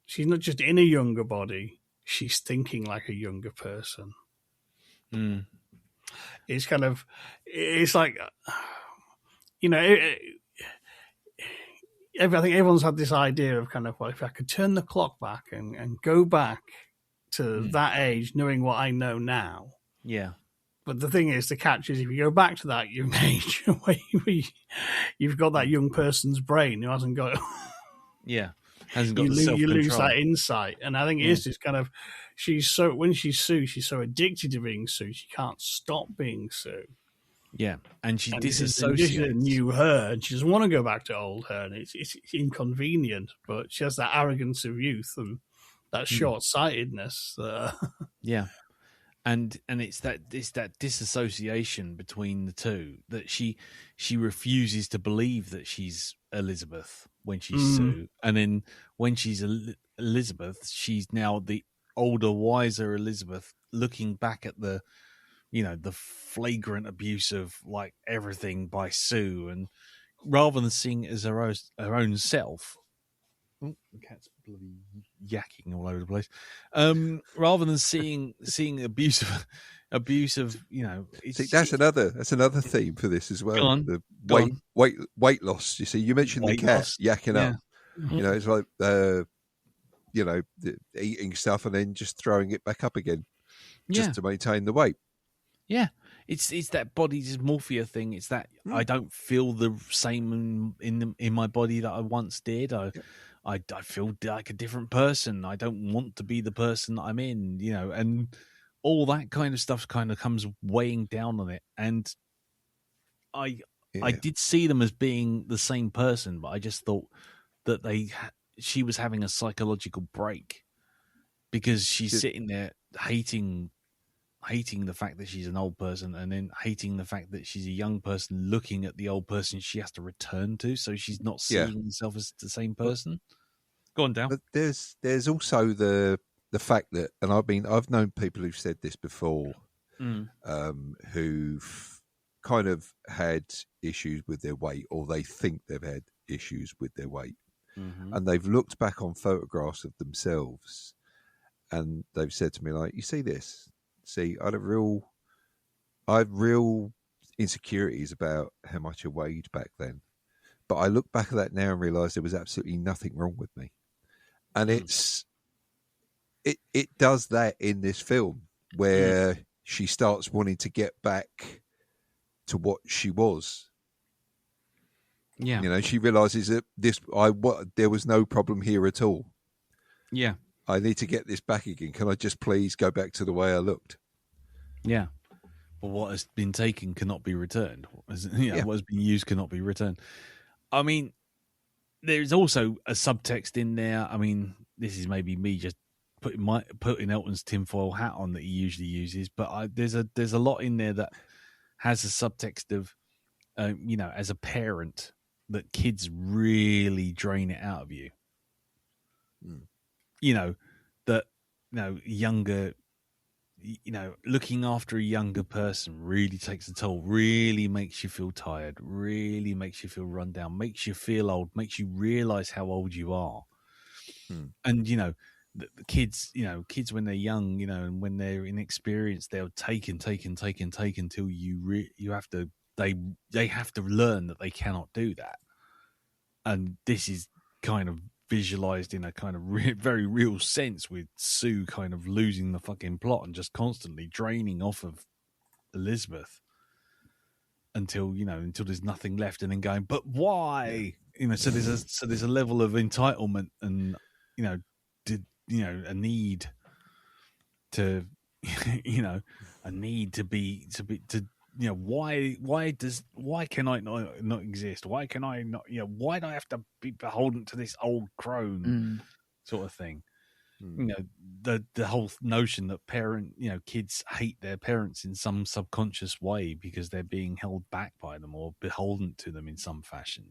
she's not just in a younger body, she's thinking like a younger person. It's kind of, it's like, I think everyone's had this idea of kind of, well, if I could turn the clock back and go back to that age, knowing what I know now. Yeah. But the thing is, the catch is, if you go back to that young age, you've got that young person's brain who hasn't got. Yeah. Hasn't got the self-control. You lose that insight. And I think it is just kind of, when she's Sue, she's so addicted to being Sue, she can't stop being Sue. Yeah. And she disassociates. New her, and she doesn't want to go back to old her, and it's inconvenient, but she has that arrogance of youth and that short-sightedness. Yeah. And it's that disassociation between the two, that she refuses to believe that she's Elizabeth when she's Sue, and then when she's Elizabeth, she's now the older, wiser Elizabeth, looking back at the flagrant abuse of like everything by Sue, and rather than seeing it as her own self. Oh, the cat's bloody yakking all over the place. Rather than seeing abuse of See, that's another theme for this as well. The weight loss. You see, you mentioned weight the cat loss. Yakking up. It's like the eating stuff and then just throwing it back up again, just to maintain the weight. Yeah, it's that body dysmorphia thing. It's that I don't feel the same in my body that I once did. I feel like a different person. I don't want to be the person that I'm in, and all that kind of stuff kind of comes weighing down on it. And I did see them as being the same person, but I just thought that she was having a psychological break, because she's sitting there hating the fact that she's an old person, and then hating the fact that she's a young person looking at the old person she has to return to, so she's not seeing herself as the same person. Go on, down. But there's also the fact that, and I've known people who've said this before, who've kind of had issues with their weight, or they think they've had issues with their weight. and they've looked back on photographs of themselves, and they've said to me, like, you see this? See, I had real insecurities about how much I weighed back then. But I look back at that now and realise there was absolutely nothing wrong with me. And it does that in this film, where she starts wanting to get back to what she was. Yeah. You know, she realises that there was no problem here at all. Yeah. I need to get this back again. Can I just please go back to the way I looked? Yeah. But what has been taken cannot be returned. What has been used cannot be returned. I mean, there's also a subtext in there. I mean, this is maybe me just putting Elton's tinfoil hat on that he usually uses, but there's a lot in there that has a subtext of, as a parent, that kids really drain it out of you. Younger, looking after a younger person really takes a toll, really makes you feel tired, really makes you feel run down, makes you feel old, makes you realize how old you are. And, the kids when they're young, and when they're inexperienced, they'll take until they have to learn that they cannot do that. And this is kind of visualized in a kind of very real sense, with Sue kind of losing the fucking plot and just constantly draining off of Elizabeth until there's nothing left, and then going, but why? So there's a level of entitlement and a need to why can I not exist? Why can I not, why do I have to be beholden to this old crone sort of thing? The whole notion that kids hate their parents in some subconscious way because they're being held back by them or beholden to them in some fashion.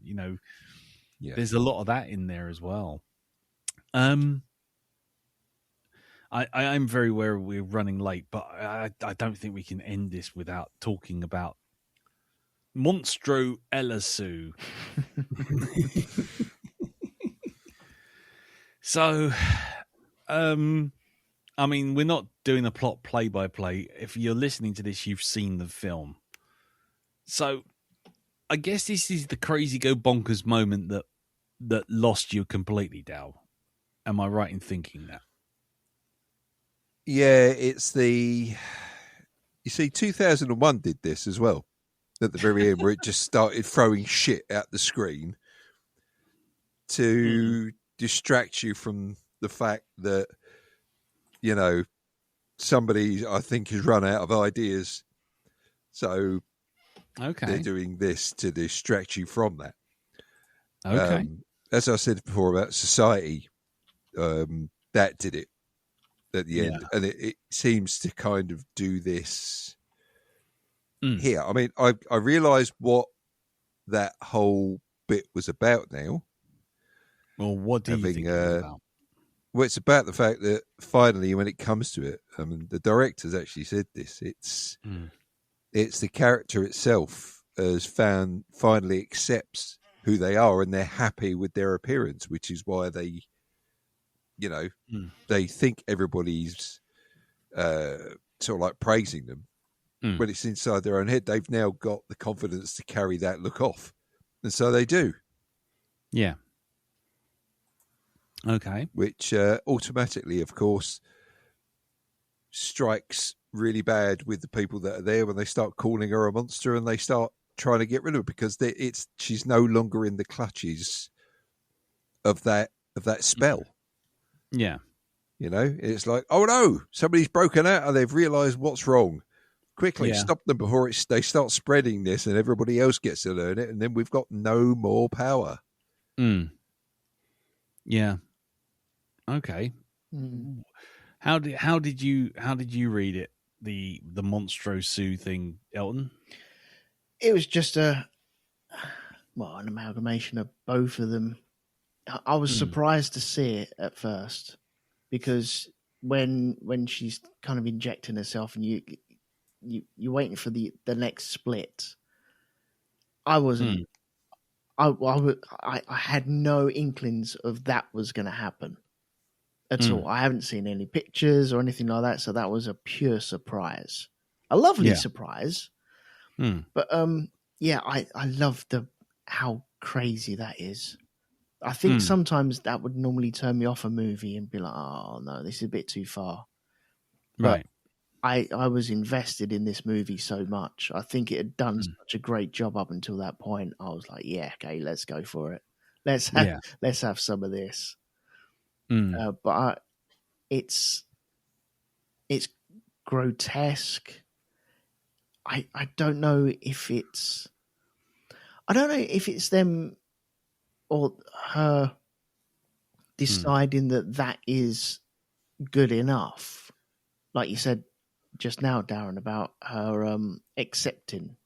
There's a lot of that in there as well. I'm very aware we're running late, but I don't think we can end this without talking about Monstro Elasu. So, we're not doing a plot play-by-play. If you're listening to this, you've seen the film. So, I guess this is the crazy go bonkers moment that lost you completely, Dal. Am I right in thinking that? Yeah, it's you see, 2001 did this as well at the very end, where it just started throwing shit at the screen to distract you from the fact that, somebody, I think, has run out of ideas. So they're doing this to distract you from that. Okay. As I said before about Society, that did it at the end, and it seems to kind of do this here. I mean, I realised what that whole bit was about now. Well, what do you think it's about? Well, it's about the fact that finally, when it comes to it, I mean, the director's actually said this. It's the character itself finally accepts who they are, and they're happy with their appearance, which is why they, they think everybody's sort of like praising them. When it's inside their own head, they've now got the confidence to carry that look off, and so they do. Yeah. Okay. Which automatically, of course, strikes really bad with the people that are there when they start calling her a monster and they start trying to get rid of her, because she's no longer in the clutches of that spell. Yeah. It's like, oh no, somebody's broken out and they've realised what's wrong. Quickly stop them before they start spreading this and everybody else gets to learn it, and then we've got no more power. Yeah. Okay. How did you read it? The Monstro Sue thing, Elton? It was just an amalgamation of both of them. I was surprised to see it at first, because when she's kind of injecting herself and you're waiting for the next split, I wasn't I had no inklings of that was going to happen at all. I haven't seen any pictures or anything like that, so that was a pure surprise, a lovely surprise. But I love how crazy that is. I think sometimes that would normally turn me off a movie and be like, oh no, this is a bit too far. Right. But I was invested in this movie so much. I think it had done such a great job up until that point. I was like, yeah, okay, let's go for it. Let's have some of this. But it's grotesque. I don't know if it's them or her deciding that is good enough. Like you said just now, Darren, about her accepting.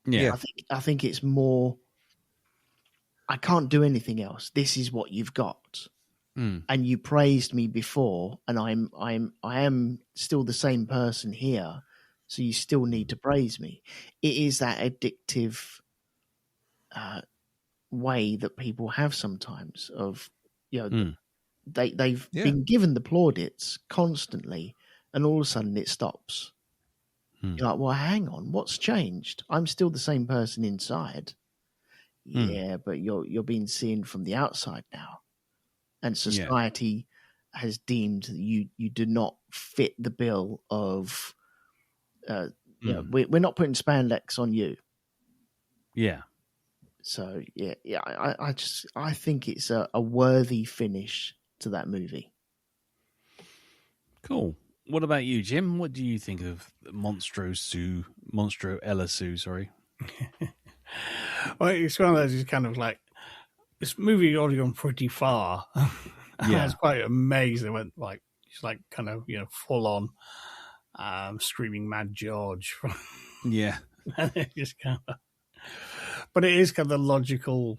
Yeah. I think it's more, I can't do anything else. This is what you've got. And you praised me before, and I am still the same person here, so you still need to praise me. It is that addictive way that people have sometimes of, they've been given the plaudits constantly, and all of a sudden it stops. You're like, well, hang on, what's changed? I'm still the same person inside. Yeah, but you're being seen from the outside now. And society has deemed that you do not fit the bill of, we're not putting spandex on you. Yeah. So I think it's a worthy finish to that movie. Cool. What about you, Jim? What do you think of Monstro Ella Sue? Sorry. Well, it's one of those. It's kind of like this movie had already gone pretty far. I was quite amazed. They went it's like kind of full on screaming Mad George. Yeah. And it just kind of, but it is kind of the logical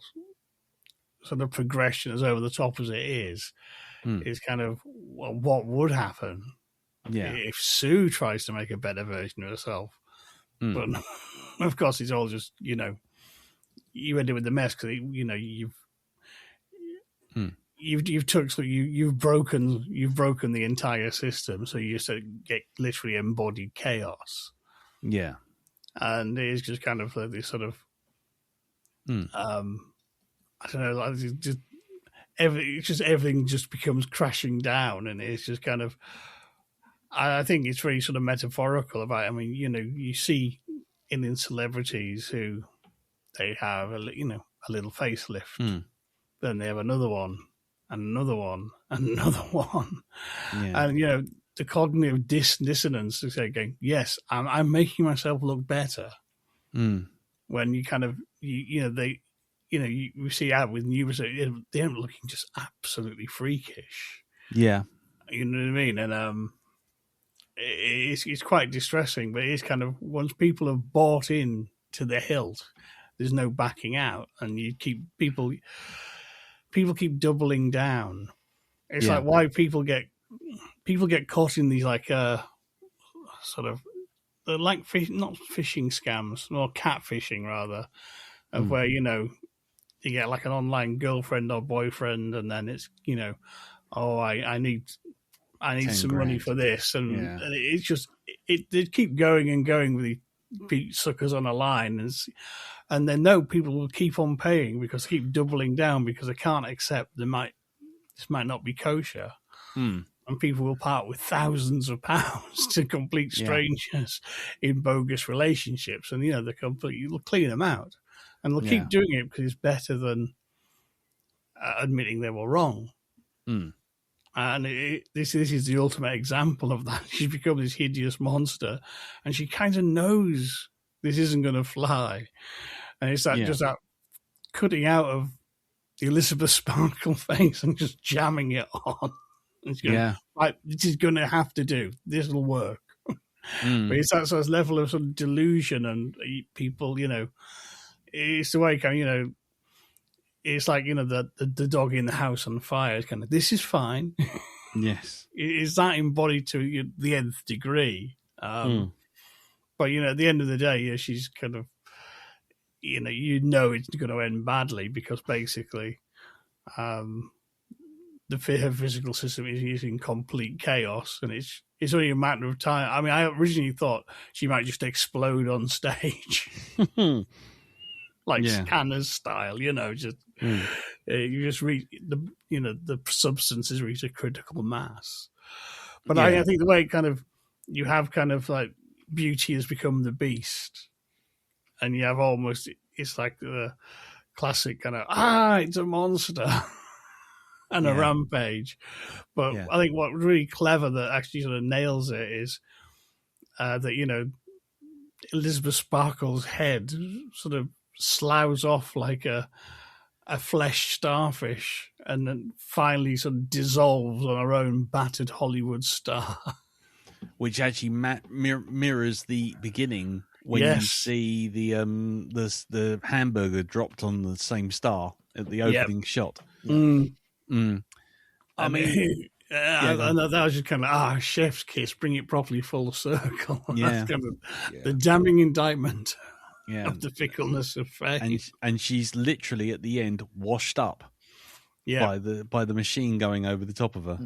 sort of progression, as over the top as it is. It's kind of what would happen if Sue tries to make a better version of herself. But of course, it's all just you end up with the mess because you've broken the entire system, so you just get literally embodied chaos. Yeah, and it is just kind of this sort of I don't know, like just everything just becomes crashing down, and it's just kind of, I think it's very sort of metaphorical about. I mean, you see Indian celebrities who they have a little facelift, then they have another one, and another one, and another one, and the cognitive dissonance is going, yes, I'm making myself look better. When you kind of you see out with new, they end up looking just absolutely freakish. Yeah, you know what I mean, and it's quite distressing. But it's kind of, once people have bought in to the hilt, there's no backing out, and you keep people keep doubling down. It's like why people get caught in these sort of like not phishing scams, or catfishing rather, of where you get like an online girlfriend or boyfriend, and then it's I need some money for this, and it's just they keep going and going with these suckers on a line, and they know people will keep on paying because they keep doubling down because they can't accept this might not be kosher. And people will part with thousands of pounds to complete strangers in bogus relationships, and you'll clean them out, and they'll keep doing it because it's better than admitting they were wrong. And this is the ultimate example of that. She's become this hideous monster, and she kind of knows this isn't going to fly, and it's just that cutting out of the Elizabeth Sparkle face and just jamming it on. Right, this is going to have to do. This will work. But it's that sort of level of delusion, and people, it's the way it's like the dog in the house on fire. It's kind of, this is fine. Yes, it's that embodied to the nth degree. But at the end of the day, she's kind of, you know it's going to end badly because basically the physical system is in complete chaos, and it's only a matter of time. I mean, I originally thought she might just explode on stage, like Scanners style, just you just reach the substances reach a critical mass. But I think the way you have like beauty has become the beast, and you have it's like the classic kind of it's a monster. And a rampage. But I think what's really clever that actually sort of nails it is that, Elizabeth Sparkle's head sort of sloughs off like a flesh starfish and then finally sort of dissolves on her own battered Hollywood star. Which actually mirrors the beginning when you see the hamburger dropped on the same star at the opening shot. I mean, that was just kind of chef's kiss, bring it properly full circle. That's kind of the damning indictment of the fickleness of fate. And she's literally at the end washed up by the machine going over the top of her.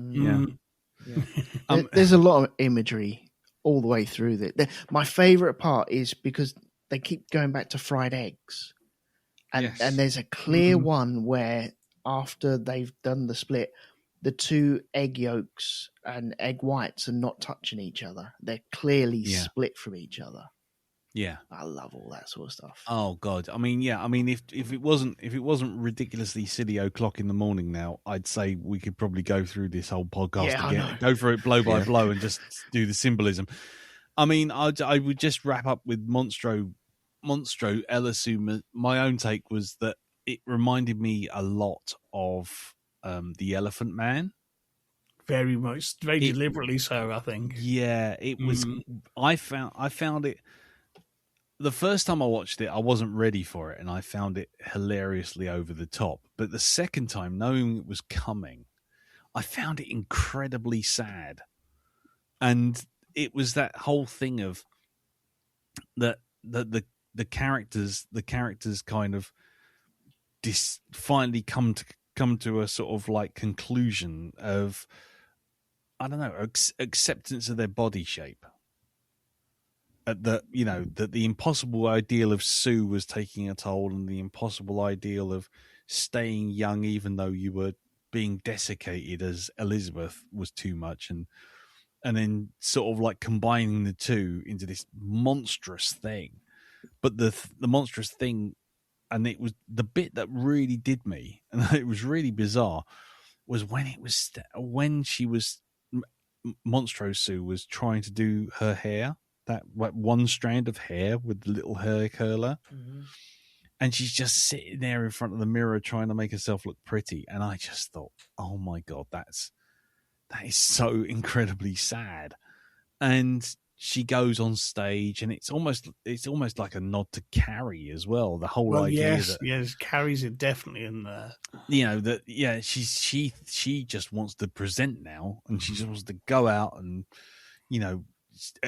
There's a lot of imagery all the way through that. My favourite part is because they keep going back to fried eggs, and there's a clear one where, after they've done the split, the two egg yolks and egg whites are not touching each other. They're clearly split from each other. Yeah, I love all that sort of stuff. Oh God, I mean, if it wasn't ridiculously silly o'clock in the morning now, I'd say we could probably go through this whole podcast again, go through it blow by blow, and just do the symbolism. I mean, I would just wrap up with Monstro Elisu. My own take was that it reminded me a lot of the Elephant Man. Very much, very deliberately so, I think. Yeah, it was. I found it. The first time I watched it, I wasn't ready for it, and I found it hilariously over the top. But the second time, knowing it was coming, I found it incredibly sad. And it was that whole thing of the characters kind of finally come to a sort of like conclusion of, I don't know, acceptance of their body shape. That the impossible ideal of Sue was taking a toll, and the impossible ideal of staying young even though you were being desiccated as Elizabeth was too much, and then sort of like combining the two into this monstrous thing. But the monstrous thing, and it was the bit that really did me, and it was really bizarre, was when she was Monstro Sue was trying to do her hair. That one strand of hair with the little hair curler. And she's just sitting there in front of the mirror trying to make herself look pretty. And I just thought, oh my God, that is so incredibly sad. And she goes on stage, and it's almost like a nod to Carrie as well. The whole idea yes, Carrie's it definitely in there. She just wants to present now, and she just wants to go out and,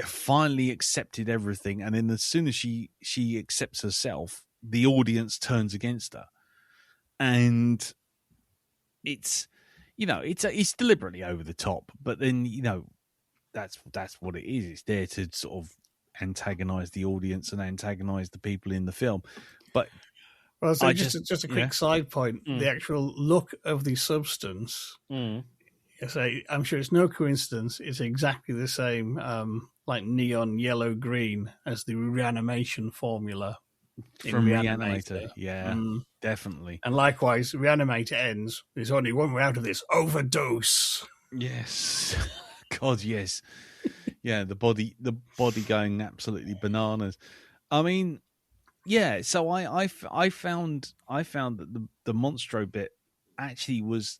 finally accepted everything. And then as soon as she accepts herself, the audience turns against her. And it's deliberately over the top, but then, that's what it is. It's there to sort of antagonize the audience and antagonize the people in the film. But just a quick side point, the actual look of the substance, I'm sure it's no coincidence. It's exactly the same, like neon yellow green as the reanimation formula from Reanimator. Yeah, definitely. And likewise, Reanimator ends. There's only one way out of this: overdose. Yes, God, yes, yeah. The body going absolutely bananas. I mean, yeah. So I found that the Monstro bit actually was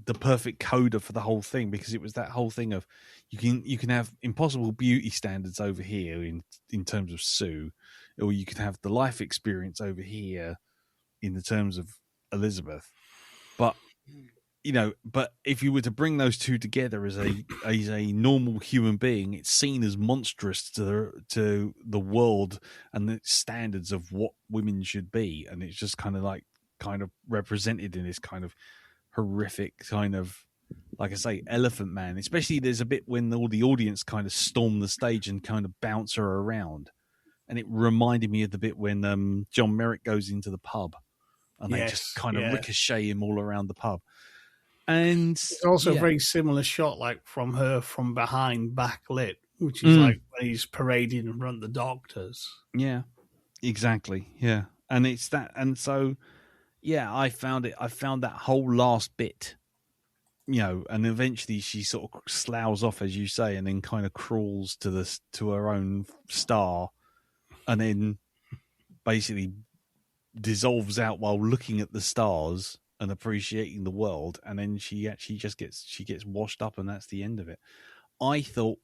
the perfect coda for the whole thing, because it was that whole thing of you can have impossible beauty standards over here in terms of Sue, or you could have the life experience over here in the terms of Elizabeth. But but if you were to bring those two together as a normal human being, it's seen as monstrous to the world and the standards of what women should be, and it's just kind of represented in this kind of horrific kind of, like I say, Elephant Man. Especially there's a bit when all the audience kind of storm the stage and kind of bounce her around, and it reminded me of the bit when John Merrick goes into the pub and they just kind of ricochet him all around the pub. And it's also a very similar shot, like from her from behind, backlit, which is like when he's parading in front of the doctors. Yeah, exactly. Yeah, and it's that, and so I found that whole last bit, and eventually she sort of sloughs off, as you say, and then kind of crawls to her own star, and then basically dissolves out while looking at the stars and appreciating the world, and then she actually just gets washed up, and that's the end of it. I thought,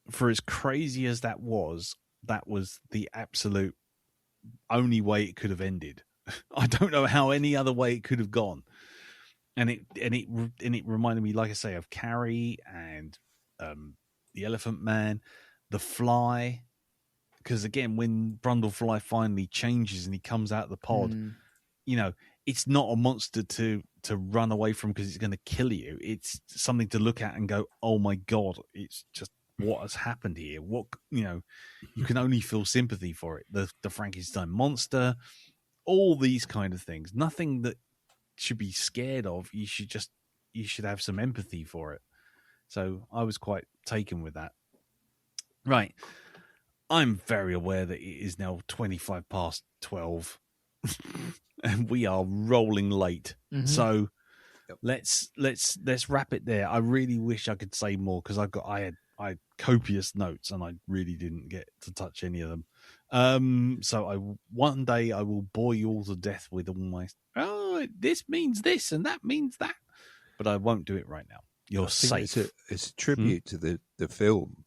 for as crazy as that was the absolute only way it could have ended. I don't know how any other way it could have gone. And it reminded me, like I say, of Carrie and the Elephant Man, The Fly. Because again, when Brundlefly finally changes and he comes out of the pod, it's not a monster to run away from because it's going to kill you. It's something to look at and go, oh my God, it's just what has happened here. What, you can only feel sympathy for it. The Frankenstein monster, all these kind of things. Nothing that should be scared of. You should have some empathy for it. So I was quite taken with that. Right. I'm very aware that it is now 25 past 12 and we are rolling late. Mm-hmm. So let's wrap it there. I really wish I could say more because I had copious notes and I really didn't get to touch any of them. So one day I will bore you all to death with all my, this means this and that means that, but I won't do it right now. You're safe. It's a tribute to the film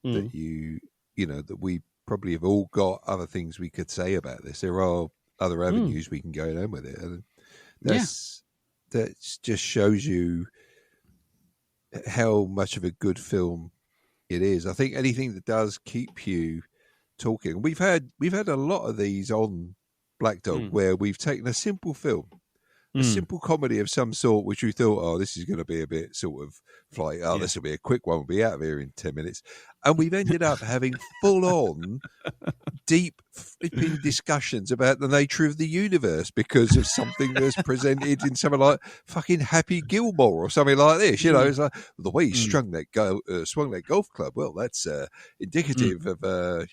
that that we probably have all got other things we could say about this. There are other avenues we can go down with it, and that just shows you how much of a good film it is. I think anything that does keep you talking. We've had a lot of these on Black Dog where we've taken a simple film, a simple comedy of some sort, which we thought, this is going to be a bit sort of like, this will be a quick one. We'll be out of here in 10 minutes. And we've ended up having full-on, deep flipping discussions about the nature of the universe because of something that's presented in something like fucking Happy Gilmore or something like this. It's like the way he swung that golf club. Well, that's indicative of, the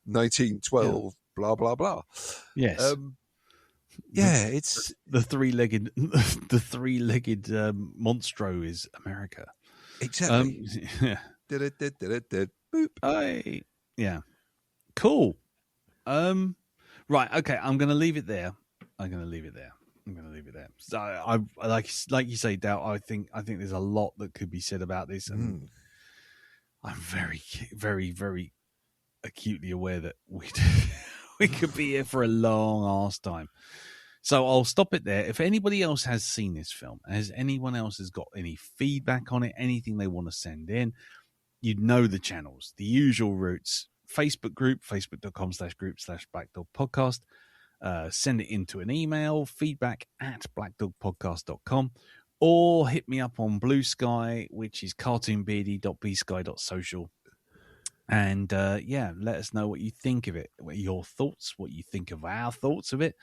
1912 blah, blah, blah. Yes. It's the three-legged monstro is America. Exactly. Boop. Yeah. Cool. Right. Okay. I'm going to leave it there. So I like you say, Doubt. I think there's a lot that could be said about this, and I'm very, very, very acutely aware that we could be here for a long ass time. So I'll stop it there. If anybody else has seen this film, has anyone else has got any feedback on it, anything they want to send in, you'd know the channels, the usual routes. Facebook group, facebook.com/group/blackdogpodcast. Send it into an email, feedback@blackdogpodcast.com, or hit me up on Blue Sky, which is cartoonbeardy.bsky.social. And let us know what you think of it, your thoughts, what you think of our thoughts of it.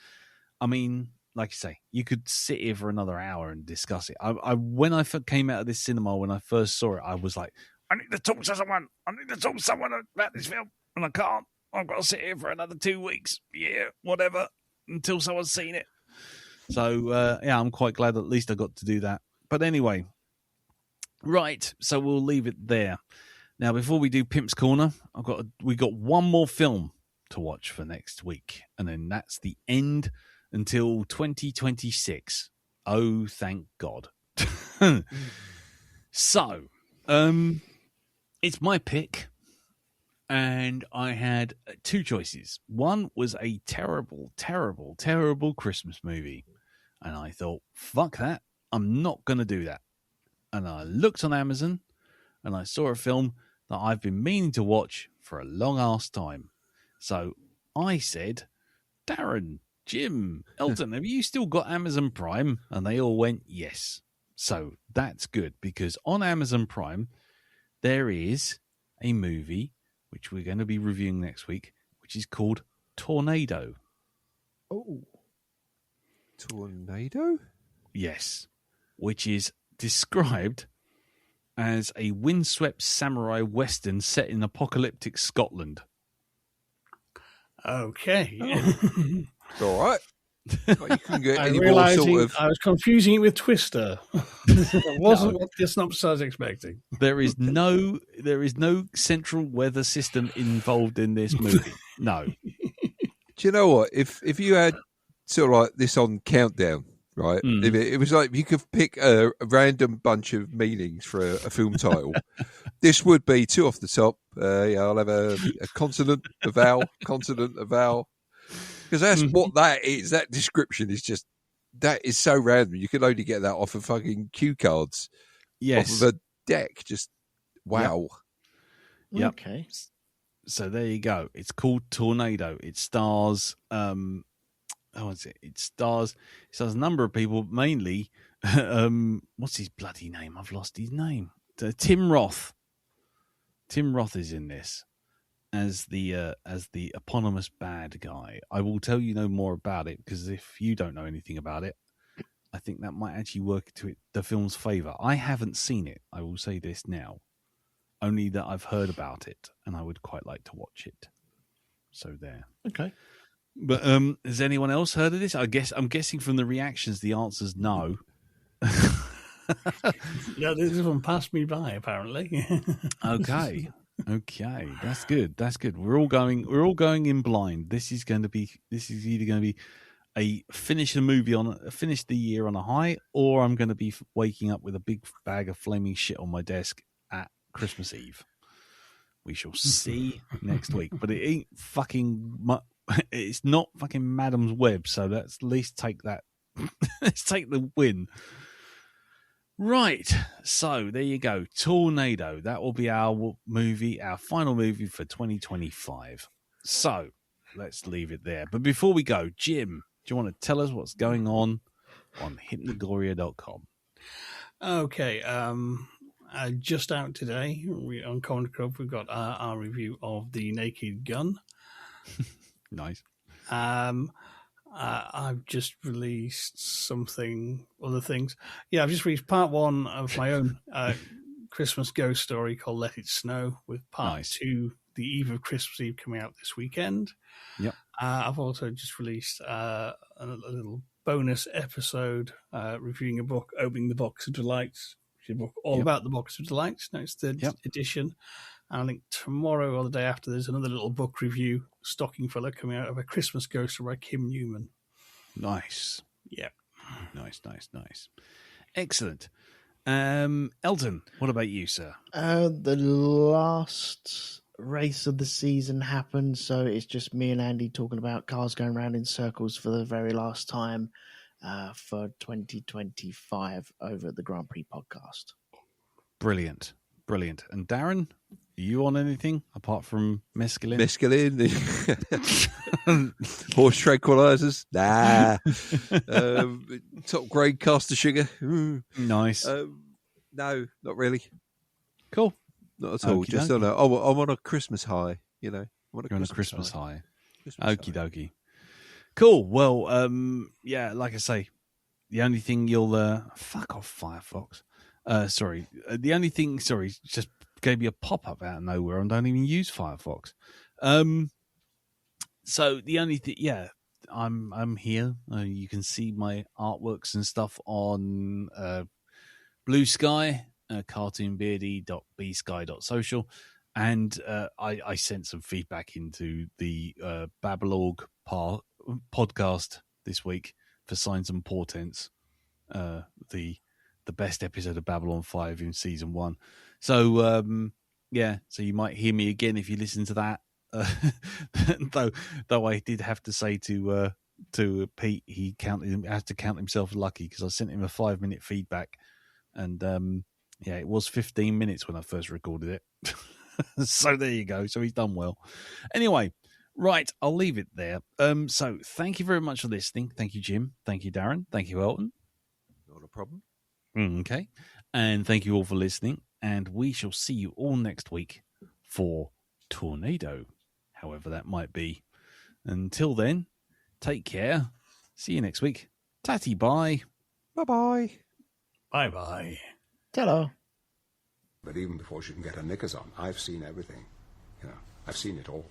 I mean, like you say, you could sit here for another hour and discuss it. I when I came out of this cinema, when I first saw it, I was like, I need to talk to someone. I need to talk to someone about this film, and I can't. I've got to sit here for another 2 weeks. Yeah, whatever, until someone's seen it. So, I'm quite glad at least I got to do that. But anyway, right, so we'll leave it there. Now, before we do Pimp's Corner, we got one more film to watch for next week, and then that's the end until 2026. Oh, thank God. So, it's my pick, and I had two choices. One was a terrible, terrible, terrible Christmas movie, and I thought, fuck that. I'm not going to do that. And I looked on Amazon and I saw a film that I've been meaning to watch for a long ass time. So I said, Darren, Jim, Elton, have you still got Amazon Prime? And they all went, yes. So that's good, because on Amazon Prime, there is a movie which we're going to be reviewing next week, which is called Tornado. Oh. Tornado? Yes. Which is described as a windswept samurai western set in apocalyptic Scotland. Okay. It's all right. Well, you can get I any more realizing sort of... I was confusing it with Twister. That wasn't what the synopsis I was expecting. There is no central weather system involved in this movie. No. Do you know what? If you had sort of like this on Countdown, right? If it was like you could pick a random bunch of meanings for a film title, this would be two off the top. I'll have a consonant, a vowel, consonant, a vowel. Because that's what that is. That description is just, that is so random. You can only get that off of fucking cue cards. Yes. Off of a deck. Just, wow. Yep. Okay. So there you go. It's called Tornado. It stars, It stars a number of people, mainly, what's his bloody name? I've lost his name. Tim Roth. Tim Roth is in this as the eponymous bad guy. I will tell you no more about it, because if you don't know anything about it, I think that might actually work to the film's favour. I haven't seen it. I will say this now, only that I've heard about it, and I would quite like to watch it. So there. Okay. But has anyone else heard of this? I'm guessing from the reactions, the answer's no. Yeah, this one passed me by, apparently. Okay, that's good. We're all going in blind. This is either going to be a finish the year on a high, or I'm going to be waking up with a big bag of flaming shit on my desk at Christmas Eve. We shall see next week. But it ain't fucking. It's not fucking Madam's Web, so let's at least take that. Let's take the win. Right, so there you go. Tornado. That will be our final movie for 2025. So let's leave it there. But before we go, Jim, do you want to tell us what's going on Hypnagoria.com? Okay, just out today on Comic Club, we've got our review of The Naked Gun. Nice. I've just released other things. Yeah, I've just released part 1 of my own Christmas ghost story called Let It Snow, with part 2, The Eve of Christmas Eve, coming out this weekend. Yep. I've also just released a little bonus episode reviewing a book, Opening the Box of Delights, which is a book all about the Box of Delights. Now it's third edition. And I think tomorrow or the day after, there's another little book review, Stocking Filler, coming out of A Christmas Ghost by Kim Newman. Nice. Yeah. Nice. Excellent. Elton, what about you, sir? The last race of the season happened, so it's just me and Andy talking about cars going around in circles for the very last time for 2025 over at the Grand Prix podcast. Brilliant. And Darren, are you on anything apart from mescaline? Horse tranquilizers? Nah. Top grade caster sugar? Nice. No, not really. Cool. Not at all. Okey Just dokey. I'm on a Christmas high, you know. You're on a Christmas high. Christmas Okie high. dokie. Cool. Well, yeah, like I say, the only thing you'll fuck off, Firefox. The only thing, just gave me a pop-up out of nowhere and don't even use Firefox. So the only thing, I'm here. You can see my artworks and stuff on Blue Sky, cartoonbeardy.bsky.social, and I sent some feedback into the Babylog podcast this week for Signs and Portents, the best episode of Babylon 5 in season 1. So, so you might hear me again if you listen to that. Though I did have to say to to Pete, he has to count himself lucky because I sent him a 5-minute feedback, and it was 15 minutes when I first recorded it. So there you go. So he's done well. Anyway, right, I'll leave it there. So thank you very much for listening. Thank you, Jim. Thank you, Darren. Thank you, Elton. Not a problem. Okay. And thank you all for listening. And we shall see you all next week for Tornado, however that might be. Until then, take care. See you next week. Tatty bye. Bye-bye. Bye-bye. Ta-da. But even before she can get her knickers on, I've seen everything. I've seen it all.